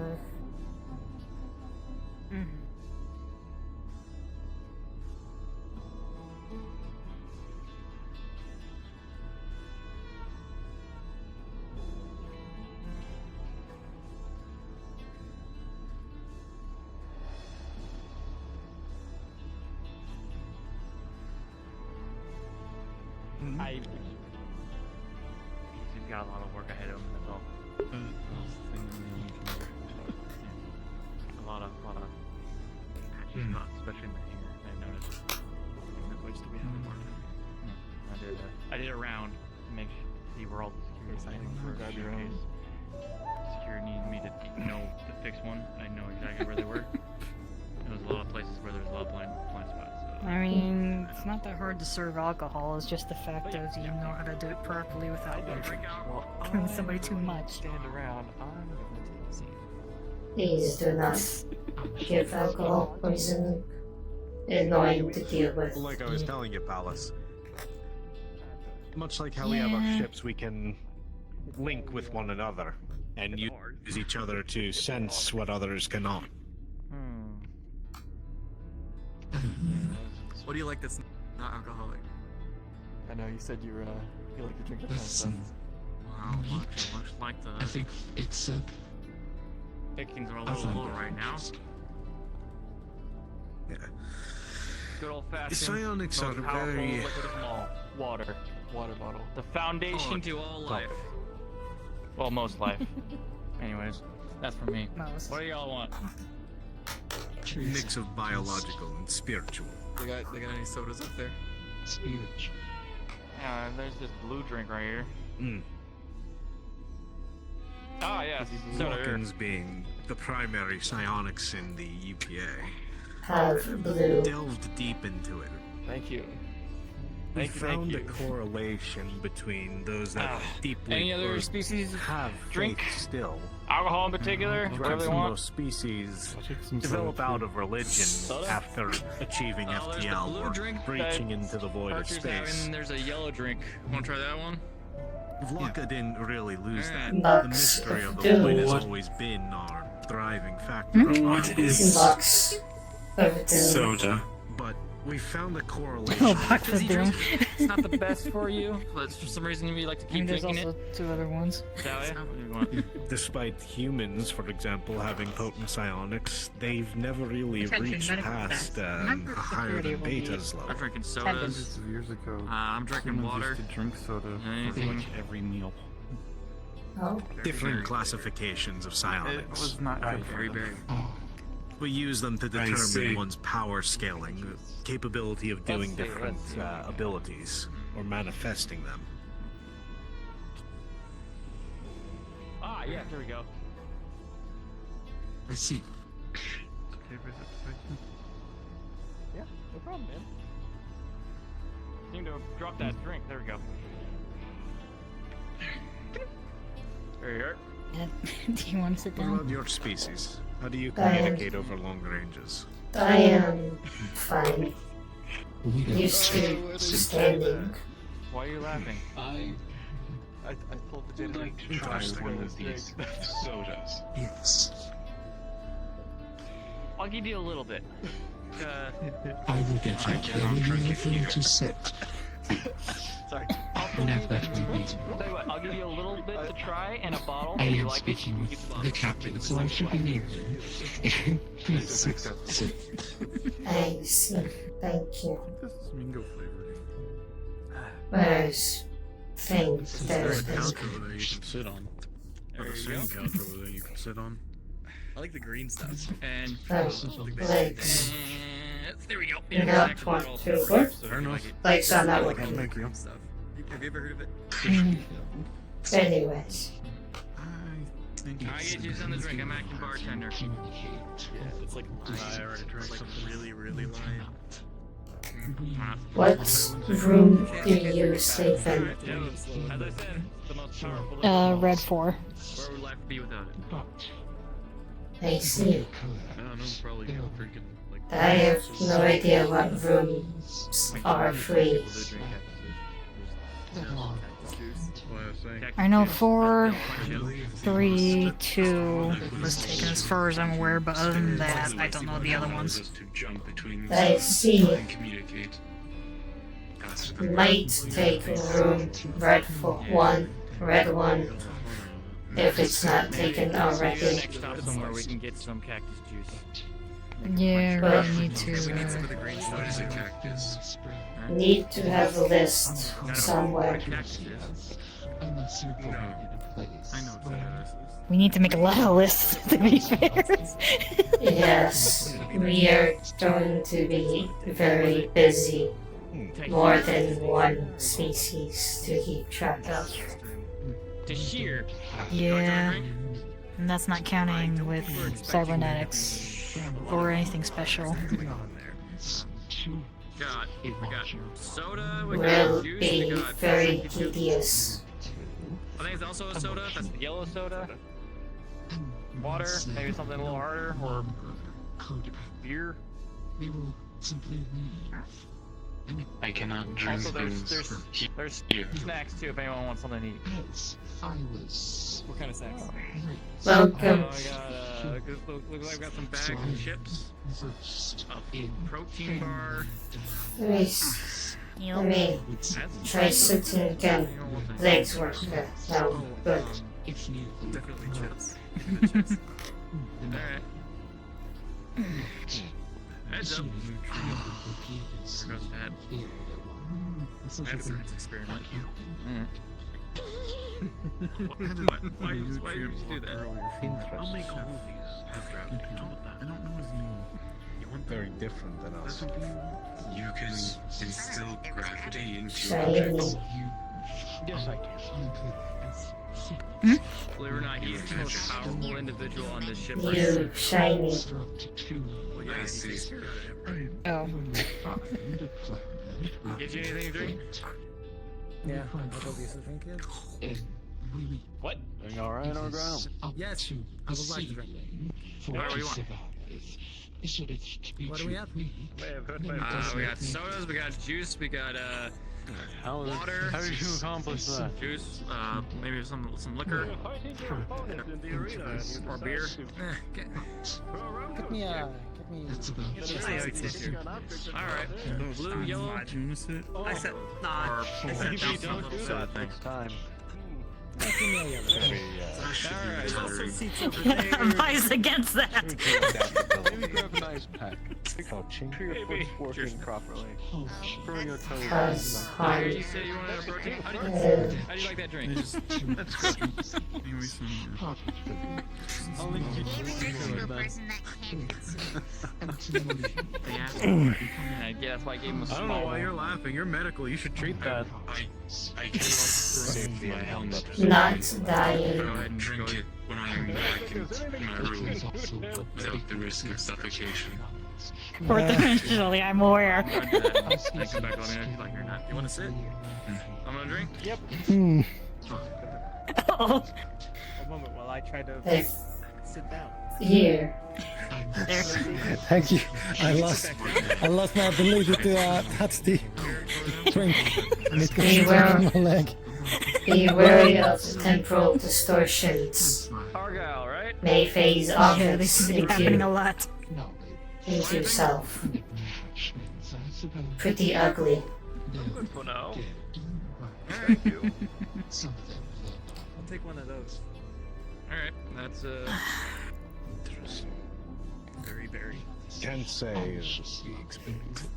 He's got a lot of work ahead of him, that's all. A lot of patchy spots, especially in the hangar, I've noticed. That ways to be having more time. I did a round to make see where all the security signs were, just in case security needed me to to fix one. I know exactly where they were. There was a lot of places where there's a lot of blind spots. I mean, it's not that hard to serve alcohol, it's just the fact of you know how to do it properly without giving somebody too much. Stand around, I'm gonna take a seat. Please do not give alcohol poisoning. Annoying to deal with. Like I was telling you, Palace. Much like how we have our ships, we can link with one another and use each other to sense what others cannot. What do you like that's not alcoholic? I know you said you like to drink That's, Wow, looks like the. I think it's pickings are a little low right now. Yeah. Good old fashioned. The psionics are powerful very- liquid of them all. Water bottle. The foundation to all life. Well, most life. Anyways, that's for me. Most. What do y'all want? Mix of biological and spiritual. They got any sodas up there? Speech. Yeah, there's this blue drink right here. Ah, yes. Soda here. Vulcans being the primary psionics in the UPA. Have blue. Delved deep into it. Thank you. We Thank found you. a correlation between those that deeply Any other or species have drink? faith still. Alcohol in particular? Whatever they want? Most species some develop soda, out of religion after achieving There's the FTL blue or drink breaching that into the void of Archer's space. having, there's a yellow drink. Wanna try that one? Vlaka didn't really lose that. Box The mystery of the of void has doom. always been our driving factor. Box of doom. Soda. But We found a correlation. Oh, back to the doom. It's not the best for you, but for some reason you like to keep there's drinking also it. 2 other ones. Shall we? Despite humans, for example, having potent psionics, they've never really reached past a higher than beta's level. I'm drinking sodas. Years ago, I'm drinking humans water. used to drink soda pretty much every meal. Oh. Different classifications of psionics. It was not good for them. We use them to I see. determine one's power scaling, the capability of doing different abilities, or manifesting them. Ah, yeah, here we go. I see. Yeah, no problem, man. Seem to have dropped that drink. There we go. There you are. Do you want to sit What down? about your species? How do you I am- communicate over long ranges? I am fine. Used to standing. Why are you laughing? I told the gentleman like to try one of these sodas. Yes. I'll give you a little bit. I will get I you cannot drink it anything here. to sit. Sorry. And have that with me. Tell you what, I'll give you a little bit to try and a bottle. I If you am like it, speaking you with can the captain, so I should be near you. Please sit. I see. Thank you. This is mango flavored. Where's things There's there's a this. couch over there you can sit on. There Or the you same go. couch over there you can sit on. I like the green stuff. And Legs. there we go. You got 1, 2, 4. Legs are not working. Thank you. Stuff. Have you ever heard of it? Anyways. I get you some to drink. I'm acting bartender. Yeah, it's like I already drank something really, really light. What room do you sleep in? As I said, the most powerful. Red 4. Where would life be without it? I see. I don't know, probably freaking like. I have no idea what rooms are free. I know 4, 3, 2 was taken as far as I'm aware, but other than that, I don't know the other ones. To jump between the I zones see. and communicate. Faster than Might take room red for 1, red 1. If it's not taken already. Next stop somewhere we can get some cactus juice. Yeah, Well, we need to. What is a cactus? Need to have a list somewhere. I know what that is. We need to make a lot of lists, to be fair. Yes, we are going to be very busy. More than one species to keep track of. To hear. Yeah. And that's not counting with cybernetics or anything special. We got soda, we Will got juice, we be got... very tedious. I think it's also a soda, that's the yellow soda. Water, maybe something a little harder, or beer. I cannot drink Also, things there's here. snacks too if anyone wants something to eat. What kind of snacks? Welcome. Looks like I've got some bags of chips, a protein bar. Nice. I mean, try sitting again. Legs work good. No, good. Definitely chips. Alright. Heads up. Across that. I have a science experiment. Why did you do that? I'll make all of these after I don't know his name. You weren't very different than us. You can instill gravity into Shiny. objects. Yes, I can. Believe it or not, he's the most powerful individual on this ship. You shiny. Well, yeah, I see. Oh. Get you anything to drink? Yeah, what of these drink is? What? Doing alright on the ground. Yes, I would like to drink. What do you want? What do we have? We got sodas, we got juice, we got water. How did you accomplish that? Juice, maybe some liquor. Or beer. Get me Alright. Blue, yellow. I said not. I said down some thing. Time. Advice against that. Maybe grab a nice pack. Coaching. Sure your foot's working properly. Curl your toes. That's hard. You said you wanted a protein? How do you like that drink? Yeah, that's why I gave him a small. I don't know why you're laughing. You're medical. You should treat that. I came up my helmet. Not dying. Go ahead and drink it when I'm back in my room without the risk of suffocation. Fourth-dimensionally, I'm aware. I come back on there if you like or not. You want to sit? I'm gonna drink? Yep. Oh. A moment while I try to sit down. Here. Thank you. I lost my ability to touch the drink. And it goes in my leg. Be wary of temporal distortions. Argyle, right? May phase objects This is happening a lot. into self. Pretty ugly. For now. Thank you. I'll take one of those. Alright, that's Very, very. Can't say is the experience.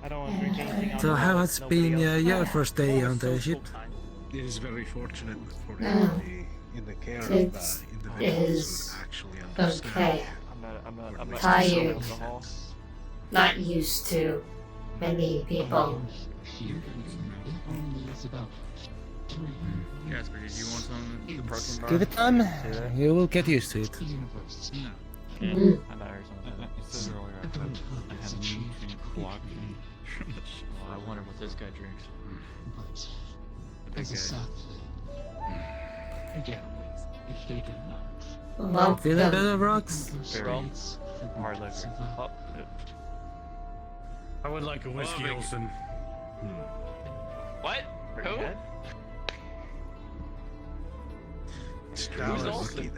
I don't want to drink anything else. So how has been your first day on the ship? It is very fortunate for No. everybody in the care of It individuals is who actually understand. okay. I'm not Tired. alcohol. Not used to many people. Jasper, did you want some the protein bar? Give it time. You will get used to it. No. Mm. I heard something. You said earlier I had a meeting clock. Well, I wonder what this guy drinks. The big guy. Feeling better, Rocks? Very hard liquor. Oh, I would like a whiskey, Olsen. What? Who? Who's Olsen?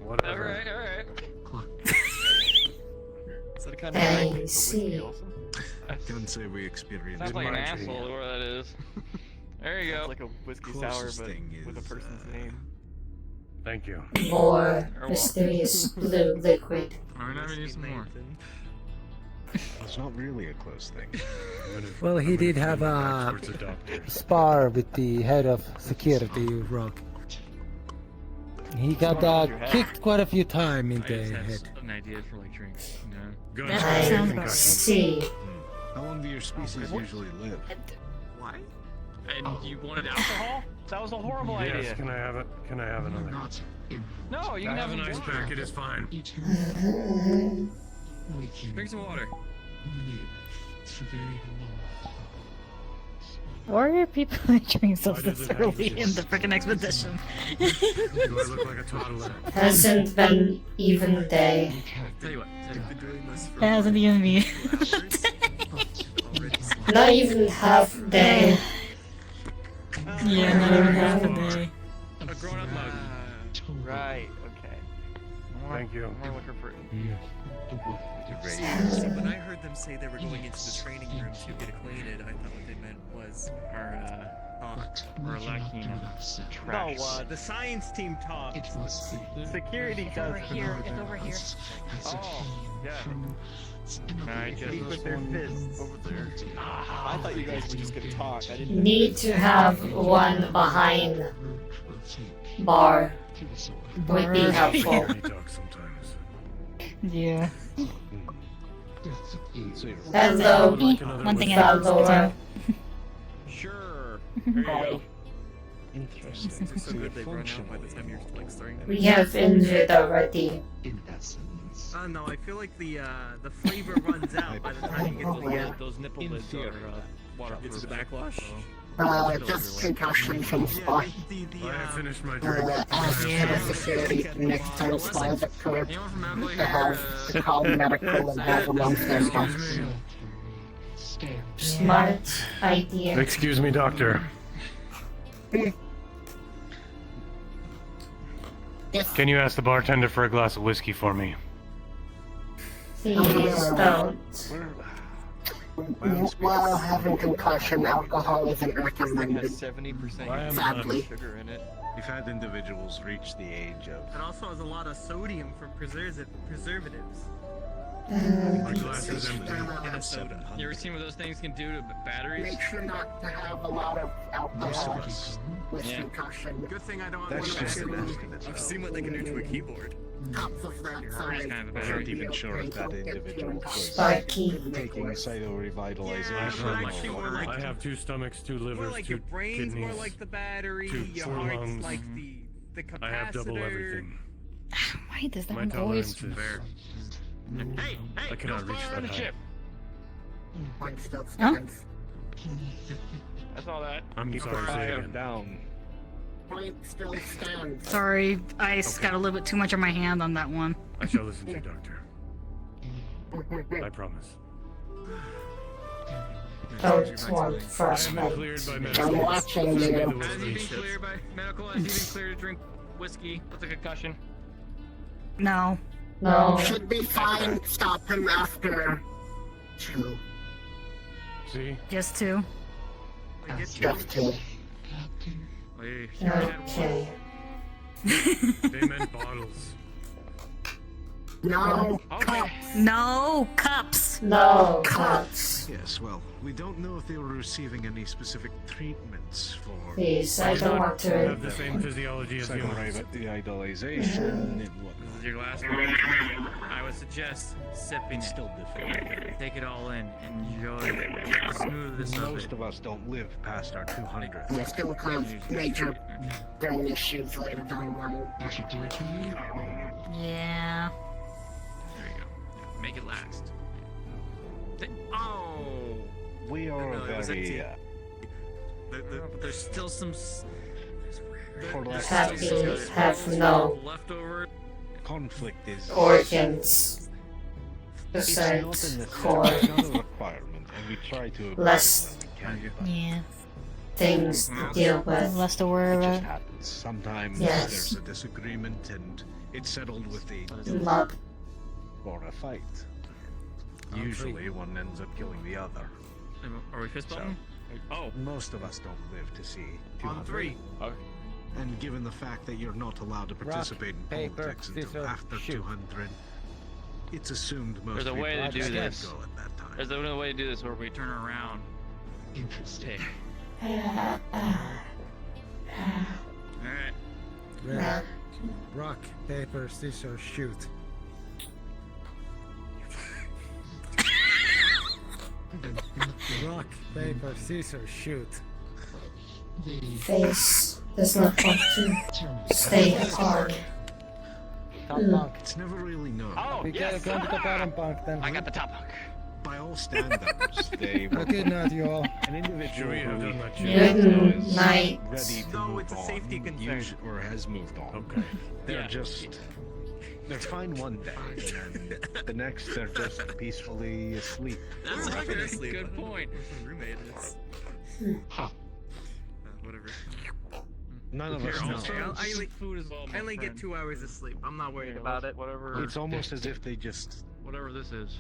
Whatever. Alright. Is that kind I of see. I can't say we experienced. Sounds like an asshole, where that is. There you go. It's like a whiskey sour, Closest but thing with a is, person's name. Thank you. More mysterious blue liquid. Alright, now we need some more. It's not really a close thing. Well, he did have a spar with the head of security, Rock. He got kicked quite a few times in I the just have head. an idea for like drinks, you know? I see. How long do your species usually live? Why? And you wanted alcohol? That was a horrible idea. Yes, can I have it? Can I have another? No, you can have have a nice packet, it's fine. Drink some water. Why are people entering substance early in the freaking expedition? Do I look like a toddler? Hasn't been even day. Tell you what, I've been doing this for Hasn't even me. Not even half day. Yeah, not even half a day. A grown-up mug. Right, okay. Thank you. More liquor for See, when I heard them say they were going into the training room to get acquainted, I thought what they meant was We're lacking in trash. No, the science team talks. Security It's does. over here. It's over here. Oh, yeah. I just Speak with their fists. over there. I thought you guys were just gonna talk. I didn't. Need to have one behind bar. Would be helpful. Yeah. Hello, One thing at a Valdora. Sure. time. Interesting. They're so good they run out by the time you're like starting. We have injured already. I don't know. I feel like the flavor runs out by the time you get to the end. Those nipple lids are waterproof. It's the backwash. Just concussion from spot. I finished my drink. Ask the security next time spies occur to have to call medical and have them on standby. Smart idea. Excuse me, doctor. Can you ask the bartender for a glass of whiskey for me? Please don't. While having concussion, alcohol isn't recommended. 70% Sadly. sugar in it. We've had individuals reach the age of. It also has a lot of sodium from preservatives. My glass is empty. And soda. You ever seen what those things can do to batteries? Make sure not to have a lot of alcohol with concussion. Good thing I don't That's just an estimate. I've seen what they can do to a keyboard. Cups of that size. We aren't even sure if that individual was taking cytorevitalization. I have 2 stomachs, 2 livers, More like 2 your brain's kidneys, more like the battery, 2 your 4 heart's lungs. like the capacitor. I have double everything. Why does that My one always... tolerance is... Hey, I cannot reach that high. One still Huh? stands. I saw that. I'm sorry, say again. Down. Point still stands. Sorry, I got a little bit too much on my hand on that one. I shall listen to you, doctor. I promise. Don't want I frostbite. am cleared by medical. I'm watching you. Has he been cleared by medical? Has he been cleared to drink whiskey with a concussion? No. No. Should be fine. Stop him after 2. See? Just 2. Just 2. Okay. They meant bottles. No. No cups. No cups. Yes, well, we don't know if they were receiving any specific treatments for. Please, I don't want They to. have the same physiology as humans. Cytorevitalization and whatnot. This is your last one. I would suggest sipping it. Still difficult. Take it all in. Enjoy it. Smooth this up. Most of us don't live past our 200. We still have major brain issues later down the line. Yeah. There you go. Make it last. Oh! We are No, it was very. empty. But there's still some. Have no leftover. Conflict is. organs. It's not in Besides the core. it's not a requirement, and we try to. Less Yeah. things to deal with. Less to worry It just about. happens. Sometimes Yes. there's a disagreement, and it's settled with a Love. or a fight. Usually, one ends up killing the other. Are we fist bumping? Oh. Most of us don't live to see On 200. 3. Okay. And given the fact that you're not allowed to participate in paper, politics until scissors, after shoot. 200, it's assumed most There's a people way to do just this. go at that time. There's a way to do this where we turn around. Interesting. Alright. Rock, paper, scissors, shoot. Rock, paper, scissors, shoot. Face does not want to stay hard. Top bunk. It's never really known. Oh, We yes! go to the bottom bunk then. I got the top bunk. By all standards, they were Good night, you all. an individual We have who done that Good is night. ready to No, move it's a on, safety concern. or has moved on. Okay. They're Yeah. just. They're fine one day, and then the next they're just peacefully asleep. That's or a resting. good point. Roommate is. Whatever. None of us Here, know. also, I only- food as well. I only get 2 hours of sleep. I'm not worried about it. Whatever. It's almost as if they just Whatever this is.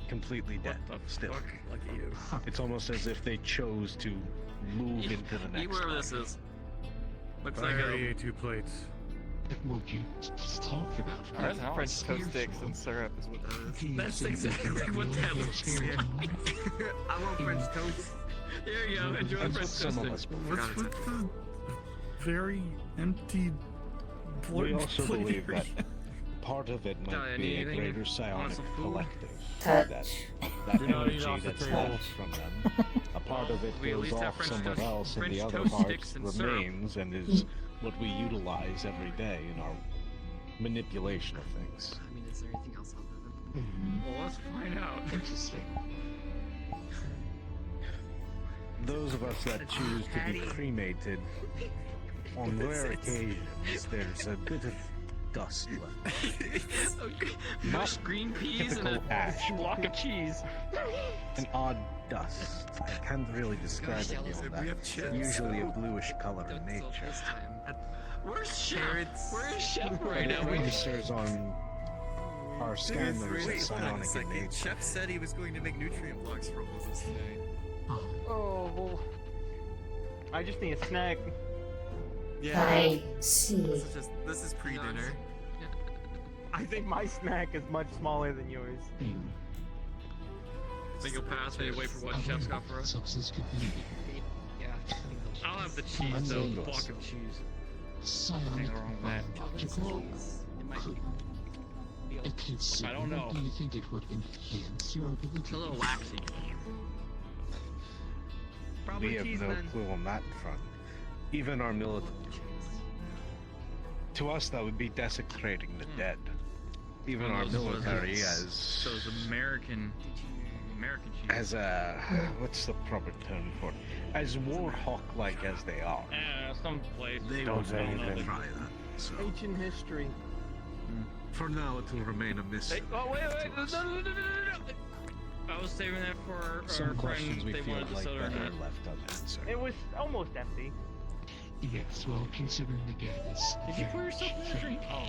completely dead. What the Still, fuck? Lucky you. it's almost as if they chose to move into the Eat next. whatever life. this is. Looks I like already a. ate 2 plates. What you just talk about? That's French toast sticks and syrup is what that is. That's exactly what that looks like. I want French toast. There you go. Enjoy That's French what some of toast us sticks. What's with the very empty We also plate believe that area? part of it Diana, might be a anything? greater Want psionic some food? collective. Touch. That Do not eat energy off the that's table. left from them, a part of it We at goes least have off French somewhere toast- else, and the French other toast part sticks and syrup. remains and is what we utilize every day in our manipulation of things. I mean, is there anything else other than? Well, let's find out. Interesting. those of us that choose to be cremated, on rare occasions, there's a bit of dust left. Mushed green peas and a ash. block of cheese. An odd dust. I can't really describe it beyond that. Usually a bluish color in nature. Where's Chef? Where is Chef right now? We Registers on our scan numbers Wait, as hold on a psionic in second. nature. Chef said he was going to make nutrient blocks for all of us today. Oh, well. I just need a snack. Yeah. I see. This is pre-dinner. I think my snack is much smaller than yours. Think you'll pass me away for what Chef's got for us? Yeah. I'll have the cheese though, the block of cheese. Something wrong with that. I don't know. Do you think it would enhance your ability? It's a little waxy. We have no clue on that front. Even our military. To us, that would be desecrating the dead. Even our military as those American cheese. as a what's the proper term for it? As warhawk-like as they are. Yeah, some place. They don't say anything. Try that. So Ancient history. for now, it will remain a mystery. Oh wait, no. I was saving that for Some our questions friend. we They feel wanted to like soda or better not. left unanswered. It was almost empty. Yes, well, considering the gas. Did you pour yourself a drink? Oh.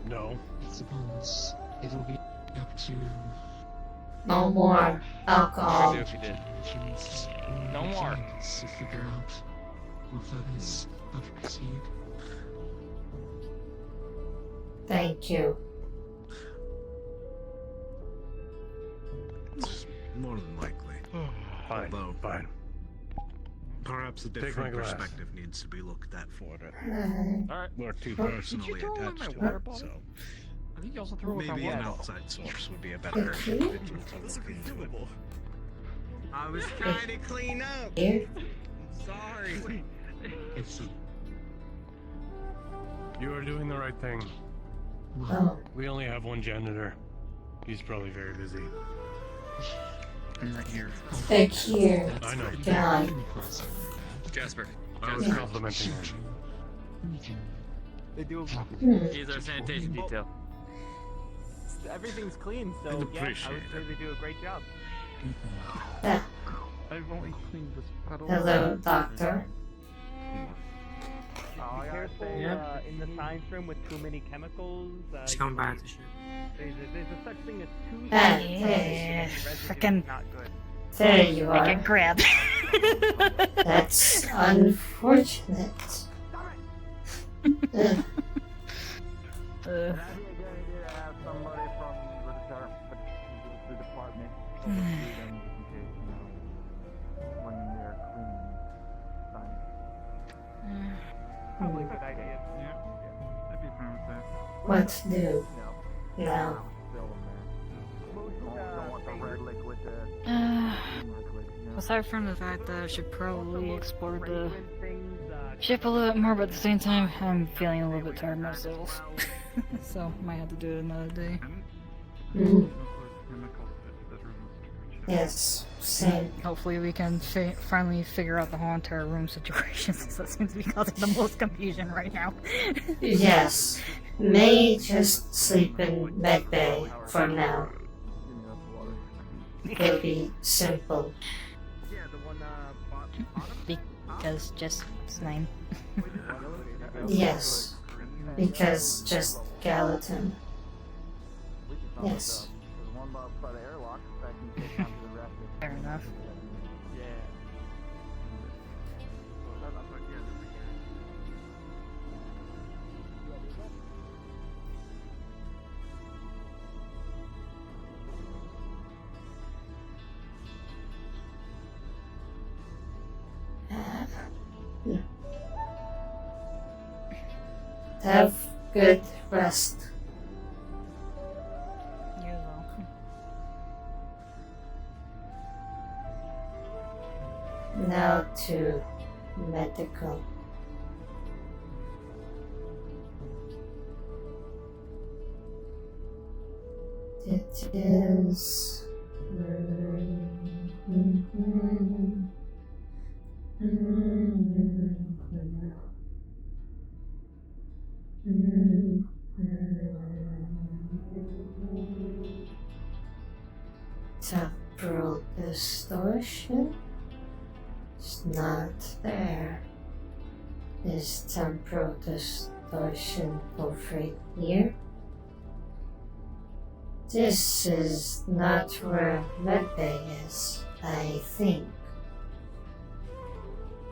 No. I suppose it'll be up to. No more alcohol. If you did. No more. To figure out what that is. How to proceed. Thank you. It's more than likely. Fine. Although, Fine. perhaps a Take my different glass. perspective needs to be looked at for it. Alright. We're too Personally throw away attached my to water it, bottle? so I think you also threw away my maybe water an bottle. outside source would be a better Thank you. individual to look into it. I was trying to clean up. Here. Sorry. You are doing the right thing. Oh. We only have one janitor. He's probably very busy. I'm right here. Thank you. I know. God. Jasper. I was complimenting him. They do. He's our sanitation detail. Everything's clean, so yeah, I would say they do a great job. I've only cleaned this puddle. Hello, doctor. Careful in the science room with too many chemicals. Just going back to shit. There's a such thing as too Hey, frickin'. not good. There you I are. get grabbed. That's unfortunate. Ugh. Somebody from the department oversee them just in case, when they're cleaning science. Probably a good idea. Yeah, I'd be fine with that. What to do now? Don't want the red liquid to Aside from the fact that I should probably explore the ship a little bit more, but at the same time, I'm feeling a little bit tired myself. So, might have to do it another day. Mm. Yes, same. Hopefully we can finally figure out the whole entire room situation, since that seems to be causing the most confusion right now. Yes. May just sleep in med bay for now. It'll be simple. Because just slime. Yes. Because just skeleton. Yes. Fair enough. Have good rest. You're welcome. Now to medical. It is Temporal distortion? It's not there. Is temporal distortion over here? This is not where Medbay is, I think.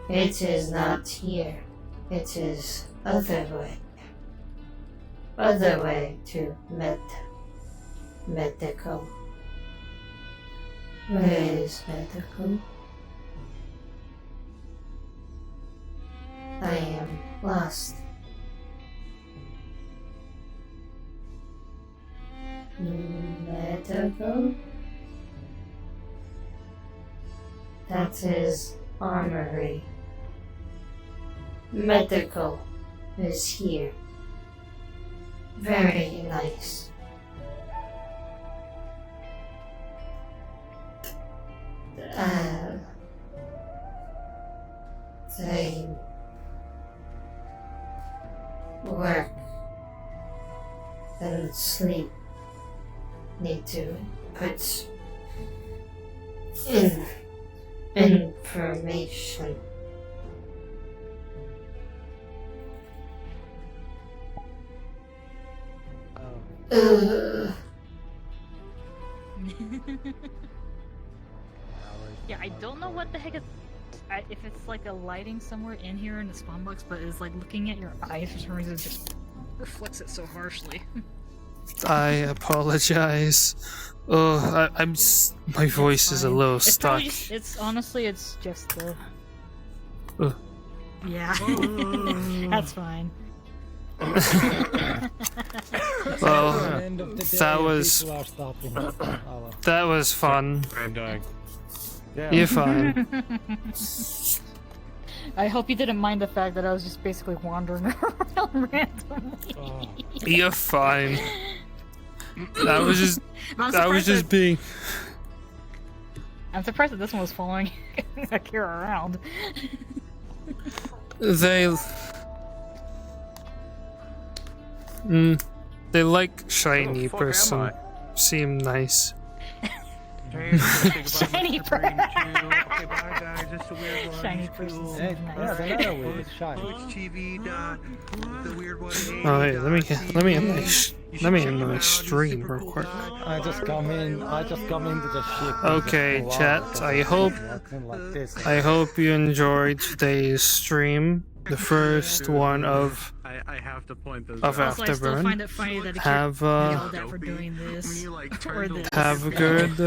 It is not here. It is other way. Other way to medical. Where is medical? I am lost. Medical? That is armory. Medical is here. Very nice. They work and sleep. Need to put in information. Yeah, I don't know what the heck is. If it's like a lighting somewhere in here in the spawn box, but it's like looking at your eyes for some reason, it just reflects it so harshly. I apologize. Oh, my voice is a little It's stuck. probably it's honestly, it's just the. Yeah, that's fine. Well, End of the day, that was people are stopping. that was fun. I'm dying. Yeah. You're fine. I hope you didn't mind the fact that I was just basically wandering around randomly. You're fine. That was just I'm that was surprised just being. I'm surprised that this one was following Akira around. They they like shiny person. Seem nice. Shiny person. Okay, bye guys. Just a weird one. Shiny person. Yeah, they are weird. Shiny. Twitch TV. The weird one. Oh wait, let me end my stream real quick. I just come into the ship. Okay, chat. I hope you enjoyed today's stream, the first one of I have to point those of out. Also, I still Afterburn. find it funny that Have yelled at for doing this or this. have a good